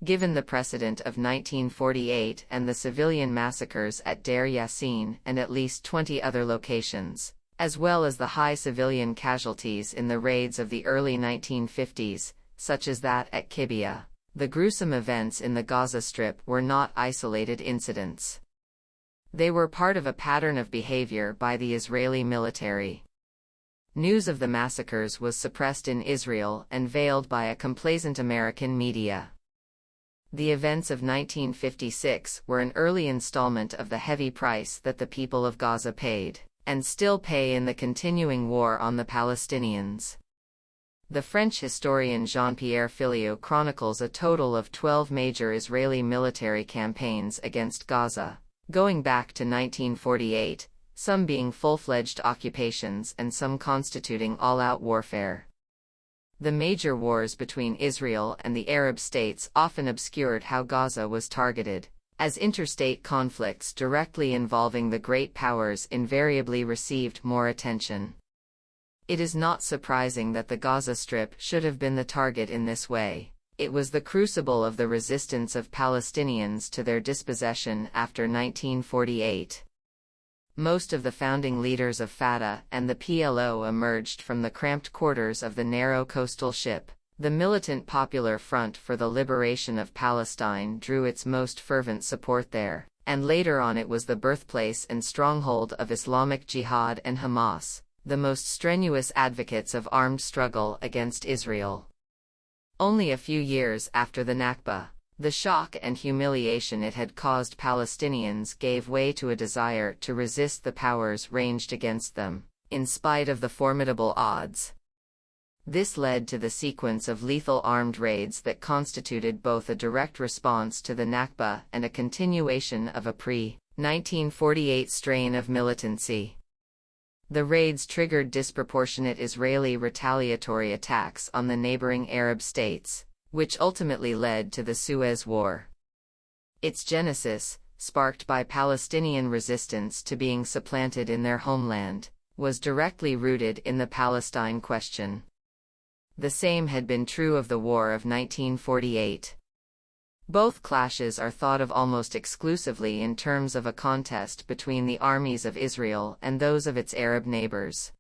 Given the precedent of 1948 and the civilian massacres at Deir Yassin and at least 20 other locations, as well as the high civilian casualties in the raids of the early 1950s, such as that at Kibbutz, the gruesome events in the Gaza Strip were not isolated incidents. They were part of a pattern of behavior by the Israeli military. News of the massacres was suppressed in Israel and veiled by a complacent American media. The events of 1956 were an early installment of the heavy price that the people of Gaza paid, and still pay in the continuing war on the Palestinians. The French historian Jean-Pierre Filliot chronicles a total of 12 major Israeli military campaigns against Gaza, going back to 1948, some being full-fledged occupations and some constituting all-out warfare. The major wars between Israel and the Arab states often obscured how Gaza was targeted, as interstate conflicts directly involving the great powers invariably received more attention. It is not surprising that the Gaza Strip should have been the target in this way. It was the crucible of the resistance of Palestinians to their dispossession after 1948. Most of the founding leaders of Fatah and the PLO emerged from the cramped quarters of the narrow coastal ship. The militant Popular Front for the Liberation of Palestine drew its most fervent support there, and later on it was the birthplace and stronghold of Islamic Jihad and Hamas, the most strenuous advocates of armed struggle against Israel. Only a few years after the Nakba, the shock and humiliation it had caused Palestinians gave way to a desire to resist the powers ranged against them, in spite of the formidable odds. This led to the sequence of lethal armed raids that constituted both a direct response to the Nakba and a continuation of a 1948 strain of militancy. The raids triggered disproportionate Israeli retaliatory attacks on the neighboring Arab states, which ultimately led to the Suez War. Its genesis, sparked by Palestinian resistance to being supplanted in their homeland, was directly rooted in the Palestine question. The same had been true of the War of 1948. Both clashes are thought of almost exclusively in terms of a contest between the armies of Israel and those of its Arab neighbors.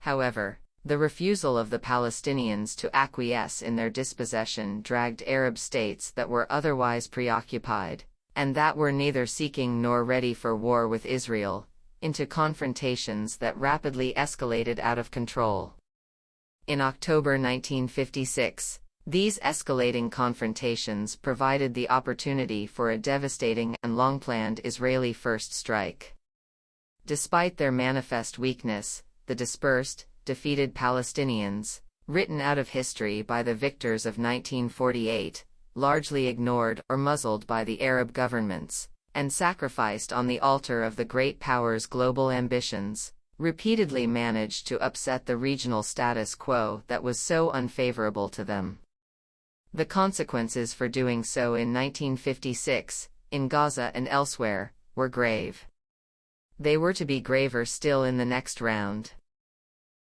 However, the refusal of the Palestinians to acquiesce in their dispossession dragged Arab states that were otherwise preoccupied, and that were neither seeking nor ready for war with Israel, into confrontations that rapidly escalated out of control. In October 1956, these escalating confrontations provided the opportunity for a devastating and long-planned Israeli first strike. Despite their manifest weakness, the dispersed, defeated Palestinians, written out of history by the victors of 1948, largely ignored or muzzled by the Arab governments, and sacrificed on the altar of the great powers' global ambitions, repeatedly managed to upset the regional status quo that was so unfavorable to them. The consequences for doing so in 1956, in Gaza and elsewhere, were grave. They were to be graver still in the next round.